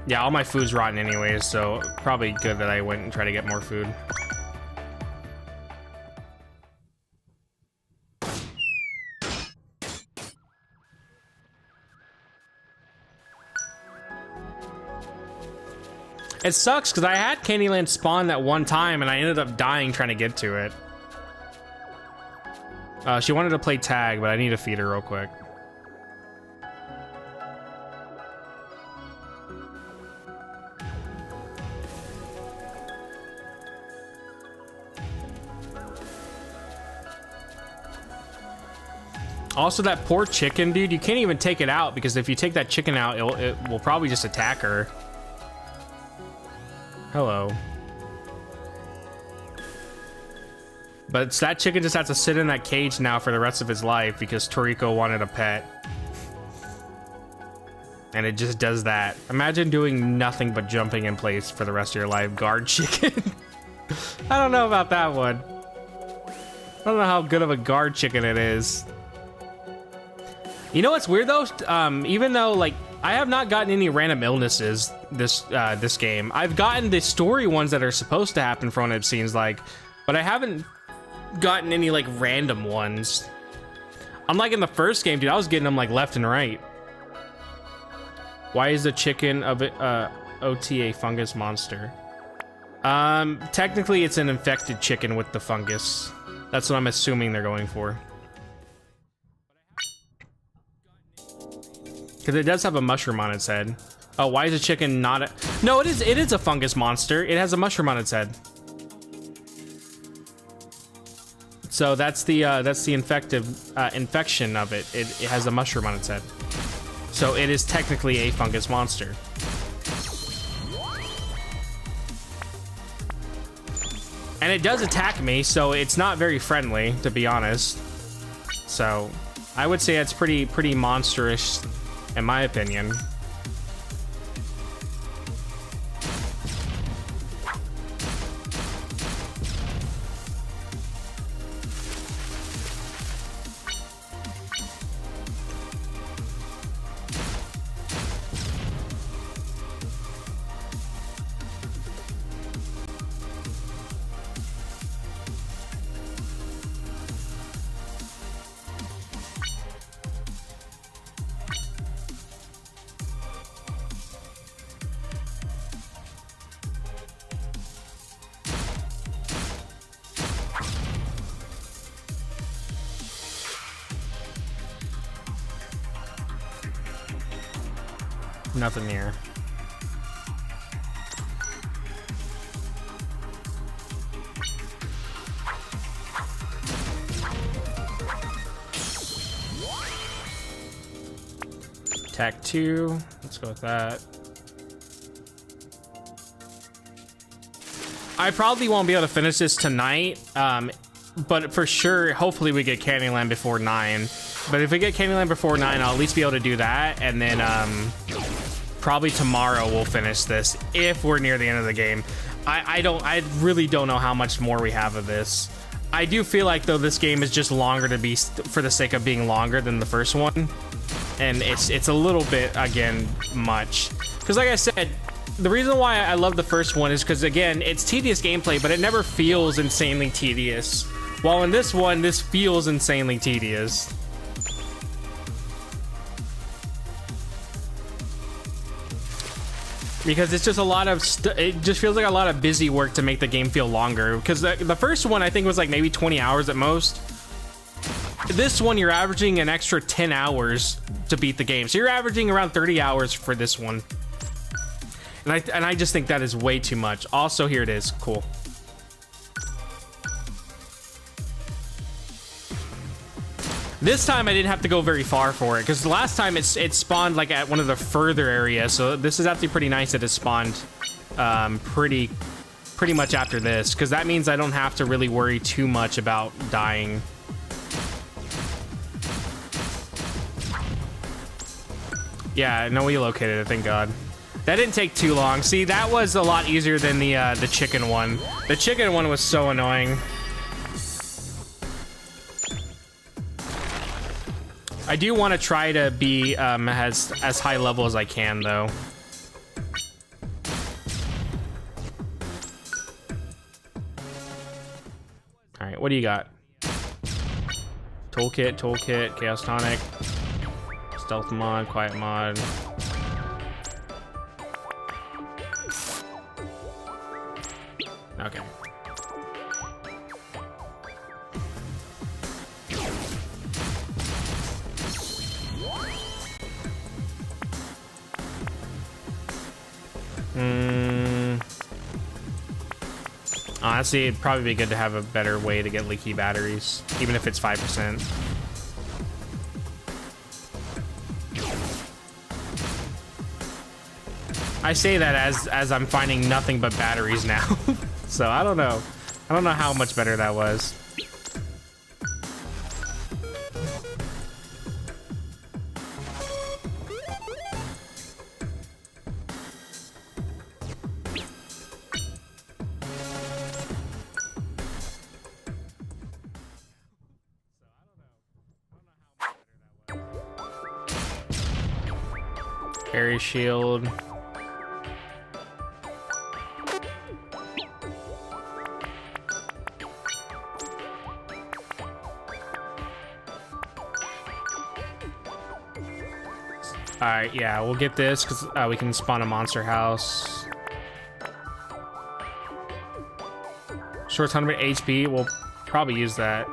Yeah, all my food's rotten anyways, so probably good that I went and tried to get more food. It sucks because I had Candyland spawn that one time and I ended up dying trying to get to it. She wanted to play tag, but I need to feed her real quick. Also, that poor chicken, dude, you can't even take it out because if you take that chicken out, it will probably just attack her. Hello. But that chicken just has to sit in that cage now for the rest of his life because Toriko wanted a pet. And it just does that. Imagine doing nothing but jumping in place for the rest of your life. Guard chicken. I don't know about that one. I don't know how good of a guard chicken it is. You know what's weird though? Even though like I have not gotten any random illnesses this game, I've gotten the story ones that are supposed to happen from what it seems like, but I haven't gotten any like random ones. Unlike in the first game, dude, I was getting them like left and right. Why is the chicken of it OT a fungus monster? Technically it's an infected chicken with the fungus. That's what I'm assuming they're going for. Because it does have a mushroom on its head. Oh, why is a chicken not a... No, it is a fungus monster. It has a mushroom on its head. So that's the infection of it. It has a mushroom on its head. So it is technically a fungus monster. And it does attack me, so it's not very friendly, to be honest. So I would say it's pretty monstrous, in my opinion. Nothing here. Attack 2. Let's go with that. I probably won't be able to finish this tonight, but for sure, hopefully we get Candyland before 9. But if we get Candyland before 9, I'll at least be able to do that, and then probably tomorrow we'll finish this if we're near the end of the game. I really don't know how much more we have of this. I do feel like though this game is just longer to be for the sake of being longer than the first one, and it's a little bit again much. Because like I said, the reason why I love the first one is because again it's tedious gameplay, but it never feels insanely tedious. While in this one, this feels insanely tedious. Because it's just a lot of it just feels like a lot of busy work to make the game feel longer. Because the first one I think was like maybe 20 hours at most. This one you're averaging an extra 10 hours to beat the game, so you're averaging around 30 hours for this one. And I just think that is way too much. Also, here it is. Cool. This time I didn't have to go very far for it, because the last time it spawned like at one of the further areas. So this is actually pretty nice that it spawned pretty much after this, because that means I don't have to really worry too much about dying. Yeah, no, we located it, thank God. That didn't take too long. See, that was a lot easier than the chicken one. The chicken one was so annoying. I do want to try to be as high level as I can, though. All right, what do you got? Toolkit, Chaos Tonic, Stealth Mod, Quiet Mod. Okay. Honestly, it'd probably be good to have a better way to get leaky batteries, even if it's 5%. I say that as I'm finding nothing but batteries now. So I don't know. I don't know how much better that was. Area shield. Alright, yeah, we'll get this because we can spawn a monster house. Short 100 HP, we'll probably use that.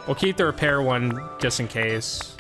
We'll keep the repair one just in case.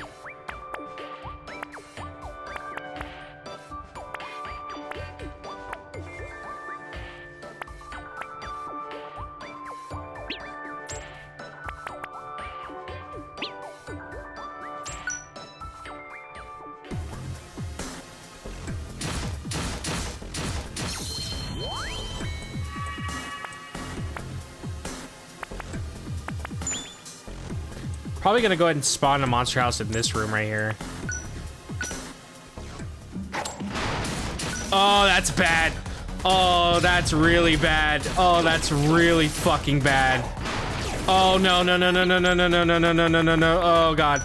Probably gonna go ahead and spawn a monster house in this room right here. Oh, that's bad. Oh, that's really bad. Oh, that's really fucking bad. Oh no no no no no no no no no no no no no no. Oh god.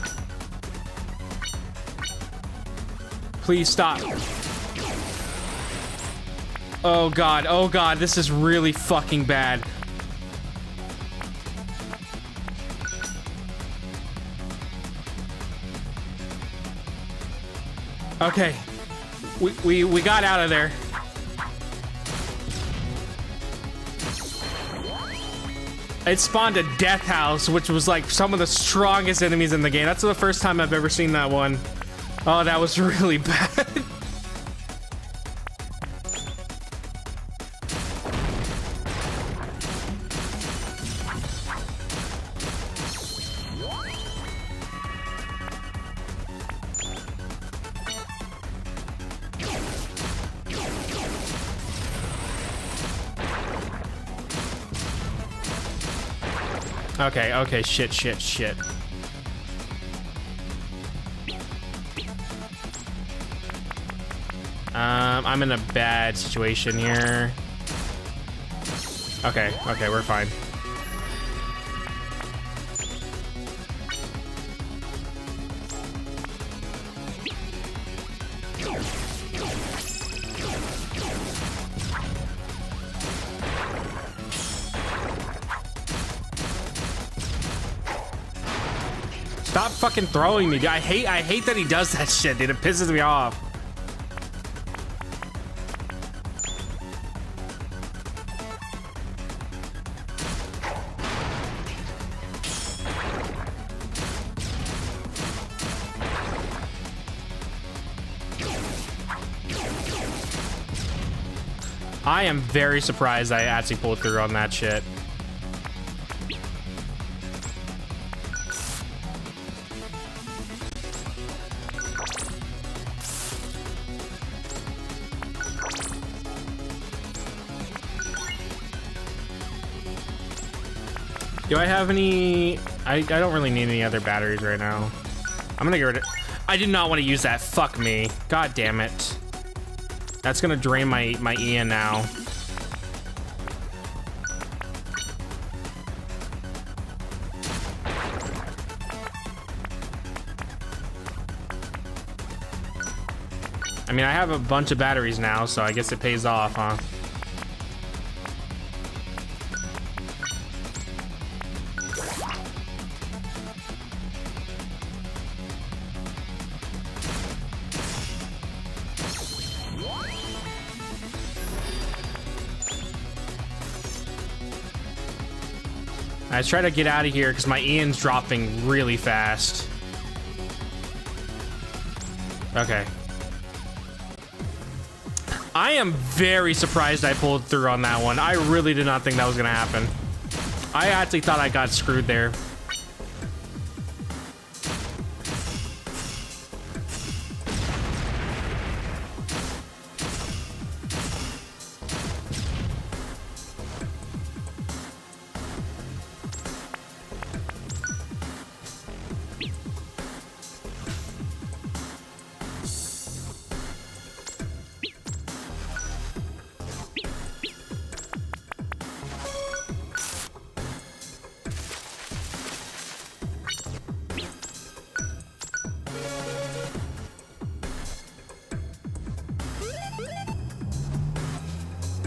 Please stop. Oh god, this is really fucking bad. Okay, we got out of there. It spawned a death house, which was like some of the strongest enemies in the game. That's the first time I've ever seen that one. Oh, that was really bad. Okay, shit. I'm in a bad situation here. Okay, we're fine. Stop fucking throwing me, dude. I hate that he does that shit, dude. It pisses me off. I am very surprised I actually pulled through on that shit. Do I have any... I don't really need any other batteries right now. I'm gonna get rid of... I did not want to use that. Fuck me. God damn it. That's gonna drain my Ian now. I mean, I have a bunch of batteries now, so I guess it pays off, huh? I try to get out of here because my Ian's dropping really fast. Okay. I am very surprised I pulled through on that one. I really did not think that was gonna happen. I actually thought I got screwed there.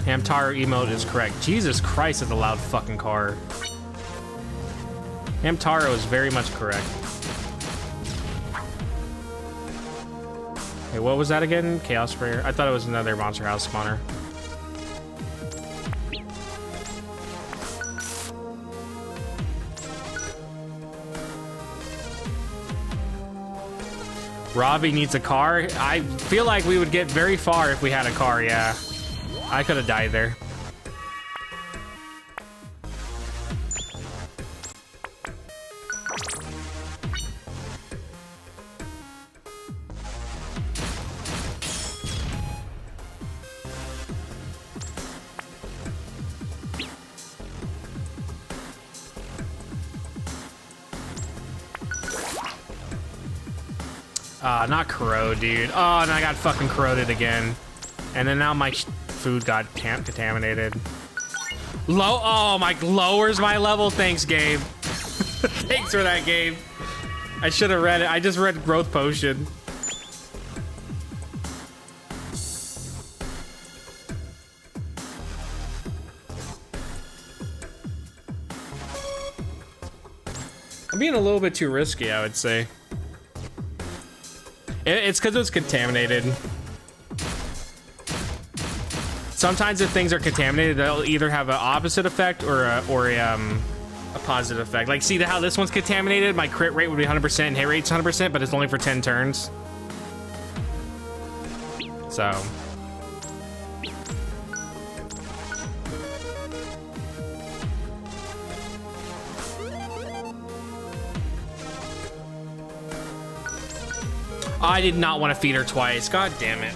Hamtaro emote is correct. Jesus Christ, it's a loud fucking car. Hamtaro is very much correct. Hey, what was that again? Chaos Sprayer? I thought it was another Monster House spawner. Robbie needs a car. I feel like we would get very far if we had a car, yeah. I could have died there. Not corrode, dude. Oh, and I got fucking corroded again. And then now my food got contaminated. Oh, my lowers my level. Thanks, Gabe. Thanks for that, Gabe. I should have read it. I just read growth potion. I'm being a little bit too risky, I would say. It's because it was contaminated. Sometimes if things are contaminated, they'll either have an opposite effect or a positive effect. Like, see how this one's contaminated? My crit rate would be 100% and hit rate's 100%, but it's only for 10 turns. So. I did not want to feed her twice. God damn it.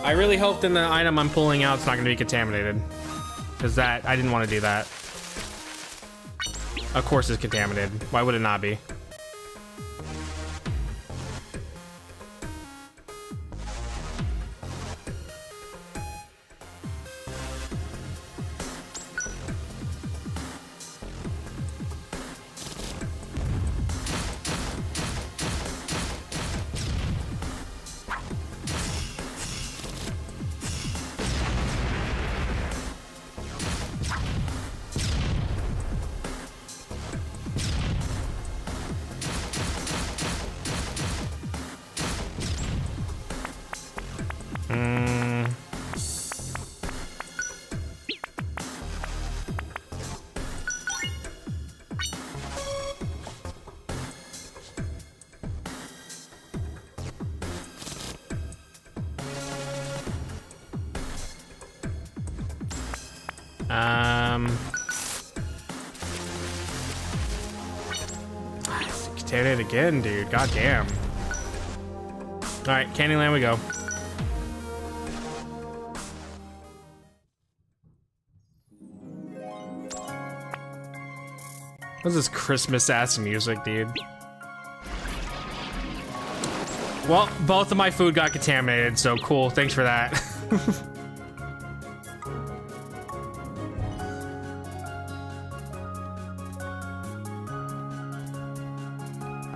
I really hope that the item I'm pulling out is not going to be contaminated. Because that, I didn't want to do that. Of course it's contaminated. Why would it not be? Did it again, dude. God damn. All right, Candyland we go. What's this Christmas ass music, dude? Well, both of my food got contaminated, so cool. Thanks for that.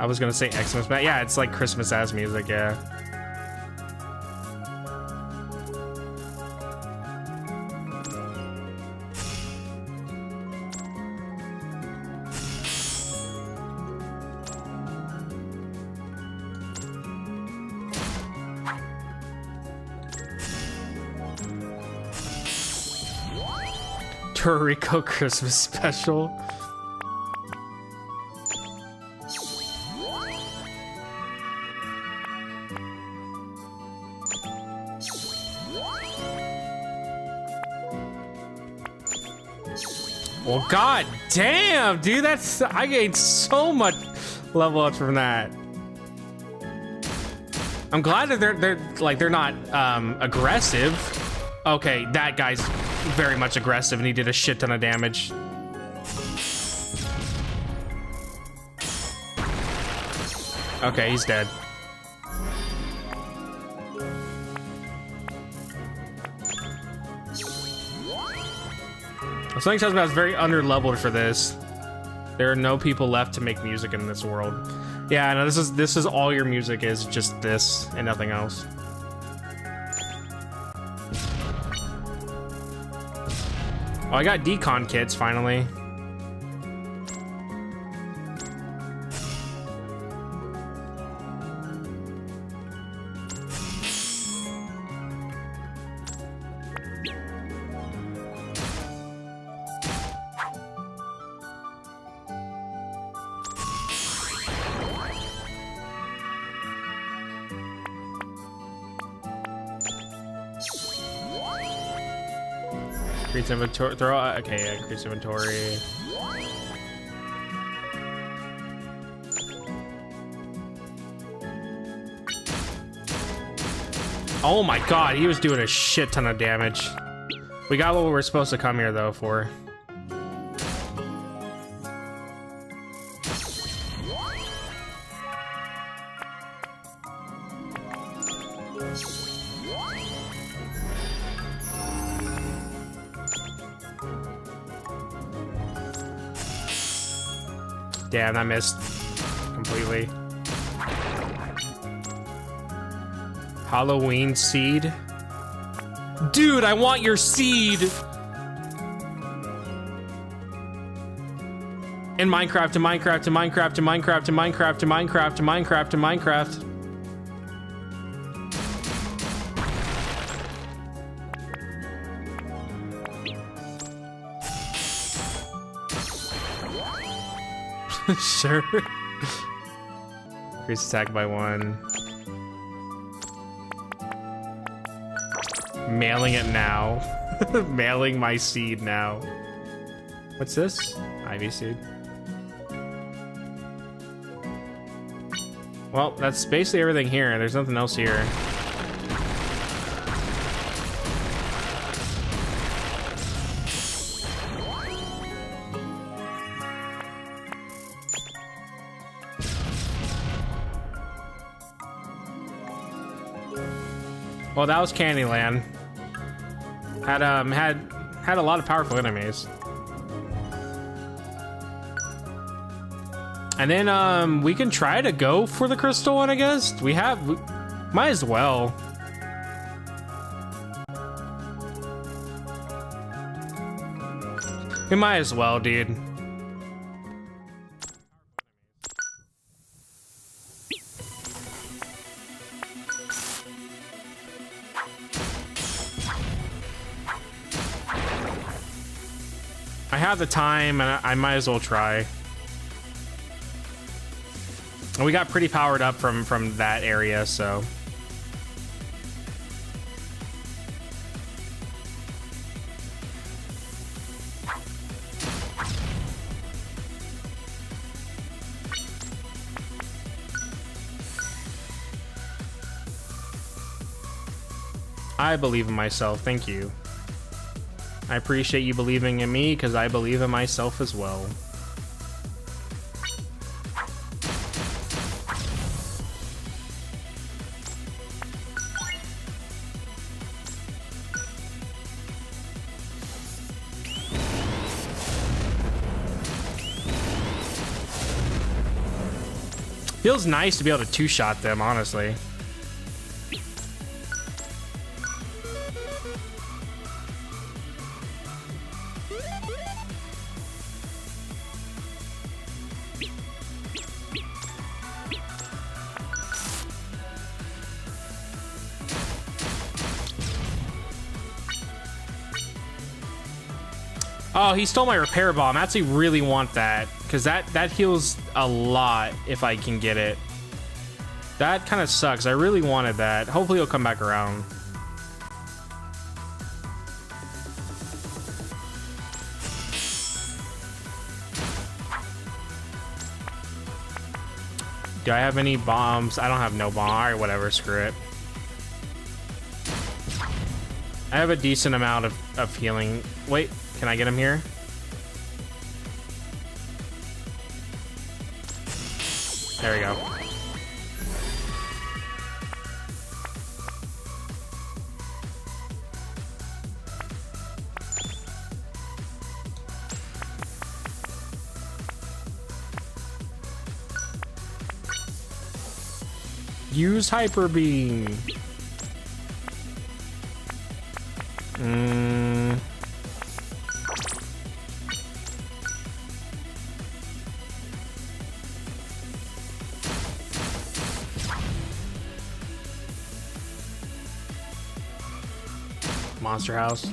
I was gonna say Xmas, but yeah, it's like Christmas ass music, yeah. Toriko Christmas special. Well, god damn, dude, that's I gained so much level ups from that. I'm glad that they're not aggressive. Okay, that guy's very much aggressive and he did a shit ton of damage. Okay, he's dead. Something tells me I was very under-leveled for this. There are no people left to make music in this world. Yeah, no, this is all your music is, just this and nothing else. Oh, I got decon kits finally. Increase inventory. Okay, yeah, increase inventory. Oh my god, he was doing a shit ton of damage. We got what we were supposed to come here though for. Damn, I missed completely. Halloween seed. Dude, I want your seed. In Minecraft, to Minecraft, to Minecraft, to Minecraft, to Minecraft, to Minecraft, to Minecraft, to Minecraft. Sure. Increase attack by 1. Mailing it now. Mailing my seed now. What's this? Ivy seed. Well, that's basically everything here. There's nothing else here. Well, that was Candyland. Had a lot of powerful enemies. And then we can try to go for the crystal one, I guess. We might as well. We might as well, dude. I have the time, and I might as well try. And we got pretty powered up from that area, so. I believe in myself. Thank you. I appreciate you believing in me because I believe in myself as well. Feels nice to be able to two-shot them, honestly. Oh, he stole my repair bomb. I actually really want that, because that heals a lot if I can get it. That kind of sucks. I really wanted that. Hopefully it'll come back around. Do I have any bombs? I don't have no bomb. All right, whatever. Screw it. I have a decent amount of healing. Wait. Can I get him here? There we go. Use Hyper Beam. Monster House.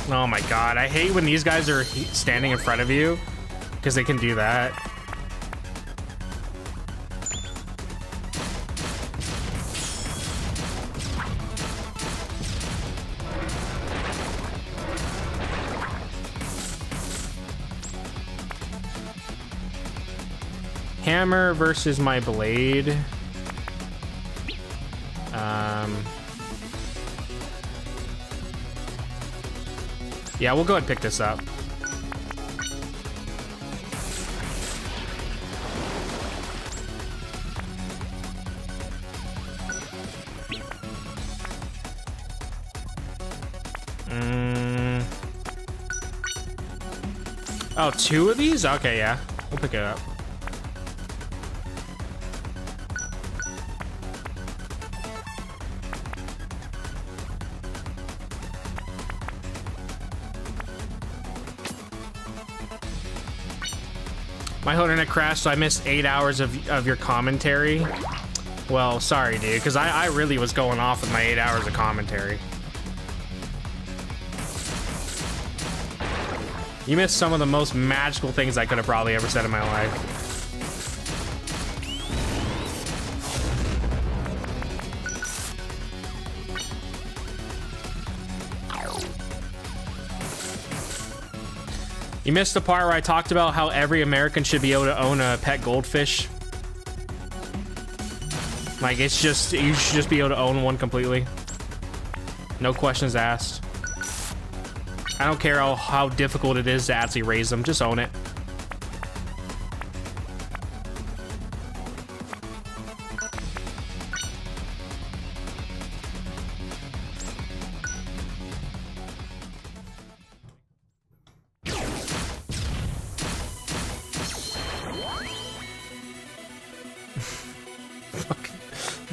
Oh my god, I hate when these guys are standing in front of you because they can do that. Hammer versus my blade. Yeah, we'll go ahead and pick this up. Oh, two of these? Okay, yeah. We'll pick it up. My whole internet crashed, so I missed 8 hours of your commentary. Well, sorry, dude, because I really was going off with my 8 hours of commentary. You missed some of the most magical things I could have probably ever said in my life. You missed the part where I talked about how every American should be able to own a pet goldfish. Like, it's just, you should just be able to own one completely. No questions asked. I don't care how difficult it is to actually raise them, just own it.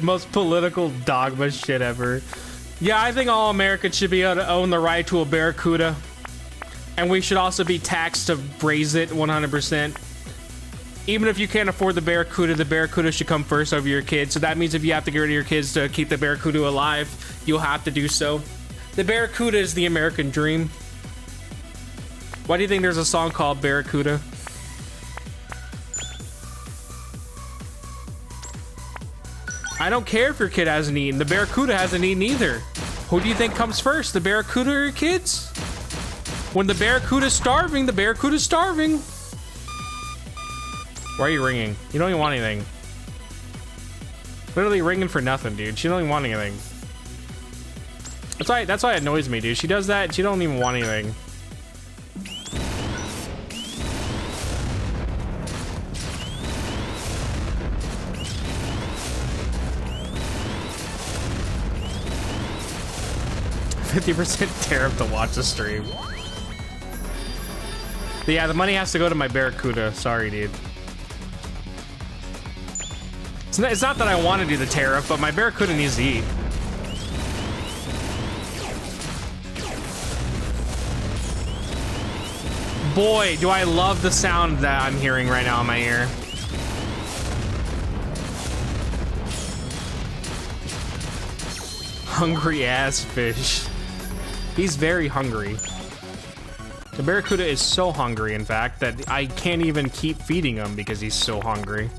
Most political dogma shit ever. Yeah, I think all Americans should be able to own the right to a barracuda. And we should also be taxed to raise it 100%. Even if you can't afford the barracuda should come first over your kids. So that means if you have to get rid of your kids to keep the barracuda alive, you'll have to do so. The barracuda is the American dream. Why do you think there's a song called Barracuda? I don't care if your kid hasn't eaten. The barracuda hasn't eaten either. Who do you think comes first, the barracuda or your kids? When the barracuda's starving, the barracuda's starving. Why are you ringing? You don't even want anything. Literally ringing for nothing, dude. She don't even want anything. That's why it annoys me, dude. She does that and she don't even want anything. $50% tariff to watch the stream. But yeah, the money has to go to my Barracuda. Sorry, dude. It's not that I want to do the tariff, but my Barracuda needs to eat. Boy, do I love the sound that I'm hearing right now in my ear. Hungry ass fish. He's very hungry. The Barracuda is so hungry, in fact, that I can't even keep feeding him because he's so hungry.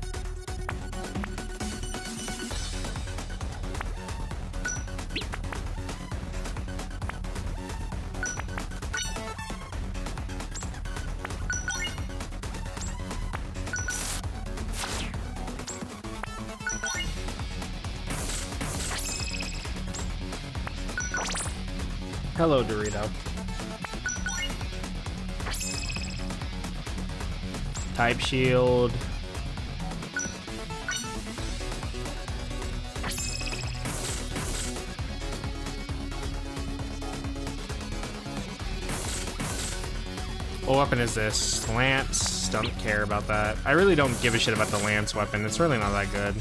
Hello, Dorito. Type shield. What weapon is this? Lance. Don't care about that. I really don't give a shit about the Lance weapon. It's really not that good.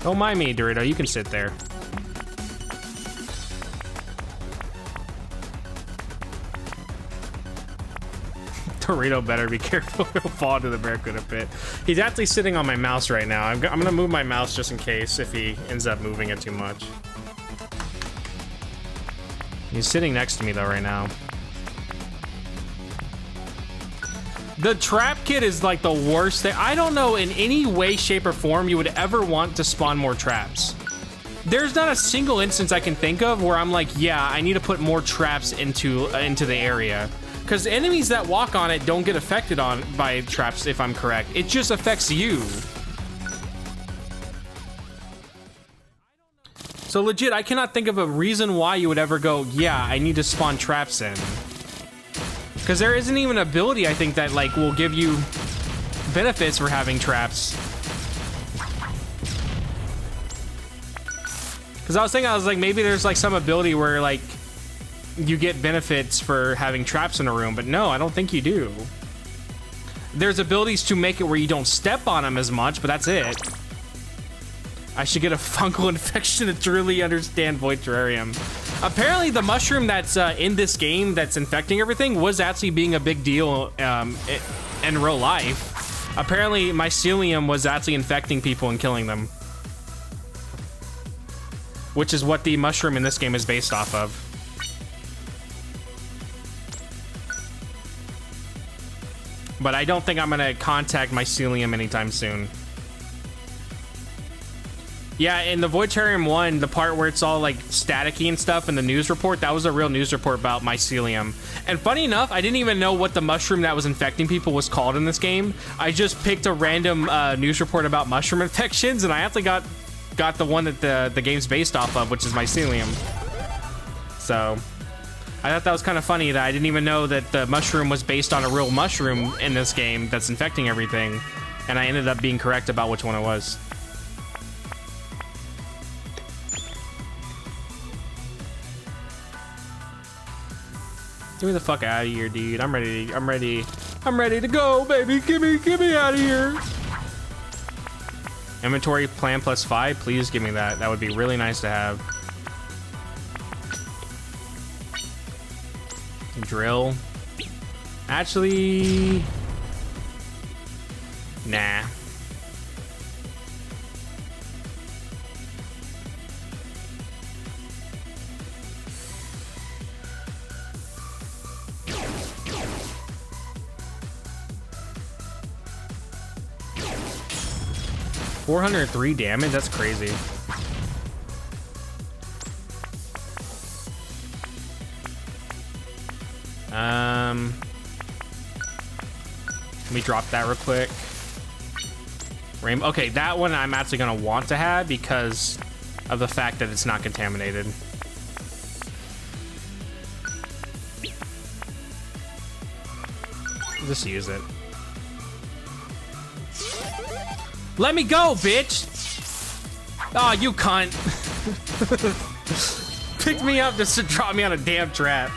Don't mind me, Dorito. You can sit there. Toriko better be careful. He'll fall into the Barracuda pit. He's actually sitting on my mouse right now. I'm gonna move my mouse just in case if he ends up moving it too much. He's sitting next to me though right now. The trap kit is like the worst thing. I don't know in any way, shape, or form you would ever want to spawn more traps. There's not a single instance I can think of where I'm like, yeah, I need to put more traps into the area. Because enemies that walk on it don't get affected by traps, if I'm correct. It just affects you. So legit, I cannot think of a reason why you would ever go, yeah, I need to spawn traps in. Because there isn't even an ability, I think, that like will give you benefits for having traps. Because I was like, maybe there's like some ability where like you get benefits for having traps in a room, but no, I don't think you do. There's abilities to make it where you don't step on them as much, but that's it. I should get a fungal infection to truly understand Void Terrarium. Apparently the mushroom that's in this game that's infecting everything was actually being a big deal in real life. Apparently mycelium was actually infecting people and killing them. Which is what the mushroom in this game is based off of. But I don't think I'm gonna contact mycelium anytime soon. Yeah, in the Void Terrarium 1, the part where it's all like staticky and stuff in the news report, that was a real news report about mycelium. And funny enough, I didn't even know what the mushroom that was infecting people was called in this game. I just picked a random news report about mushroom infections, and I actually got the one that the game's based off of, which is mycelium. So I thought that was kind of funny that I didn't even know that the mushroom was based on a real mushroom in this game that's infecting everything. And I ended up being correct about which one it was. Get me the fuck out of here, dude. I'm ready to go, baby. Get me out of here. Inventory plan +5, please give me that. That would be really nice to have. Drill. Actually, nah. $403 damage? That's crazy. Let me drop that real quick. Rainbow. Okay, that one I'm actually gonna want to have because of the fact that it's not contaminated. Just use it. Let me go, bitch! Oh, you cunt. Pick me up just to drop me on a damn trap.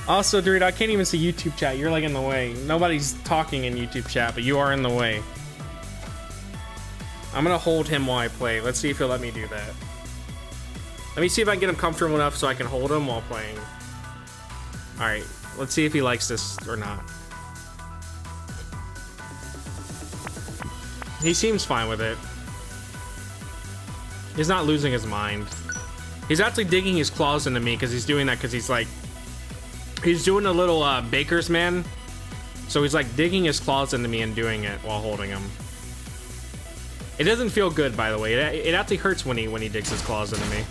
Also, Dorito, I can't even see YouTube chat. You're like in the way. Nobody's talking in YouTube chat, but you are in the way. I'm gonna hold him while I play. Let's see if he'll let me do that. Let me see if I can get him comfortable enough so I can hold him while playing. Alright, let's see if he likes this or not. He seems fine with it. He's not losing his mind. He's actually digging his claws into me because he's doing that because he's like... He's doing a little baker's man. So he's like digging his claws into me and doing it while holding him. It doesn't feel good, by the way. It actually hurts when he digs his claws into me.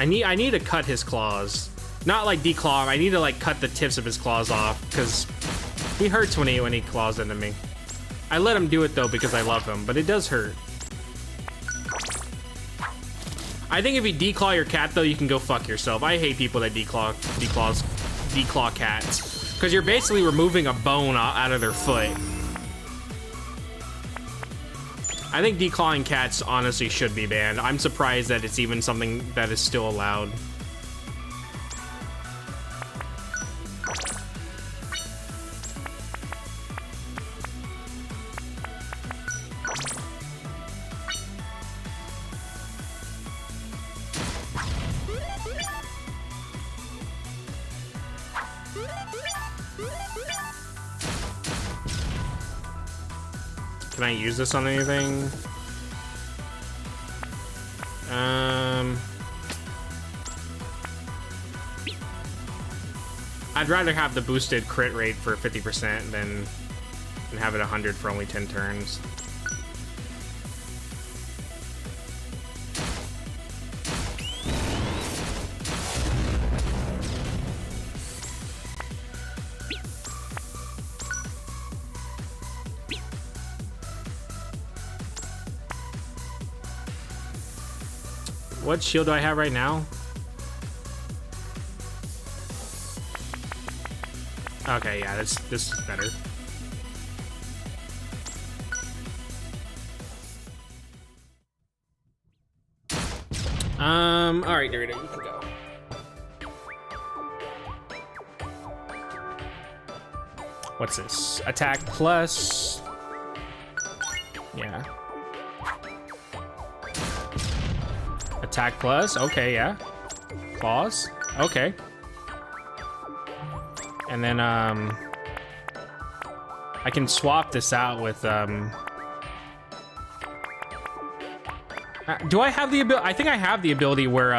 I need to cut his claws. Not like declaw him. I need to like cut the tips of his claws off because he hurts when he claws into me. I let him do it though because I love him, but it does hurt. I think if you declaw your cat though, you can go fuck yourself. I hate people that declaw cats because you're basically removing a bone out of their foot. I think declawing cats honestly should be banned. I'm surprised that it's even something that is still allowed. Can I use this on anything? I'd rather have the boosted crit rate for 50% than have it 100 for only 10 turns. What shield do I have right now? Okay, yeah, this is better. All right, Dorito, you can go. What's this? Attack plus. Yeah. Attack plus. Okay, yeah. Claws. Okay. And then I can swap this out with do I have the ability? I think I have the ability where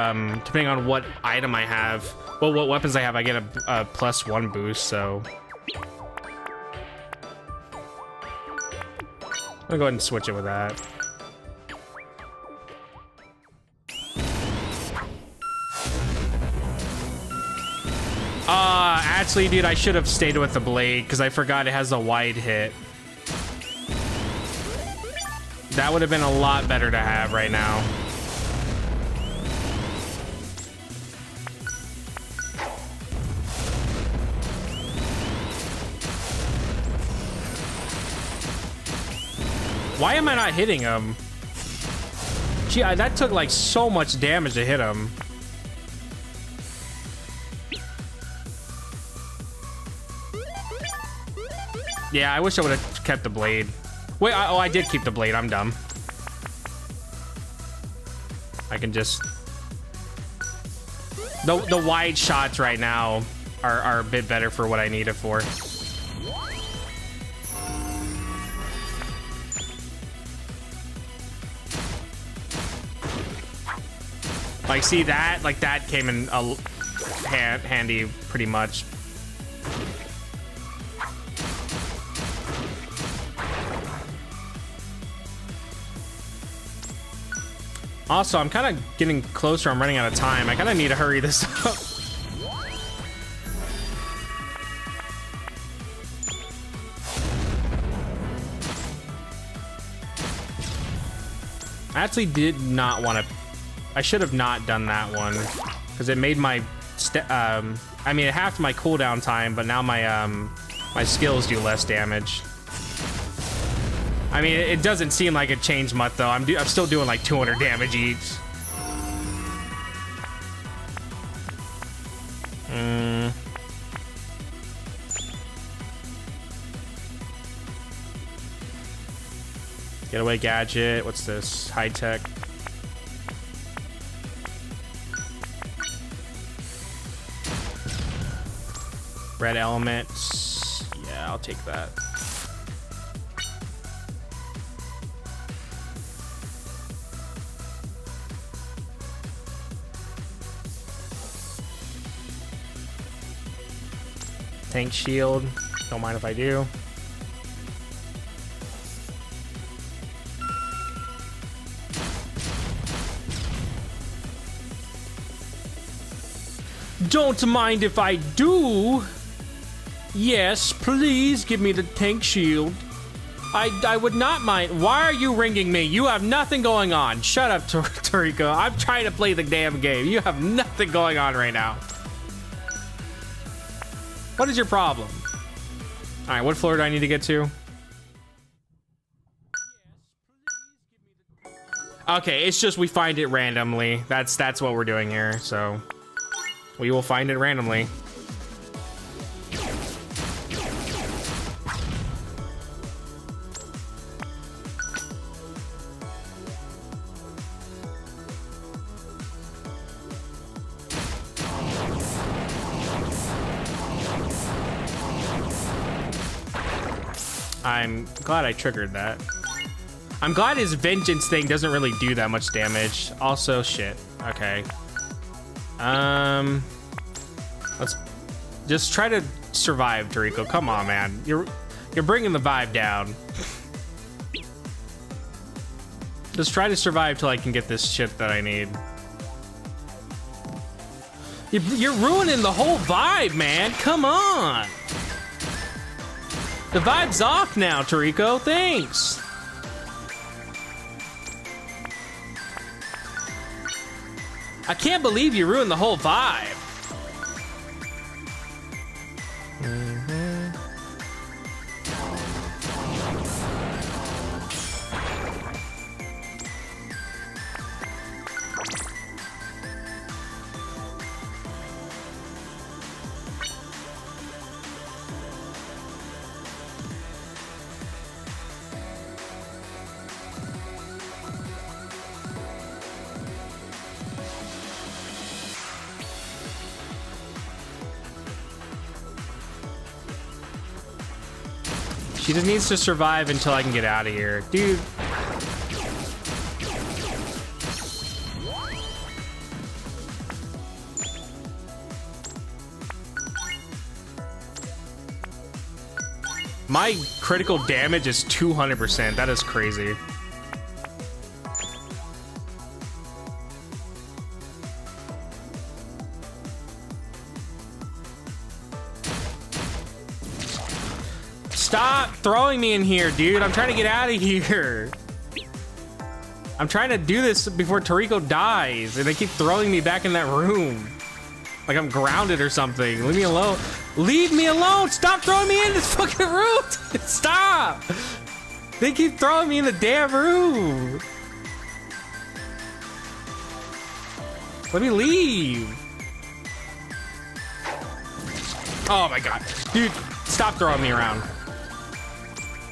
depending on what item I have, well, what weapons I have, I get a +1 boost. So I'll go ahead and switch it with that. Actually, dude, I should have stayed with the blade because I forgot it has a wide hit. That would have been a lot better to have right now. Why am I not hitting him? Gee, that took like so much damage to hit him. Yeah, I wish I would have kept the blade. Wait, oh, I did keep the blade. I'm dumb. I can just... The wide shots right now are a bit better for what I need it for. Like, see that? Like, that came in handy pretty much. Also, I'm kind of getting closer. I'm running out of time. I kind of need to hurry this up. I actually did not want to... I should have not done that one. Because it made my... I mean, it halved my cooldown time, but now my my skills do less damage. I mean, it doesn't seem like it changed much, though. I'm still doing like 200 damage each. Getaway gadget. What's this? High tech. Red elements. Yeah, I'll take that. Tank shield. Don't mind if I do. Don't mind if I do. Yes, please give me the tank shield. I would not mind. Why are you ringing me? You have nothing going on. Shut up, Toriko. I'm trying to play the damn game. You have nothing going on right now. What is your problem? All right, what floor do I need to get to? Okay, it's just we find it randomly. That's what we're doing here, so we will find it randomly. I'm glad I triggered that. I'm glad his vengeance thing doesn't really do that much damage. Also, shit. Okay. Let's just try to survive, Toriko. Come on, man. You're bringing the vibe down. Just try to survive till I can get this shit that I need. You're ruining the whole vibe, man. Come on. The vibe's off now, Toriko. Thanks. I can't believe you ruined the whole vibe. She just needs to survive until I can get out of here. Dude. My critical damage is 200%. That is crazy. Stop throwing me in here, dude. I'm trying to get out of here. I'm trying to do this before Toriko dies, and they keep throwing me back in that room. Like I'm grounded or something. Leave me alone. Leave me alone. Stop throwing me in this fucking room. Stop. They keep throwing me in the damn room. Let me leave. Oh my God. Dude, stop throwing me around.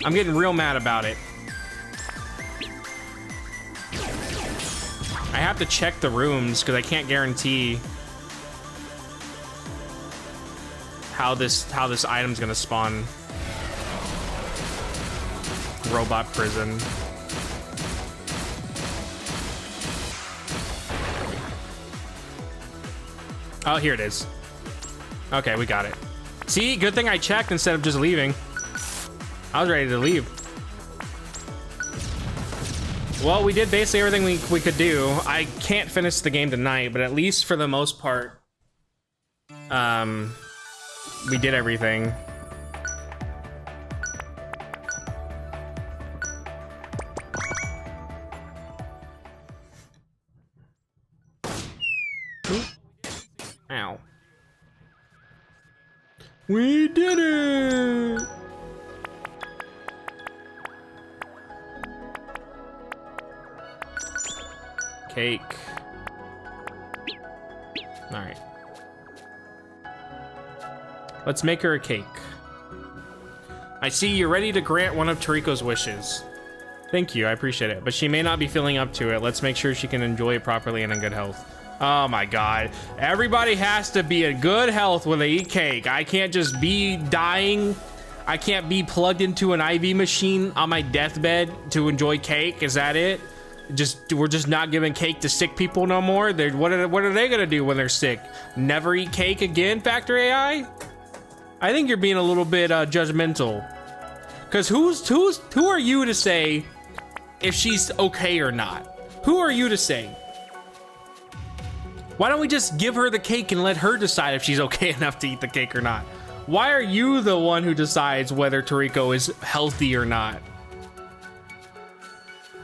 I'm getting real mad about it. I have to check the rooms because I can't guarantee how this item's gonna spawn. Robot prison. Oh, here it is. Okay, we got it. See, good thing I checked instead of just leaving. I was ready to leave. Well, we did basically everything we could do. I can't finish the game tonight, but at least for the most part, we did everything. Ow. We did it! Cake. Alright. Let's make her a cake. I see you're ready to grant one of Toriko's wishes. Thank you, I appreciate it. But she may not be feeling up to it. Let's make sure she can enjoy it properly and in good health. Oh my god. Everybody has to be in good health when they eat cake. I can't just be dying. I can't be plugged into an IV machine on my deathbed to enjoy cake. Is that it? We're just not giving cake to sick people no more? What are they gonna do when they're sick? Never eat cake again, Factor AI? I think you're being a little bit judgmental. Cause who are you to say if she's okay or not? Who are you to say? Why don't we just give her the cake and let her decide if she's okay enough to eat the cake or not? Why are you the one who decides whether Toriko is healthy or not?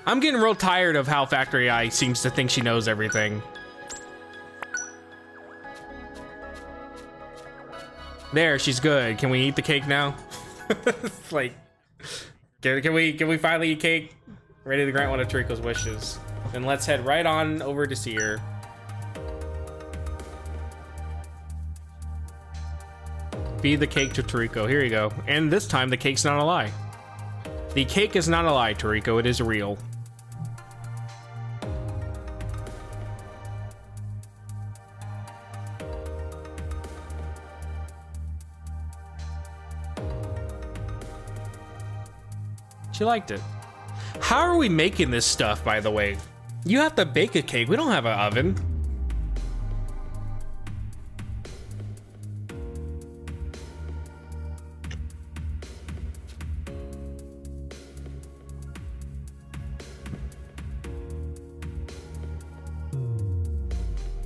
I'm getting real tired of how Factory AI seems to think she knows everything. There, she's good. Can we eat the cake now? Like, can we finally eat cake? Ready to grant one of Toriko's wishes. Then let's head right on over to see her. Feed the cake to Toriko. Here you go. And this time, the cake's not a lie. The cake is not a lie, Toriko. It is real. She liked it. How are we making this stuff, by the way? You have to bake a cake. We don't have an oven.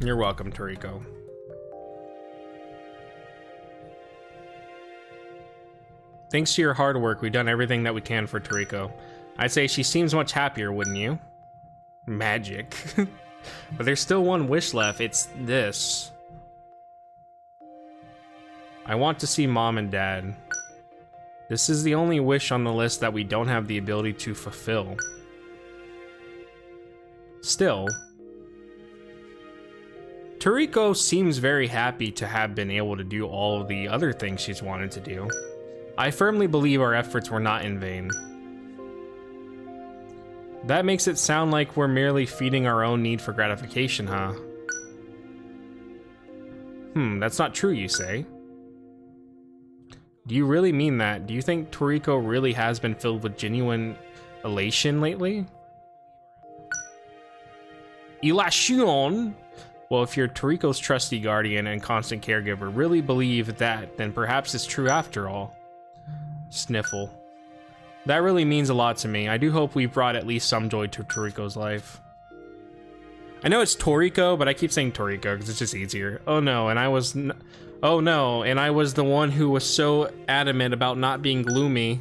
You're welcome, Toriko. Thanks to your hard work, we've done everything that we can for Toriko. I'd say she seems much happier, wouldn't you? Magic. But there's still one wish left. It's this. I want to see Mom and Dad. This is the only wish on the list that we don't have the ability to fulfill. Still, Toriko seems very happy to have been able to do all of the other things she's wanted to do. I firmly believe our efforts were not in vain. That makes it sound like we're merely feeding our own need for gratification, huh? That's not true, you say? Do you really mean that? Do you think Toriko really has been filled with genuine elation lately? Elation? Well, if your Toriko's trusty guardian and constant caregiver really believe that, then perhaps it's true after all. Sniffle. That really means a lot to me. I do hope we've brought at least some joy to Toriko's life. I know it's Toriko, but I keep saying Toriko because it's just easier. Oh no, and I was the one who was so adamant about not being gloomy.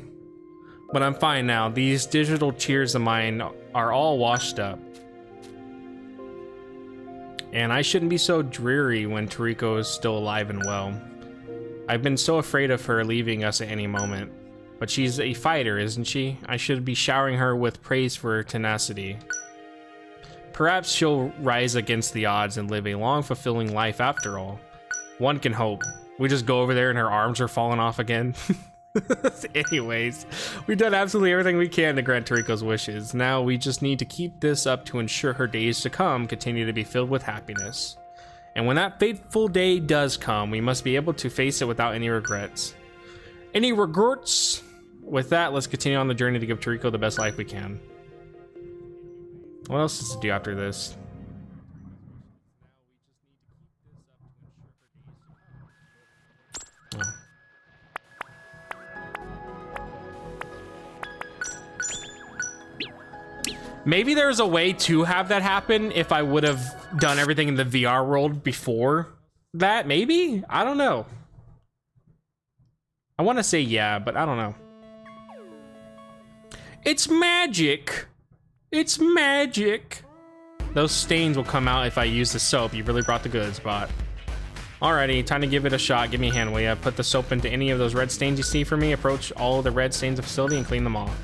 But I'm fine now. These digital cheers of mine are all washed up. And I shouldn't be so dreary when Toriko is still alive and well. I've been so afraid of her leaving us at any moment. But she's a fighter, isn't she? I should be showering her with praise for her tenacity. Perhaps she'll rise against the odds and live a long, fulfilling life after all. One can hope. We just go over there and her arms are falling off again. Anyways, we've done absolutely everything we can to grant Toriko's wishes. Now we just need to keep this up to ensure her days to come continue to be filled with happiness. And when that fateful day does come, we must be able to face it without any regrets. Any regrets? With that, let's continue on the journey to give Toriko the best life we can. What else is to do after this? Oh. Maybe there's a way to have that happen if I would have done everything in the VR world before that. Maybe? I don't know. I want to say yeah, but I don't know. It's magic. It's magic. Those stains will come out if I use the soap. You really brought the goods, bot. Alrighty, time to give it a shot. Give me a hand, will ya? Put the soap into any of those red stains you see for me. Approach all of the red stains of the facility and clean them off.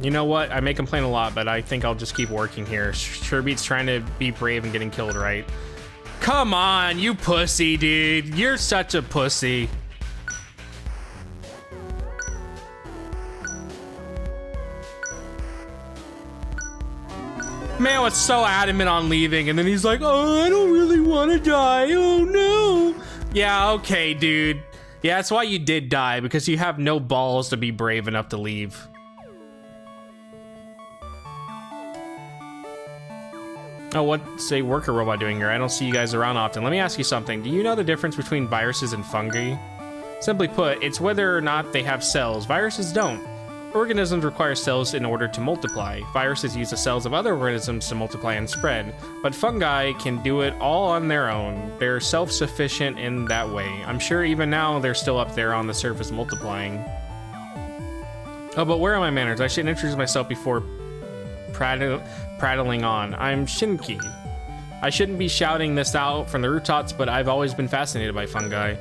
You know what? I may complain a lot, but I think I'll just keep working here. Sherbeat's trying to be brave and getting killed, right? Come on, you pussy, dude. You're such a pussy. Man was so adamant on leaving, and then he's like, oh, I don't really want to die. Oh, no. Yeah, okay, dude. Yeah, that's why you did die, because you have no balls to be brave enough to leave. Oh, what's a worker robot doing here? I don't see you guys around often. Let me ask you something. Do you know the difference between viruses and fungi? Simply put, it's whether or not they have cells. Viruses don't. Organisms require cells in order to multiply. Viruses use the cells of other organisms to multiply and spread. But fungi can do it all on their own. They're self-sufficient in that way. I'm sure even now they're still up there on the surface multiplying. Oh, but where are my manners? I should introduce myself before prattling on. I'm Shinki. I shouldn't be shouting this out from the rooftops, but I've always been fascinated by fungi.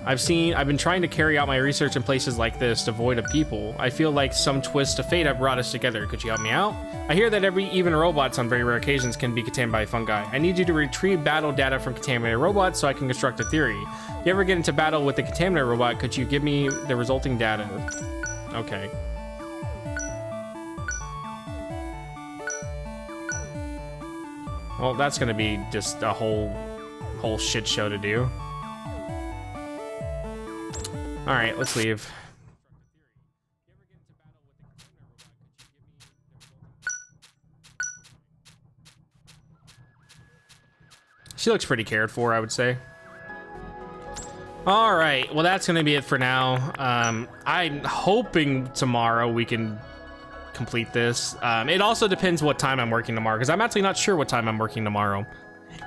I've been trying to carry out my research in places like this to avoid a people. I feel like some twist of fate have brought us together. Could you help me out? I hear that even robots on very rare occasions can be contaminated by fungi. I need you to retrieve battle data from contaminated robots so I can construct a theory. If you ever get into battle with the contaminated robot, could you give me the resulting data? Okay. Well, that's gonna be just a whole shit show to do. All right, let's leave. She looks pretty cared for, I would say. All right, well, that's gonna be it for now. I'm hoping tomorrow we can complete this. It also depends what time I'm working tomorrow, because I'm actually not sure what time I'm working tomorrow.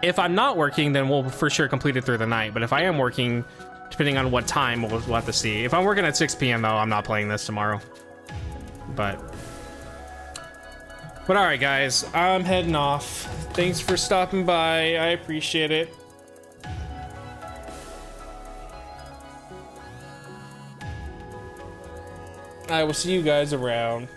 If I'm not working, then we'll for sure complete it through the night. But if I am working, depending on what time, we'll have to see. If I'm working at 6 p.m. though, I'm not playing this tomorrow. But all right, guys, I'm heading off. Thanks for stopping by. I appreciate it. I will see you guys around.